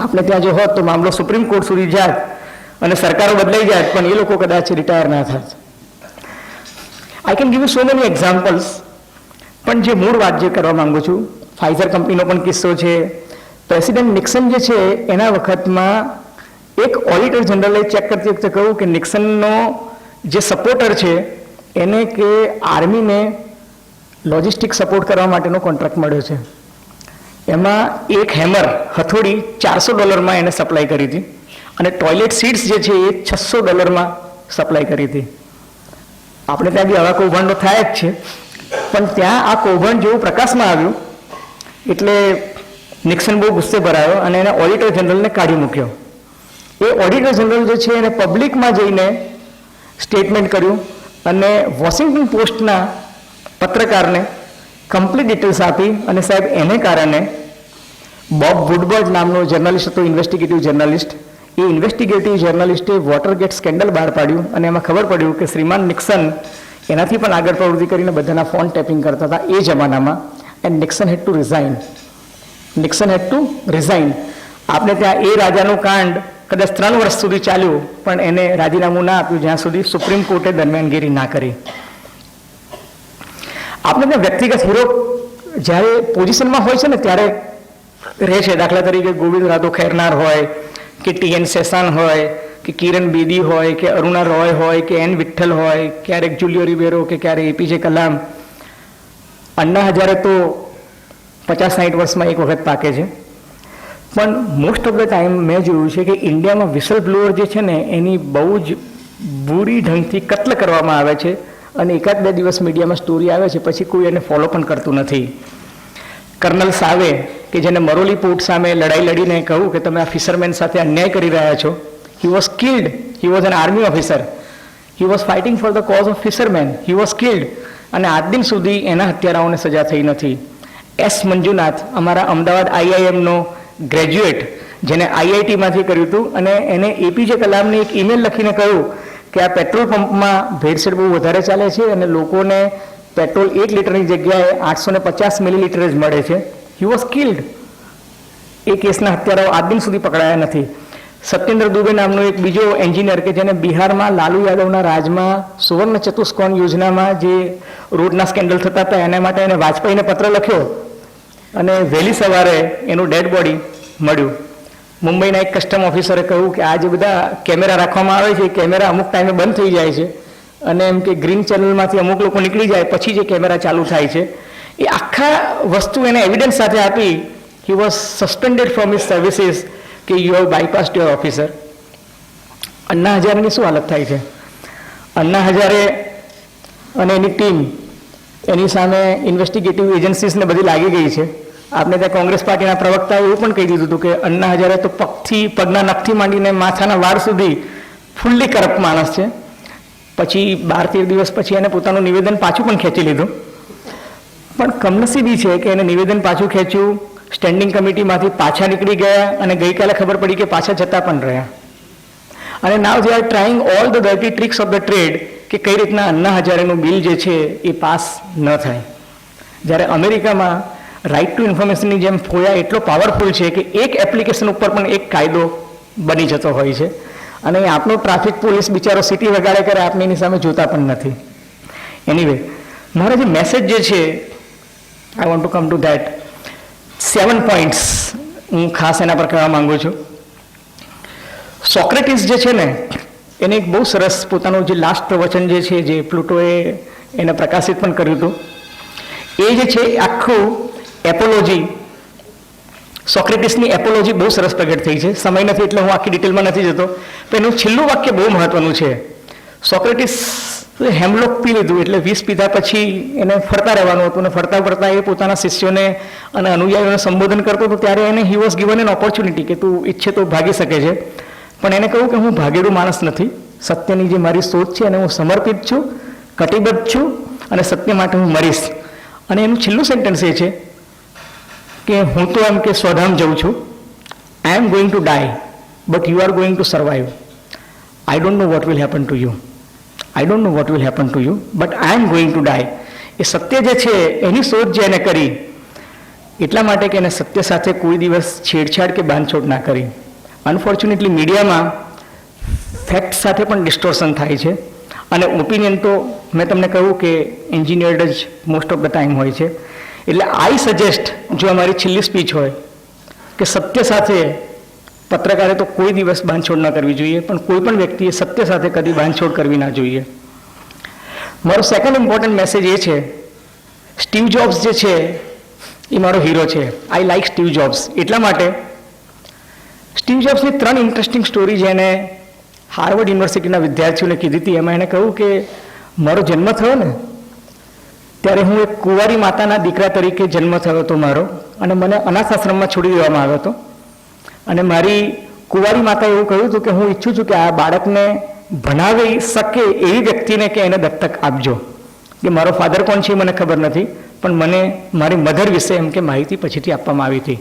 આપણે ત્યાં જો હોત તો મામલો સુપ્રીમ કોર્ટ સુધી જાત અને સરકારો બદલાઈ જાય, પણ એ લોકો કદાચ રિટાયર ના થાત. I can give you so many examples, પણ જે મૂળ વાત જે કરવા માંગુ છું, ફાઇઝર કંપનીનો પણ કિસ્સો છે. પ્રેસિડેન્ટ નિક્સન જે છે એના વખતમાં એક ઓડિટર જનરલે ચેક કરતી વખતે કહ્યું કે નિક્સનનો જે સપોર્ટર છે એને કે આર્મીને લોજિસ્ટિક સપોર્ટ કરવા માટેનો કોન્ટ્રાક્ટ મળ્યો છે. એમાં એક હેમર હથોડી $400 એને સપ્લાય કરી હતી અને ટોયલેટ સીટ્સ જે છે એ $600 સપ્લાય કરી હતી. આપણે ત્યાં બી આવા કૌભાંડો થાય જ છે, પણ ત્યાં આ કૌભાંડ જેવું પ્રકાશમાં આવ્યું એટલે નિક્સન બહુ ગુસ્સે ભરાયો અને એને ઓડિટર જનરલને કાઢી મૂક્યો. એ ઓડિટર જનરલ જે છે એને પબ્લિકમાં જઈને સ્ટેટમેન્ટ કર્યું અને વોશિંગ્ટન પોસ્ટના પત્રકારને કમ્પ્લીટ ડિટેલ્સ આપી અને સાહેબ એને કારણે બોબ વુડબર્ડ નામનો જર્નલિસ્ટ હતો, ઇન્વેસ્ટિગેટિવ જર્નલિસ્ટ, એ ઇન્વેસ્ટિગેટિવ જર્નલિસ્ટે વોટરગેટ સ્કેન્ડલ બહાર પાડ્યું અને એમાં ખબર પડ્યું કે શ્રીમાન નિક્સન એનાથી પણ આગળ પ્રવૃત્તિ કરીને બધાના ફોન ટેપિંગ કરતા હતા એ જમાનામાં. And Nixon had to resign. Nixon had to resign. આપણે ત્યાં એ રાજાનું કાંડ કદાચ 3 વર્ષ સુધી ચાલ્યું, પણ એને રાજીનામું ના આપ્યું જ્યાં સુધી સુપ્રીમ કોર્ટે દરમિયાનગીરી ના કરી. આપણે ત્યાં વ્યક્તિગત હીરો જ્યારે પોઝિશનમાં હોય છે ને ત્યારે રહે છે. દાખલા તરીકે ગોવિંદ રાધો ખેરનાર હોય કે TN શેષાન હોય કે કિરણ બેદી હોય કે અરુણા રોય હોય કે N વિઠ્ઠલ હોય, ક્યારેક જુલિયો રિબેરો કે ક્યારેક APJ કલામ. અન્ના હજારે તો 50-60 વર્ષમાં એક વખત પાકે છે. પણ મોસ્ટ ઓફ ધ ટાઈમ મેં જોયું છે કે ઇન્ડિયામાં વિસલ બ્લોઅર જે છે ને એની બહુ જ બુરી ઢંગથી કત્લ કરવામાં આવે છે અને 1-2 દિવસ મીડિયામાં સ્ટોરી આવે છે, પછી કોઈ એને ફોલો પણ કરતું નથી. કર્નલ સાવે કે જેને મરોલી પોર્ટ સામે લડાઈ લડીને કહ્યું કે તમે આ ફિશરમેન સાથે અન્યાય કરી રહ્યા છો, he was killed. He was an army officer. He was fighting for the cause of fisherman. He was killed. અને આજ દિન સુધી એના હત્યારાઓને સજા થઈ નથી. S મંજુનાથ અમારા અમદાવાદ IIMનો ગ્રેજ્યુએટ જેને IITમાંથી કર્યું હતું અને એને APJ કલામને એક ઈમેલ લખીને કહ્યું કે આ પેટ્રોલ પંપમાં ભેળસેળ બહુ વધારે ચાલે છે અને લોકોને પેટ્રોલ 1 લીટરની જગ્યાએ 850 મિલીલીટર જ મળે છે. He was killed. એ કેસના હત્યારાઓ આજ દિન સુધી પકડાયા નથી. સત્યેન્દ્ર દુબે નામનો એક બીજો એન્જિનિયર કે જેને બિહારમાં લાલુ યાદવના રાજમાં સુવર્ણ ચતુષ્કોણ યોજનામાં જે રોડના સ્કેન્ડલ થતા હતા એના માટે એને વાજપેયીને પત્ર લખ્યો અને વહેલી સવારે એનું ડેડ બોડી મળ્યું. મુંબઈના એક કસ્ટમ ઓફિસરે કહ્યું કે આ જે બધા કેમેરા રાખવામાં આવે છે એ કેમેરા અમુક ટાઈમે બંધ થઈ જાય છે અને એમ કે ગ્રીન ચેનલમાંથી અમુક લોકો નીકળી જાય પછી જે કેમેરા ચાલુ થાય છે. એ આખા વસ્તુ એને એવિડન્સ સાથે આપી. He was suspended from his services કે you have bypassed your officer. Anna હજારેની શું હાલત થાય છે? અન્ના હજારે અને એની ટીમ એની સામે ઇન્વેસ્ટિગેટિવ એજન્સીસને બધી લાગી ગઈ છે. આપણે ત્યાં કોંગ્રેસ પાર્ટીના પ્રવક્તાએ એવું પણ કહી દીધું હતું કે અન્ના હજારે તો પગના નખથી માંડીને માથાના વાળ સુધી ફૂલ્લી કરપ્ટ માણસ છે. પછી 12-13 દિવસ પછી એને પોતાનું નિવેદન પાછું પણ ખેંચી લીધું. પણ કમનસીબી છે કે એને નિવેદન પાછું ખેંચ્યું, સ્ટેન્ડિંગ કમિટીમાંથી પાછા નીકળી ગયા અને ગઈકાલે ખબર પડી કે પાછા જતા પણ રહ્યા. અને now they are trying all the dirty tricks of the trade કે કઈ રીતના અન્ના હજારેનું બિલ જે છે એ પાસ ન થાય. જ્યારે અમેરિકામાં રાઇટ ટુ ઇન્ફોર્મેશનની જેમ ફોયા એટલો પાવરફુલ છે કે એક એપ્લિકેશન ઉપર પણ એક કાયદો બની જતો હોય છે અને આપણો ટ્રાફિક પોલીસ બિચારો સિટી વગાડે કરે આપણે એની સામે જોતા પણ નથી. એનીવે મારો જે મેસેજ જે છે I want to come to that 7 points હું ખાસ એના પર કહેવા માંગુ છું. સોક્રેટિસ જે છે ને એને એક બહુ સરસ પોતાનું જે લાસ્ટ પ્રવચન જે છે જે પ્લુટોએ એને પ્રકાશિત પણ કર્યું હતું એ જે છે આખું એપોલોજી, સોક્રેટિસની એપોલોજી બહુ સરસ પ્રગટ થઈ છે. સમય નથી એટલે હું આખી ડિટેલમાં નથી જતો, પણ એનું છેલ્લું વાક્ય બહુ મહત્વનું છે. સોક્રેટિસ હેમલોક પી લીધું એટલે 20 પીધા પછી એને ફરતા રહેવાનું હતું અને ફરતા ફરતા એ પોતાના શિષ્યોને અને અનુયાયીઓને સંબોધન કરતો હતો ત્યારે એને he was given N opportunity કે તું ઈચ્છે તો ભાગી શકે છે. પણ એને કહ્યું કે હું ભાગેડું માણસ નથી, સત્યની જે મારી સોચ છે એને હું સમર્પિત છું, કટિબદ્ધ છું અને સત્ય માટે હું મરીશ. અને એનું છેલ્લું સેન્ટેન્સ એ છે કે હું તો એમ કે સ્વધામ જઉં છું, I am going to die but you are going to survive. I don't know what will happen to you. I don't know what will happen to you but I am going to die. એ સત્ય જે છે એની શોધ જે એને કરી એટલા માટે કે એને સત્ય સાથે કોઈ દિવસ છેડછાડ કે બાંધછોડ ના કરી. અનફોર્ચ્યુનેટલી મીડિયામાં ફેક્ટ સાથે પણ ડિસ્ટોર્શન થાય છે અને ઓપિનિયન તો મેં તમને કહ્યું કે એન્જિનિયર્ડ જ મોસ્ટ ઓફ ધ ટાઈમ હોય છે. એટલે આઈ સજેસ્ટ જો અમારી છેલ્લી સ્પીચ હોય કે સત્ય સાથે પત્રકારે તો કોઈ દિવસ બાંધછોડ ન કરવી જોઈએ, પણ કોઈ પણ વ્યક્તિએ સત્ય સાથે કદી બાંધછોડ કરવી ના જોઈએ. મારો સેકન્ડ ઇમ્પોર્ટન્ટ મેસેજ એ છે, સ્ટીવ જોબ્સ જે છે એ મારો હીરો છે. આઈ લાઈક સ્ટીવ જોબ્સ એટલા માટે, સ્ટીવ જોબ્સની 3 ઇન્ટરેસ્ટિંગ સ્ટોરી જેને હાર્વર્ડ યુનિવર્સિટીના વિદ્યાર્થીઓને કીધી હતી. એમાં એને કહ્યું કે મારો જન્મ થયો ને ત્યારે હું એક કુંવારી માતાના દીકરા તરીકે જન્મ થયો હતો મારો, અને મને અનાથ આશ્રમમાં છોડી દેવામાં આવ્યો હતો. અને મારી કુંવારી માતાએ એવું કહ્યું હતું કે હું ઈચ્છું છું કે આ બાળકને ભણાવી શકે એવી વ્યક્તિને કે એને દત્તક આપજો. કે મારો ફાધર કોણ છે મને ખબર નથી, પણ મને મારી મધર વિશે એમ કે માહિતી પછીથી આપવામાં આવી હતી.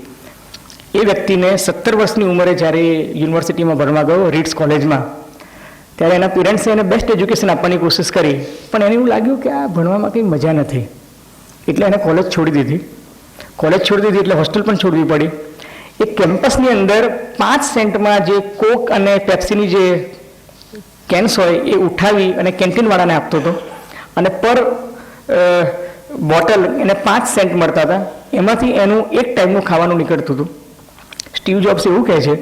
એ વ્યક્તિને 17 વર્ષની ઉંમરે જ્યારે યુનિવર્સિટીમાં ભણવા ગયો, રીડ્સ કોલેજમાં, ત્યારે એના પેરેન્ટ્સે એને બેસ્ટ એજ્યુકેશન આપવાની કોશિશ કરી, પણ એને એવું લાગ્યું કે આ ભણવામાં કંઈ મજા નથી, એટલે એને કોલેજ છોડી દીધી. કોલેજ છોડી દીધી એટલે હોસ્ટેલ પણ છોડવી પડી. એ કેમ્પસની અંદર 5 સેન્ટમાં જે કોક અને પેપ્સીની જે કેન્સ હોય એ ઉઠાવી અને કેન્ટીનવાળાને આપતો હતો, અને પર બોટલ એને 5 સેન્ટ મળતા હતા. એમાંથી એનું એક ટાઈમનું ખાવાનું નીકળતું હતું. સ્ટીવ જોબ્સ એવું કહે છે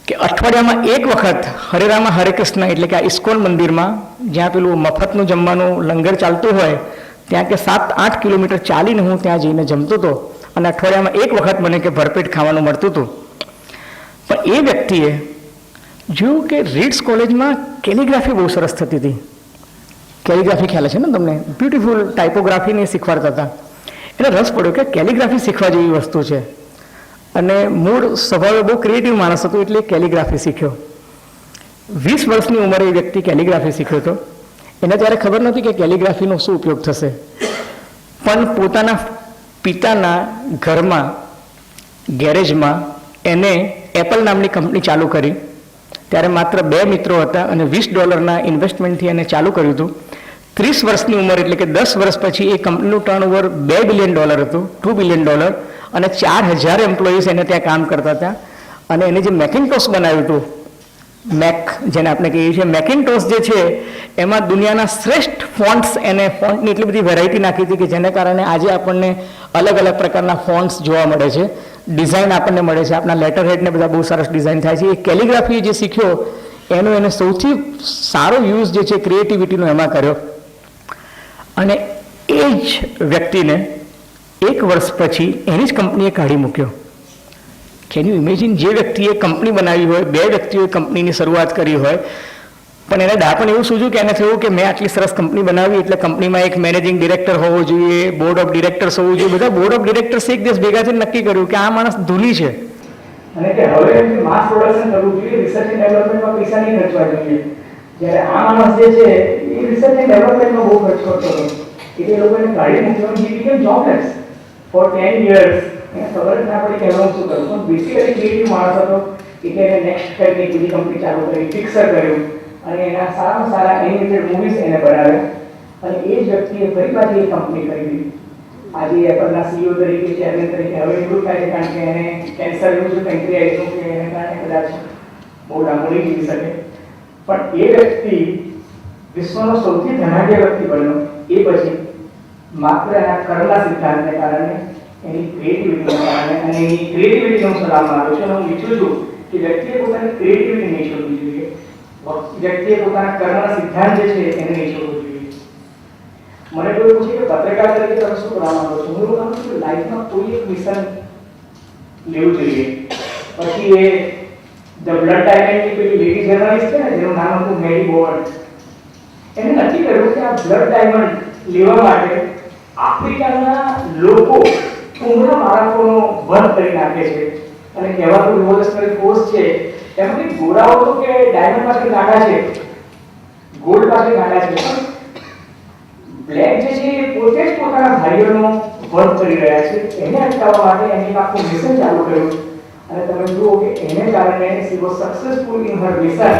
કે અઠવાડિયામાં એક વખત હરે રામા હરે કૃષ્ણ એટલે કે આ ઇસ્કોન મંદિરમાં જ્યાં પેલું મફતનું જમવાનું લંગર ચાલતું હોય ત્યાં કે 7-8 કિલોમીટર ચાલીને હું ત્યાં જઈને જમતો હતો, અને અઠવાડિયામાં એક વખત મને કે ભરપેટ ખાવાનું મળતું હતું. પણ એ વ્યક્તિએ જોયું કે રીડ્સ કોલેજમાં કેલિગ્રાફી બહુ સરસ થતી હતી. કેલિગ્રાફી ખ્યાલ છે ને તમને? બ્યુટિફુલ ટાઇપોગ્રાફીને શીખવાડતા હતા. એને રસ પડ્યો કે કેલિગ્રાફી શીખવા જેવી વસ્તુ છે, અને મૂળ સ્વભાવે બહુ ક્રિએટિવ માણસ હતો એટલે કેલિગ્રાફી શીખ્યો. 20 વર્ષની ઉંમરે એ વ્યક્તિ કેલિગ્રાફી શીખ્યો હતો. એને ત્યારે ખબર નહોતી કે કેલિગ્રાફીનો શું ઉપયોગ થશે, પણ પોતાના પિતાના ઘરમાં ગેરેજમાં એને એપલ નામની કંપની ચાલુ કરી. ત્યારે માત્ર 2 મિત્રો હતા અને $20 ઇન્વેસ્ટમેન્ટથી એને ચાલુ કર્યું હતું. 30 વર્ષની ઉંમર એટલે કે 10 વર્ષ પછી એ કંપનીનું ટર્નઓવર $2 બિલિયન હતું, $2 બિલિયન, અને 4000 એમ્પ્લોઈઝ એને ત્યાં કામ કરતા હતા. અને એને જે મેકિન્ટોશ બનાવ્યું હતું, મેક જેને આપણે કહીએ છીએ, મેકિન્ટોશ જે છે એમાં દુનિયાના શ્રેષ્ઠ ફોન્ટ્સ, એને ફોન્ટની એટલી બધી વેરાયટી નાખી હતી કે જેને કારણે આજે આપણને અલગ અલગ પ્રકારના ફોન્ટ્સ જોવા મળે છે, ડિઝાઇન આપણને મળે છે. આપણા લેટર હેડને બધા બહુ સરસ ડિઝાઇન થાય છે. એ કેલિગ્રાફી જે શીખ્યો એનો એને સૌથી સારો યુઝ જે છે ક્રિએટિવિટીનો એમાં કર્યો. અને એ જ વ્યક્તિને 1 વર્ષ પછી એની જ કંપનીએ કાઢી મૂક્યો. Can you imagine? જે વ્યક્તિએ કંપની બનાવી હોય, 2 વ્યક્તિઓએ કંપનીની શરૂઆત કરી હોય, પણ એને દાપણ એવું સૂઝ્યું કે એને થયું કે મેં આટલી સરસ કંપની બનાવી એટલે કંપનીમાં એક મેનેજિંગ ડિરેક્ટર હોવો જોઈએ, બોર્ડ ઓફ ડિરેક્ટર્સ હોવું જોઈએ. બધા બોર્ડ ઓફ ડિરેક્ટર્સ એક દિવસ ભેગા થઈને નક્કી કર્યું કે આ માણસ ધૂની છે, અને કે હવે એમને માસ પ્રોડક્શન કરવું જોઈએ, રિસર્ચ એન્ડ ડેવલપમેન્ટમાં પૈસા નહીં ખર્ચવા જોઈએ. જ્યારે આ માણસ જે છે એ રિસર્ચ એન્ડ ડેવલપમેન્ટમાં બહુ ખર્ચ કરતો હતો, એટલે એ લોકોને કાઢી મૂક્યો. He became jobless for 10 years. એને ખબર જ ના પડી કે હવે હું શું કરું. પણ બેસિકલી ક્રિએટિવ માણસ હતો, એટલે એને નેક્સ્ટ કંઈક બીજી કંપની ચાલુ કરી, ફિક્સર કર્યું, અને એના સારામાં સારા એનિમેટેડ મૂવીઝ એને બનાવ્યા. અને એ જ વ્યક્તિએ ફરી પાછી એ કંપની ખરીદી. આજે એપલના CEO તરીકે, ચેરમેન તરીકે હવે એટલું થાય છે કારણ કે એને કેન્સર એવું છે, પેન્ક્રિયાઇટનું, કે એને કારણે કદાચ બહુ લાંબુ નહીં જીવી શકે. પણ એ વ્યક્તિ વિશ્વનો સૌથી ધનાઢ્ય વ્યક્તિ બન્યો. એ પછી માત્ર એના કર્મના સિદ્ધાંતને કારણે, એની ક્રિએટિવિટીને કારણે, અને એની ક્રિએટિવિટીનો હું સલાહ માનું છું. હું ઈચ્છું છું કે વ્યક્તિએ પોતાની ક્રિએટિવિટી નહીં છોડવી જોઈએ, વ્યક્તિએ પોતાના કર્મના સિદ્ધાંત જે છે એને નહીં છોડવું જોઈએ. મને કોઈ પૂછે કે પત્રકાર તરીકે તમે શું કરવા માંગો છો? હું એવું માનું છું કે લાઈફમાં કોઈ એક મિશન લેવું જોઈએ. પછી એ ધ બ્લડ ડાયમંડની પેલી લેડી જર્નલિસ્ટ છે ને, જેનું નામ હતું મેરી બોર્ડ, એને નક્કી કર્યું કે આ બ્લડ ડાયમંડ લેવા માટે આફ્રિકાના લોકો ઉમરા બાળકોનો વધ કરી નાખે છે. અને કહેવાતું રિવોલ્યુશનરી ફોર્સ છે એમાંથી ગોરાઓ તો કે ડાયમંડ પાસે ગાંડા છે, ગોલ્ડ પાસે ગાંડા છે, પણ બ્લેક જે છે એ પોતે જ પોતાના ભાઈઓનો વધ કરી રહ્યા છે. એને અટકાવવા માટે એને એક આખું મિશન ચાલુ કર્યું. અને તમે જુઓ કે એને કારણે she was successful in her mission.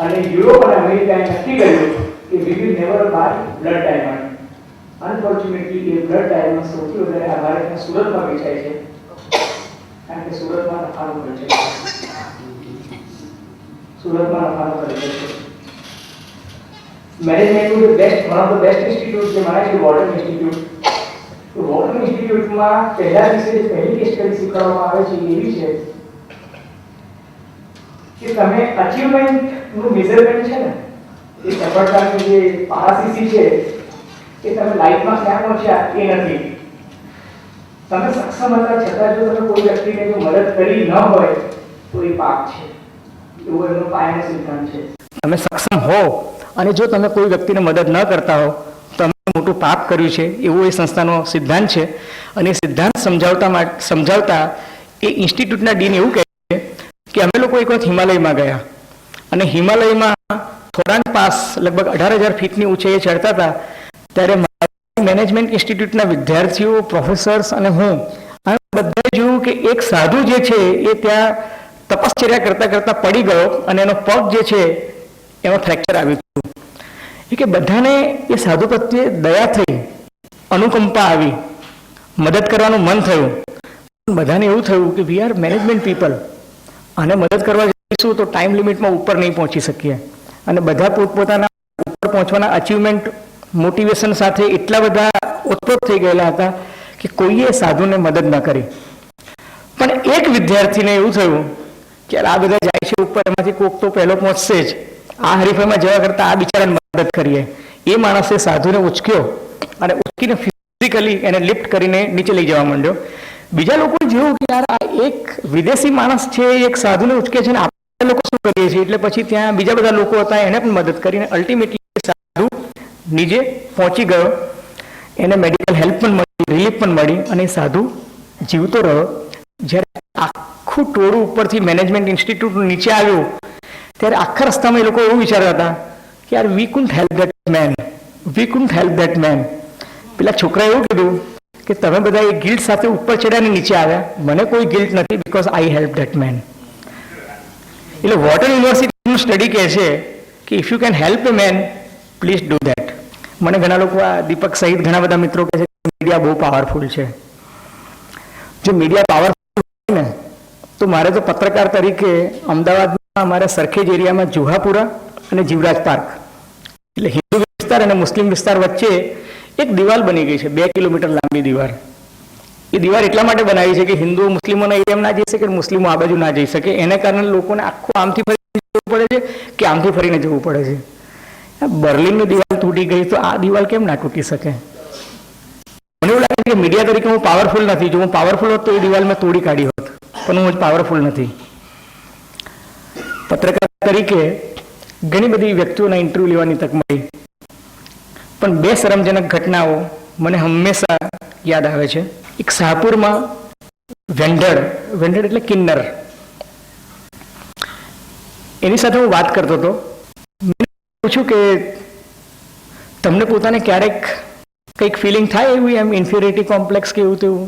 અને યુરોપ અને અમેરિકાએ નક્કી કર્યું કે we will never buy blood diamond. Unfortunately એ બ્લડ ડાયમંડ સૌથી વધારે આ ભારતના સુરતમાં વેચાય છે, કારણ કે સુરતમાં નફાનો ખર્ચ છે. સુરતમાં નફાનો ખર્ચ છે. મેનેજમેન્ટનું જે best, one of the best institute જે માને છે વોર્ડન ઇન્સ્ટિટ્યૂટ. તો વોર્ડન ઇન્સ્ટિટ્યૂટમાં પહેલા દિવસે જે પહેલી કેસ સ્ટડી શીખવવામાં આવે છે એવી છે કે તમે અચીવમેન્ટનું મેઝરમેન્ટ છે ને, એ સફળતાની જે પારાસીસી છે એ તમે લાઈફમાં ક્યાં પહોંચ્યા એ નથી. તમે સક્ષમ હતા છતાં જો તમે કોઈ વ્યક્તિને જો મદદ કરી ન હોય તો એ પાપ છે, એવો એનો પાયાનો સિદ્ધાંત છે. તમે સક્ષમ હો અને જો તમે કોઈ વ્યક્તિને મદદ ન કરતા હો તો તમે મોટું પાપ કર્યું છે, એવો એ સંસ્થાનો સિદ્ધાંત છે. અને એ સિદ્ધાંત સમજાવતા એ ઇન્સ્ટિટ્યૂટના ડીન એવું કહે છે કે અમે લોકો એક વખત હિમાલયમાં ગયા અને હિમાલયમાં થોડાન પાસ લગભગ 18,000 ફીટની ઊંચાઈએ ચડતા હતા ત્યારે મેનેજમેન્ટ ઇન્સ્ટિટ્યૂટના વિદ્યાર્થીઓ, પ્રોફેસર્સ અને હું બધાએ જોયું કે એક સાધુ જે છે એ ત્યાં તપશ્ચર્યા કરતા કરતા પડી ગયો અને એનો પગ જે છે એમાં ફ્રેક્ચર આવ્યું હતું. એ કે બધાને એ સાધુ પ્રત્યે દયા થઈ, અનુકંપા આવી, મદદ કરવાનું મન થયું. બધાને એવું થયું કે વી આર મેનેજમેન્ટ પીપલ, અને મદદ કરવા જઈશું તો ટાઈમ લિમિટમાં ઉપર નહીં પહોંચી શકીએ. અને બધા પોતપોતાના ઉપર પહોંચવાના અચીવમેન્ટ મોટિવેશન સાથે એટલા બધા ઓતપ્રોત થઈ ગયેલા હતા કે કોઈએ સાધુને મદદ ન કરી. પણ એક વિદ્યાર્થીને એવું થયું કે આ બધા જાય છે ઉપર, એમાંથી કોક તો પહેલો પહોંચશે જ, આ હરીફાઈમાં જવા કરતાં આ બિચારાને મદદ કરીએ. એ માણસે સાધુને ઉચક્યો અને ઉચકીને ફિઝિકલી એને લિફ્ટ કરીને નીચે લઈ જવા માંડ્યો. બીજા લોકોએ જોયું કે યાર આ એક વિદેશી માણસ છે, એક સાધુને ઉચકે છે ને આપણે લોકો શું કરીએ છીએ, એટલે પછી ત્યાં બીજા બધા લોકો હતા એને પણ મદદ કરીને અલ્ટિમેટલી સાધુ નીચે પહોંચી ગયો. એને મેડિકલ હેલ્પ પણ મળી, રિલીફ પણ મળી અને સાધુ જીવતો રહ્યો. જ્યારે આખું ટોળું ઉપરથી મેનેજમેન્ટ ઇન્સ્ટિટ્યૂટ નીચે આવ્યું ત્યારે આખા રસ્તામાં એ લોકો એવું વિચારતા હતા કે યાર વી couldn't help that main, V couldn't help that main. પેલા છોકરાએ એવું કીધું કે તમે બધા એ ગિલ્ટ સાથે ઉપર ચડ્યા નીચે આવ્યા, મને કોઈ ગિલ્ટ નથી, because I help that man. એટલે વોટર યુનિવર્સિટીનું સ્ટડી કહે છે કે if you can help a man please do that. મને ઘણા લોકો, આ દીપક સહિત ઘણા બધા મિત્રો કહે છે કે મીડિયા બહુ પાવરફુલ છે. જો મીડિયા પાવરફુલ હોય ને તો મારે તો પત્રકાર તરીકે અમદાવાદમાં અમારા સરખેજ એરિયામાં જુહાપુરા અને જીવરાજ પાર્ક, એટલે હિન્દુ વિસ્તાર અને મુસ્લિમ વિસ્તાર વચ્ચે એક દિવાલ બની ગઈ છે, 2 કિલોમીટર લાંબી દિવાલ. એ દિવાલ એટલા માટે બનાવી છે કે હિન્દુઓ મુસ્લિમોના એરિયામાં ના જઈ શકે, મુસ્લિમો આ બાજુ ના જઈ શકે. એને કારણે લોકોને આખું આમથી ફરીને જવું પડે છે કે આમથી ફરીને જવું પડે છે. બર્લિનની દિવાલ તૂટી ગઈ તો આ દિવાલ કેમ ના તૂટી શકે? મને એવું લાગે છે કે મીડિયા તરીકે હું પાવરફુલ નથી. જો હું પાવરફુલ હોત તો એ દિવાલ મેં તોડી કાઢી હોત, પણ હું પાવરફુલ નથી. પત્રકાર તરીકે ઘણી બધી વ્યક્તિઓના ઇન્ટરવ્યુ લેવાની તક મળી, પણ 2 શરમજનક ઘટનાઓ મને હંમેશા યાદ આવે છે. એક શાહપુરમાં વેન્ડર એટલે કિન્નર, એની સાથે હું વાત કરતો હતો. પૂછ્યું કે તમને પોતાને ક્યારેક કંઈક ફિલિંગ થાય એવી, એમ ઇન્ફિરિટી કોમ્પ્લેક્સ કે એવું તેવું?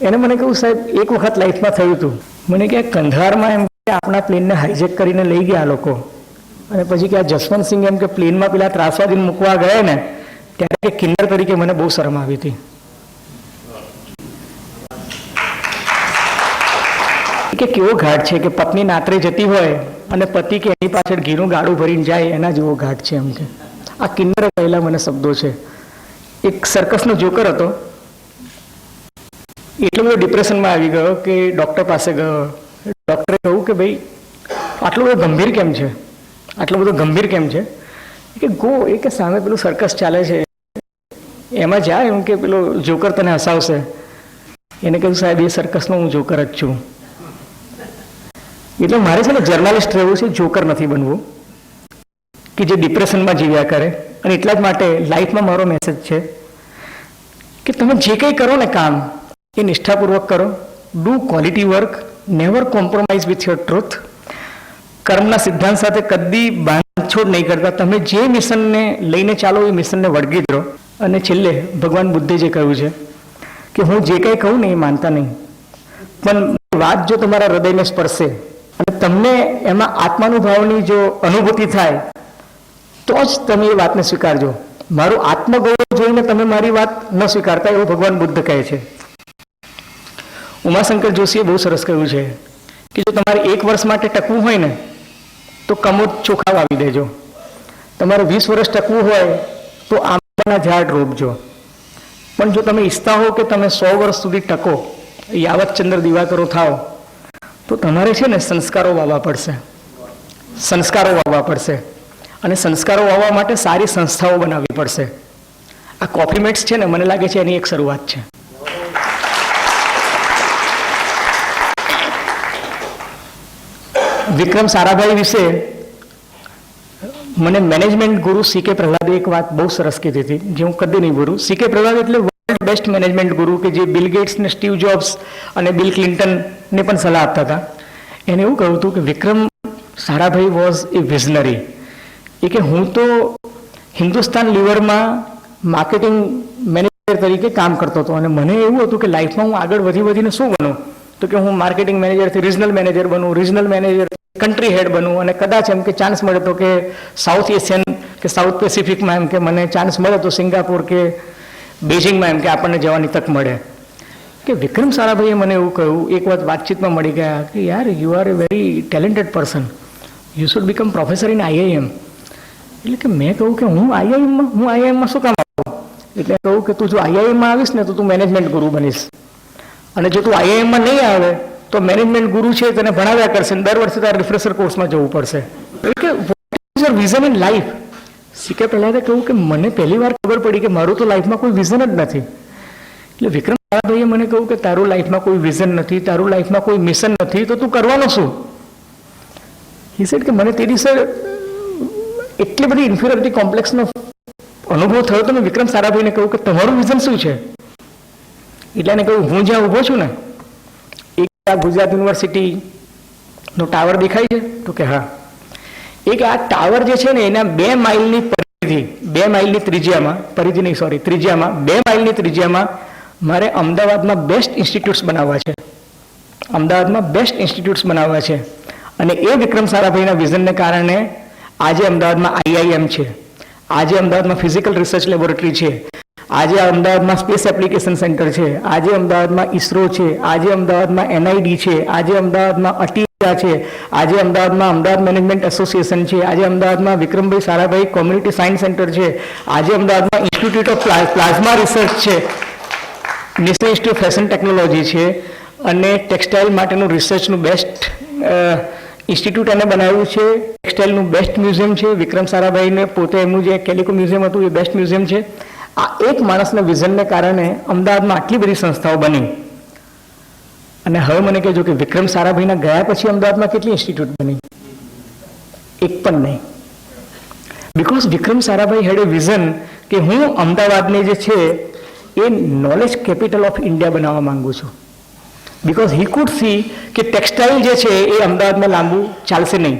એને મને કહ્યું સાહેબ એક વખત લાઈફમાં થયું હતું. મને કે કંધારમાં એમ કે આપણા પ્લેનને હાઈજેક કરીને લઈ ગયા લોકો, અને પછી કે આ જસવંતસિંહ એમ કે પ્લેનમાં પેલા ત્રાસવાદીને મૂકવા ગયા ને ત્યારે કે કિન્નર તરીકે મને બહુ શરમ આવી હતી. કે કેવો ઘાટ છે કે પત્ની નાતરે જતી હોય અને પતિ કે એની પાછળ ઘીનું ગાડું ભરીને જાય, એના જેવો ઘાટ છે એમ કે. આ કિન્નરે કહેલા મને શબ્દો છે. એક સર્કસનો જોકર હતો, એટલો બધો ડિપ્રેશનમાં આવી ગયો કે ડૉક્ટર પાસે ગયો. ડૉક્ટરે કહ્યું કે ભાઈ આટલો બધો ગંભીર કેમ છે, આટલો બધો ગંભીર કેમ છે? કે ગો, એ કે સામે પેલું સર્કસ ચાલે છે એમાં જાય, એમ કે પેલો જોકર તને હસાવશે. એને કહ્યું સાહેબ એ સર્કસનો હું જોકર જ છું. એટલે મારે છે ને જર્નાલિસ્ટ રહેવું છે, જોકર નથી બનવું કે જે ડિપ્રેશનમાં જીવ્યા કરે. અને એટલા જ માટે લાઈફમાં મારો મેસેજ છે કે તમે જે કંઈ કરો ને કામ એ નિષ્ઠાપૂર્વક કરો. Do quality work, never compromise with your truth. કર્મના સિદ્ધાંત સાથે કદી બાંધછોડ નહીં કરતા. તમે જે મિશનને લઈને ચાલો એ મિશનને વળગી જ રહો. અને છેલ્લે ભગવાન બુદ્ધે જે કહ્યું છે કે હું જે કંઈ કહું ને એ માનતા નહીં, પણ વાત જો તમારા હૃદયને સ્પર્શે અને તમને એમાં આત્માનુભાવની જો અનુભૂતિ થાય તો જ તમે એ વાતને સ્વીકારજો. મારું આત્મગૌરવ જોઈને તમે મારી વાત ન સ્વીકારતા, એવું ભગવાન બુદ્ધ કહે છે. ઉમાશંકર જોશીએ બહુ સરસ કહ્યું છે કે જો તમારે 1 વર્ષ માટે ટકવું હોય ને તો કમોદ ચોખા વાવી દેજો. તમારે 20 વર્ષ ટકવું હોય તો આંબાના ઝાડ રોપજો. પણ જો તમે ઈચ્છતા હો કે તમે 100 વર્ષ સુધી ટકો, યાવત ચંદ્ર દિવાકરો થાવ, તો તમારે છે ને સંસ્કારો વાવવા પડશે, સંસ્કારો વાવવા પડશે. અને સંસ્કારો વાવવા માટે સારી સંસ્થાઓ બનાવવી પડશે. આ કોફી મેટ્સ છે ને, મને લાગે છે એની એક શરૂઆત છે. વિક્રમ સારાભાઈ વિશે મને મેનેજમેન્ટ ગુરુ સી.કે. પ્રહલાદે એક વાત બહુ સરસ કીધી હતી, જે હું કદી નહીં ભૂલું. સી.કે. પ્રહલાદ એટલે વર્લ્ડ બેસ્ટ મેનેજમેન્ટ ગુરુ, કે જે બિલ ગેટ્સ ને સ્ટીવ જોબ્સ અને બિલ ક્લિન્ટનને પણ સલાહ આપતા હતા. એને એવું કહ્યું હતું કે Vikram Sarabhai was A visionary. એ કે હું તો હિન્દુસ્તાન લીવરમાં માર્કેટિંગ મેનેજર તરીકે કામ કરતો હતો, અને મને એવું હતું કે લાઈફમાં હું આગળ વધીને શું બનું, તો કે હું માર્કેટિંગ મેનેજરથી રિજનલ મેનેજર બનું, રિજનલ મેનેજર કન્ટ્રી હેડ બનું, અને કદાચ એમ કે ચાન્સ મળે તો કે સાઉથ એશિયન કે સાઉથ પેસિફિકમાં એમ કે મને ચાન્સ મળે તો સિંગાપુર કે બેઇજિંગમાં એમ કે આપણને જવાની તક મળે. કે વિક્રમ સારાભાઈએ મને એવું કહ્યું, એક વાત વાતચીતમાં મળી ગયા કે યાર you are A very talented person, you should become professor in IIM. એટલે કે મેં કહું કે હું આઈઆઈએમમાં શું કામ આવું? એટલે કહું કે તું જો IIMમાં આવીશ ને તો તું મેનેજમેન્ટ ગુરુ બનીશ, અને જો તું IIMમાં નહીં આવે તો મેનેજમેન્ટ ગુરુ છે તને ભણાવ્યા કરશે, દર વર્ષે તારે રિફ્રેશર કોર્સમાં જવું પડશે. એટલે કે what is your vision in life? C K. પ્રહલાદે કહ્યું કે મને પહેલી વાર ખબર પડી કે મારું તો લાઈફમાં કોઈ વિઝન જ નથી. એટલે વિક્રમ સારાભાઈએ મને કહ્યું કે તારું લાઈફમાં કોઈ વિઝન નથી, તારું લાઈફમાં કોઈ મિશન નથી, તો તું કરવાનો શું? હી સેડ કે મને તે દિવસે એટલી બધી ઇન્ફિરિયોરિટી કોમ્પ્લેક્સનો અનુભવ થયો તો મેં વિક્રમ સારાભાઈને કહ્યું કે તમારું વિઝન શું છે? એટલે એને કહ્યું હું જ્યાં ઊભો છું ને એક ગુજરાત યુનિવર્સિટીનો ટાવર દેખાય છે? તો કે હા. એક આ ટાવર જે છે ને એના 2 માઇલની પરિધિ, 2 માઇલની ત્રિજ્યામાં, પરિધિ નહીં સોરી ત્રિજ્યામાં, 2 માઇલની ત્રિજ્યામાં મારે અમદાવાદમાં બેસ્ટ ઇન્સ્ટિટ્યૂટ્સ બનાવવા છે, અમદાવાદમાં બેસ્ટ ઇન્સ્ટિટ્યૂટ્સ બનાવવા છે. અને એ વિક્રમ સારાભાઈના વિઝનને કારણે આજે અમદાવાદમાં IIM છે, આજે અમદાવાદમાં ફિઝિકલ રિસર્ચ લેબોરેટરી છે, આજે અમદાવાદમાં સ્પેસ એપ્લિકેશન સેન્ટર છે, આજે અમદાવાદમાં ISRO છે, આજે અમદાવાદમાં NID છે, આજે અમદાવાદમાં અટીયા છે, આજે અમદાવાદમાં અમદાવાદ મેનેજમેન્ટ એસોસિએશન છે, આજે અમદાવાદમાં વિક્રમભાઈ સારાભાઈ કોમ્યુનિટી સાયન્સ સેન્ટર છે, આજે અમદાવાદમાં ઇન્સ્ટિટ્યૂટ ઓફ પ્લાઝમા રિસર્ચ છે, national institute of fashion technology છે, અને ટેક્સટાઇલ માટેનું રિસર્ચનું બેસ્ટ ઇન્સ્ટિટ્યૂટ એને બનાવ્યું છે, ટેક્સટાઇલનું બેસ્ટ મ્યુઝિયમ છે. વિક્રમ સારાભાઈને પોતે એમનું જે કેલિકો મ્યુઝિયમ હતું એ બેસ્ટ મ્યુઝિયમ છે. આ એક માણસના વિઝનને કારણે અમદાવાદમાં આટલી બધી સંસ્થાઓ બની. અને હવે મને કહેજો કે વિક્રમ સારાભાઈના ગયા પછી અમદાવાદમાં કેટલી ઇન્સ્ટિટ્યૂટ બની? એક પણ નહીં. Because Vikram Sarabhai had a vision કે હું અમદાવાદને જે છે એ નોલેજ કેપિટલ ઓફ ઇન્ડિયા બનાવવા માંગુ છું. બિકોઝ હી કુડ સી કે ટેક્સટાઇલ જે છે એ અમદાવાદમાં લાંબુ ચાલશે નહીં.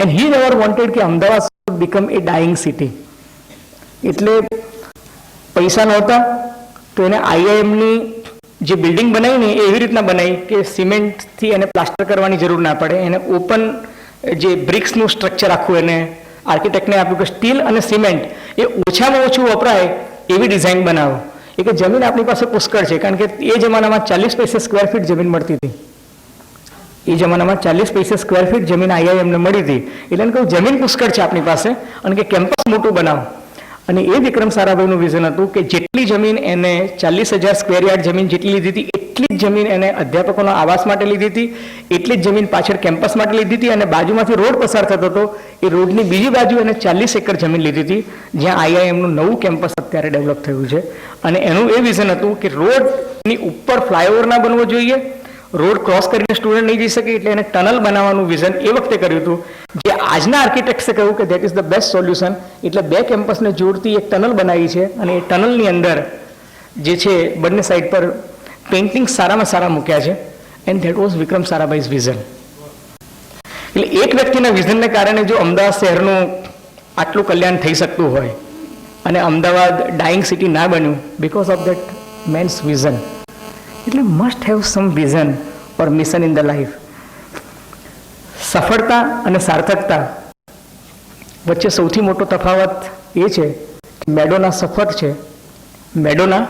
એન્ડ હી નેવર વોન્ટેડ કે Ahmedabad should become A dying city. એટલે પૈસા નહોતા તો એને IIMની જે બિલ્ડિંગ બનાવી ને એવી રીતના બનાવી કે સિમેન્ટથી એને પ્લાસ્ટર કરવાની જરૂર ના પડે, એને ઓપન જે બ્રિક્સનું સ્ટ્રક્ચર આખું એને આર્કિટેક્ટને આપ્યું કે સ્ટીલ અને સિમેન્ટ એ ઓછામાં ઓછું વપરાય એવી ડિઝાઇન બનાવો. એ કે જમીન આપણી પાસે પુષ્કળ છે, કારણ કે એ જમાનામાં 40 પૈસે સ્ક્વેર ફીટ જમીન મળતી હતી. એ જમાનામાં 40 પૈસે સ્ક્વેર ફીટ જમીન IIMને મળી હતી. એટલે એને કહ્યું જમીન પુષ્કળ છે આપણી પાસે અને કે કેમ્પસ મોટું બનાવો. અને એ વિક્રમ સારાભાઈનું વિઝન હતું કે જેટલી જમીન એને 40,000 સ્ક્વેર યાર્ડ જમીન જેટલી લીધી હતી એટલી જ જમીન એને અધ્યાપકોના આવાસ માટે લીધી હતી, એટલી જ જમીન પાછળ કેમ્પસ માટે લીધી હતી, અને બાજુમાંથી રોડ પસાર થતો હતો એ રોડની બીજી બાજુ એને 40 એકર જમીન લીધી હતી, જ્યાં IIMનું નવું કેમ્પસ અત્યારે ડેવલપ થયું છે. અને એનું એ વિઝન હતું કે રોડની ઉપર ફ્લાયઓવર ના બનવો જોઈએ, રોડ ક્રોસ કરીને સ્ટુડન્ટ નહીં જઈ શકે, એટલે એને ટનલ બનાવવાનું વિઝન એ વખતે કર્યું હતું. જે આજના આર્કિટેક્ટ્સે કહ્યું કે that is the best solution. એટલે 2 કેમ્પસને જોડતી એક ટનલ બનાવી છે, અને એ ટનલની અંદર જે છે બંને સાઈડ પર પેઇન્ટિંગ સારામાં સારા મૂક્યા છે. And that was Vikram Sarabhai's vision. એટલે એક વ્યક્તિના વિઝનને કારણે જો અમદાવાદ શહેરનું આટલું કલ્યાણ થઈ શકતું હોય અને અમદાવાદ ડાઈંગ સિટી ના બન્યું because of that man's vision. એટલે must have some vision or mission in the life. સફળતા અને સાર્થકતા વચ્ચે સૌથી મોટો તફાવત એ છે કે મેડોના સફળ છે, મેડોના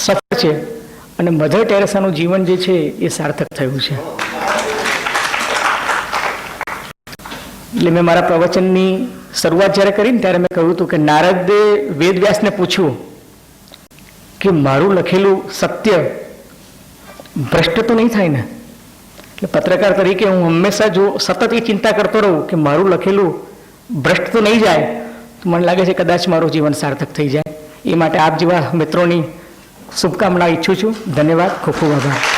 સફળ છે, અને મધર ટેરેસાનું જીવન જે છે એ સાર્થક થયું છે. એટલે મેં મારા પ્રવચનની શરૂઆત જ્યારે કરીને ત્યારે મેં કહ્યું હતું કે નારદે વેદવ્યાસને પૂછ્યું કે મારું લખેલું સત્ય ભ્રષ્ટ તો નહીં થાય ને? એટલે પત્રકાર તરીકે હું હંમેશા જો સતત એ ચિંતા કરતો રહું કે મારું લખેલું ભ્રષ્ટ તો નહીં જાય, તો મને લાગે છે કદાચ મારું જીવન સાર્થક થઈ જાય. એ માટે આપ જેવા મિત્રોની શુભકામના ઈચ્છું છું. ધન્યવાદ, ખૂબ ખૂબ આભાર.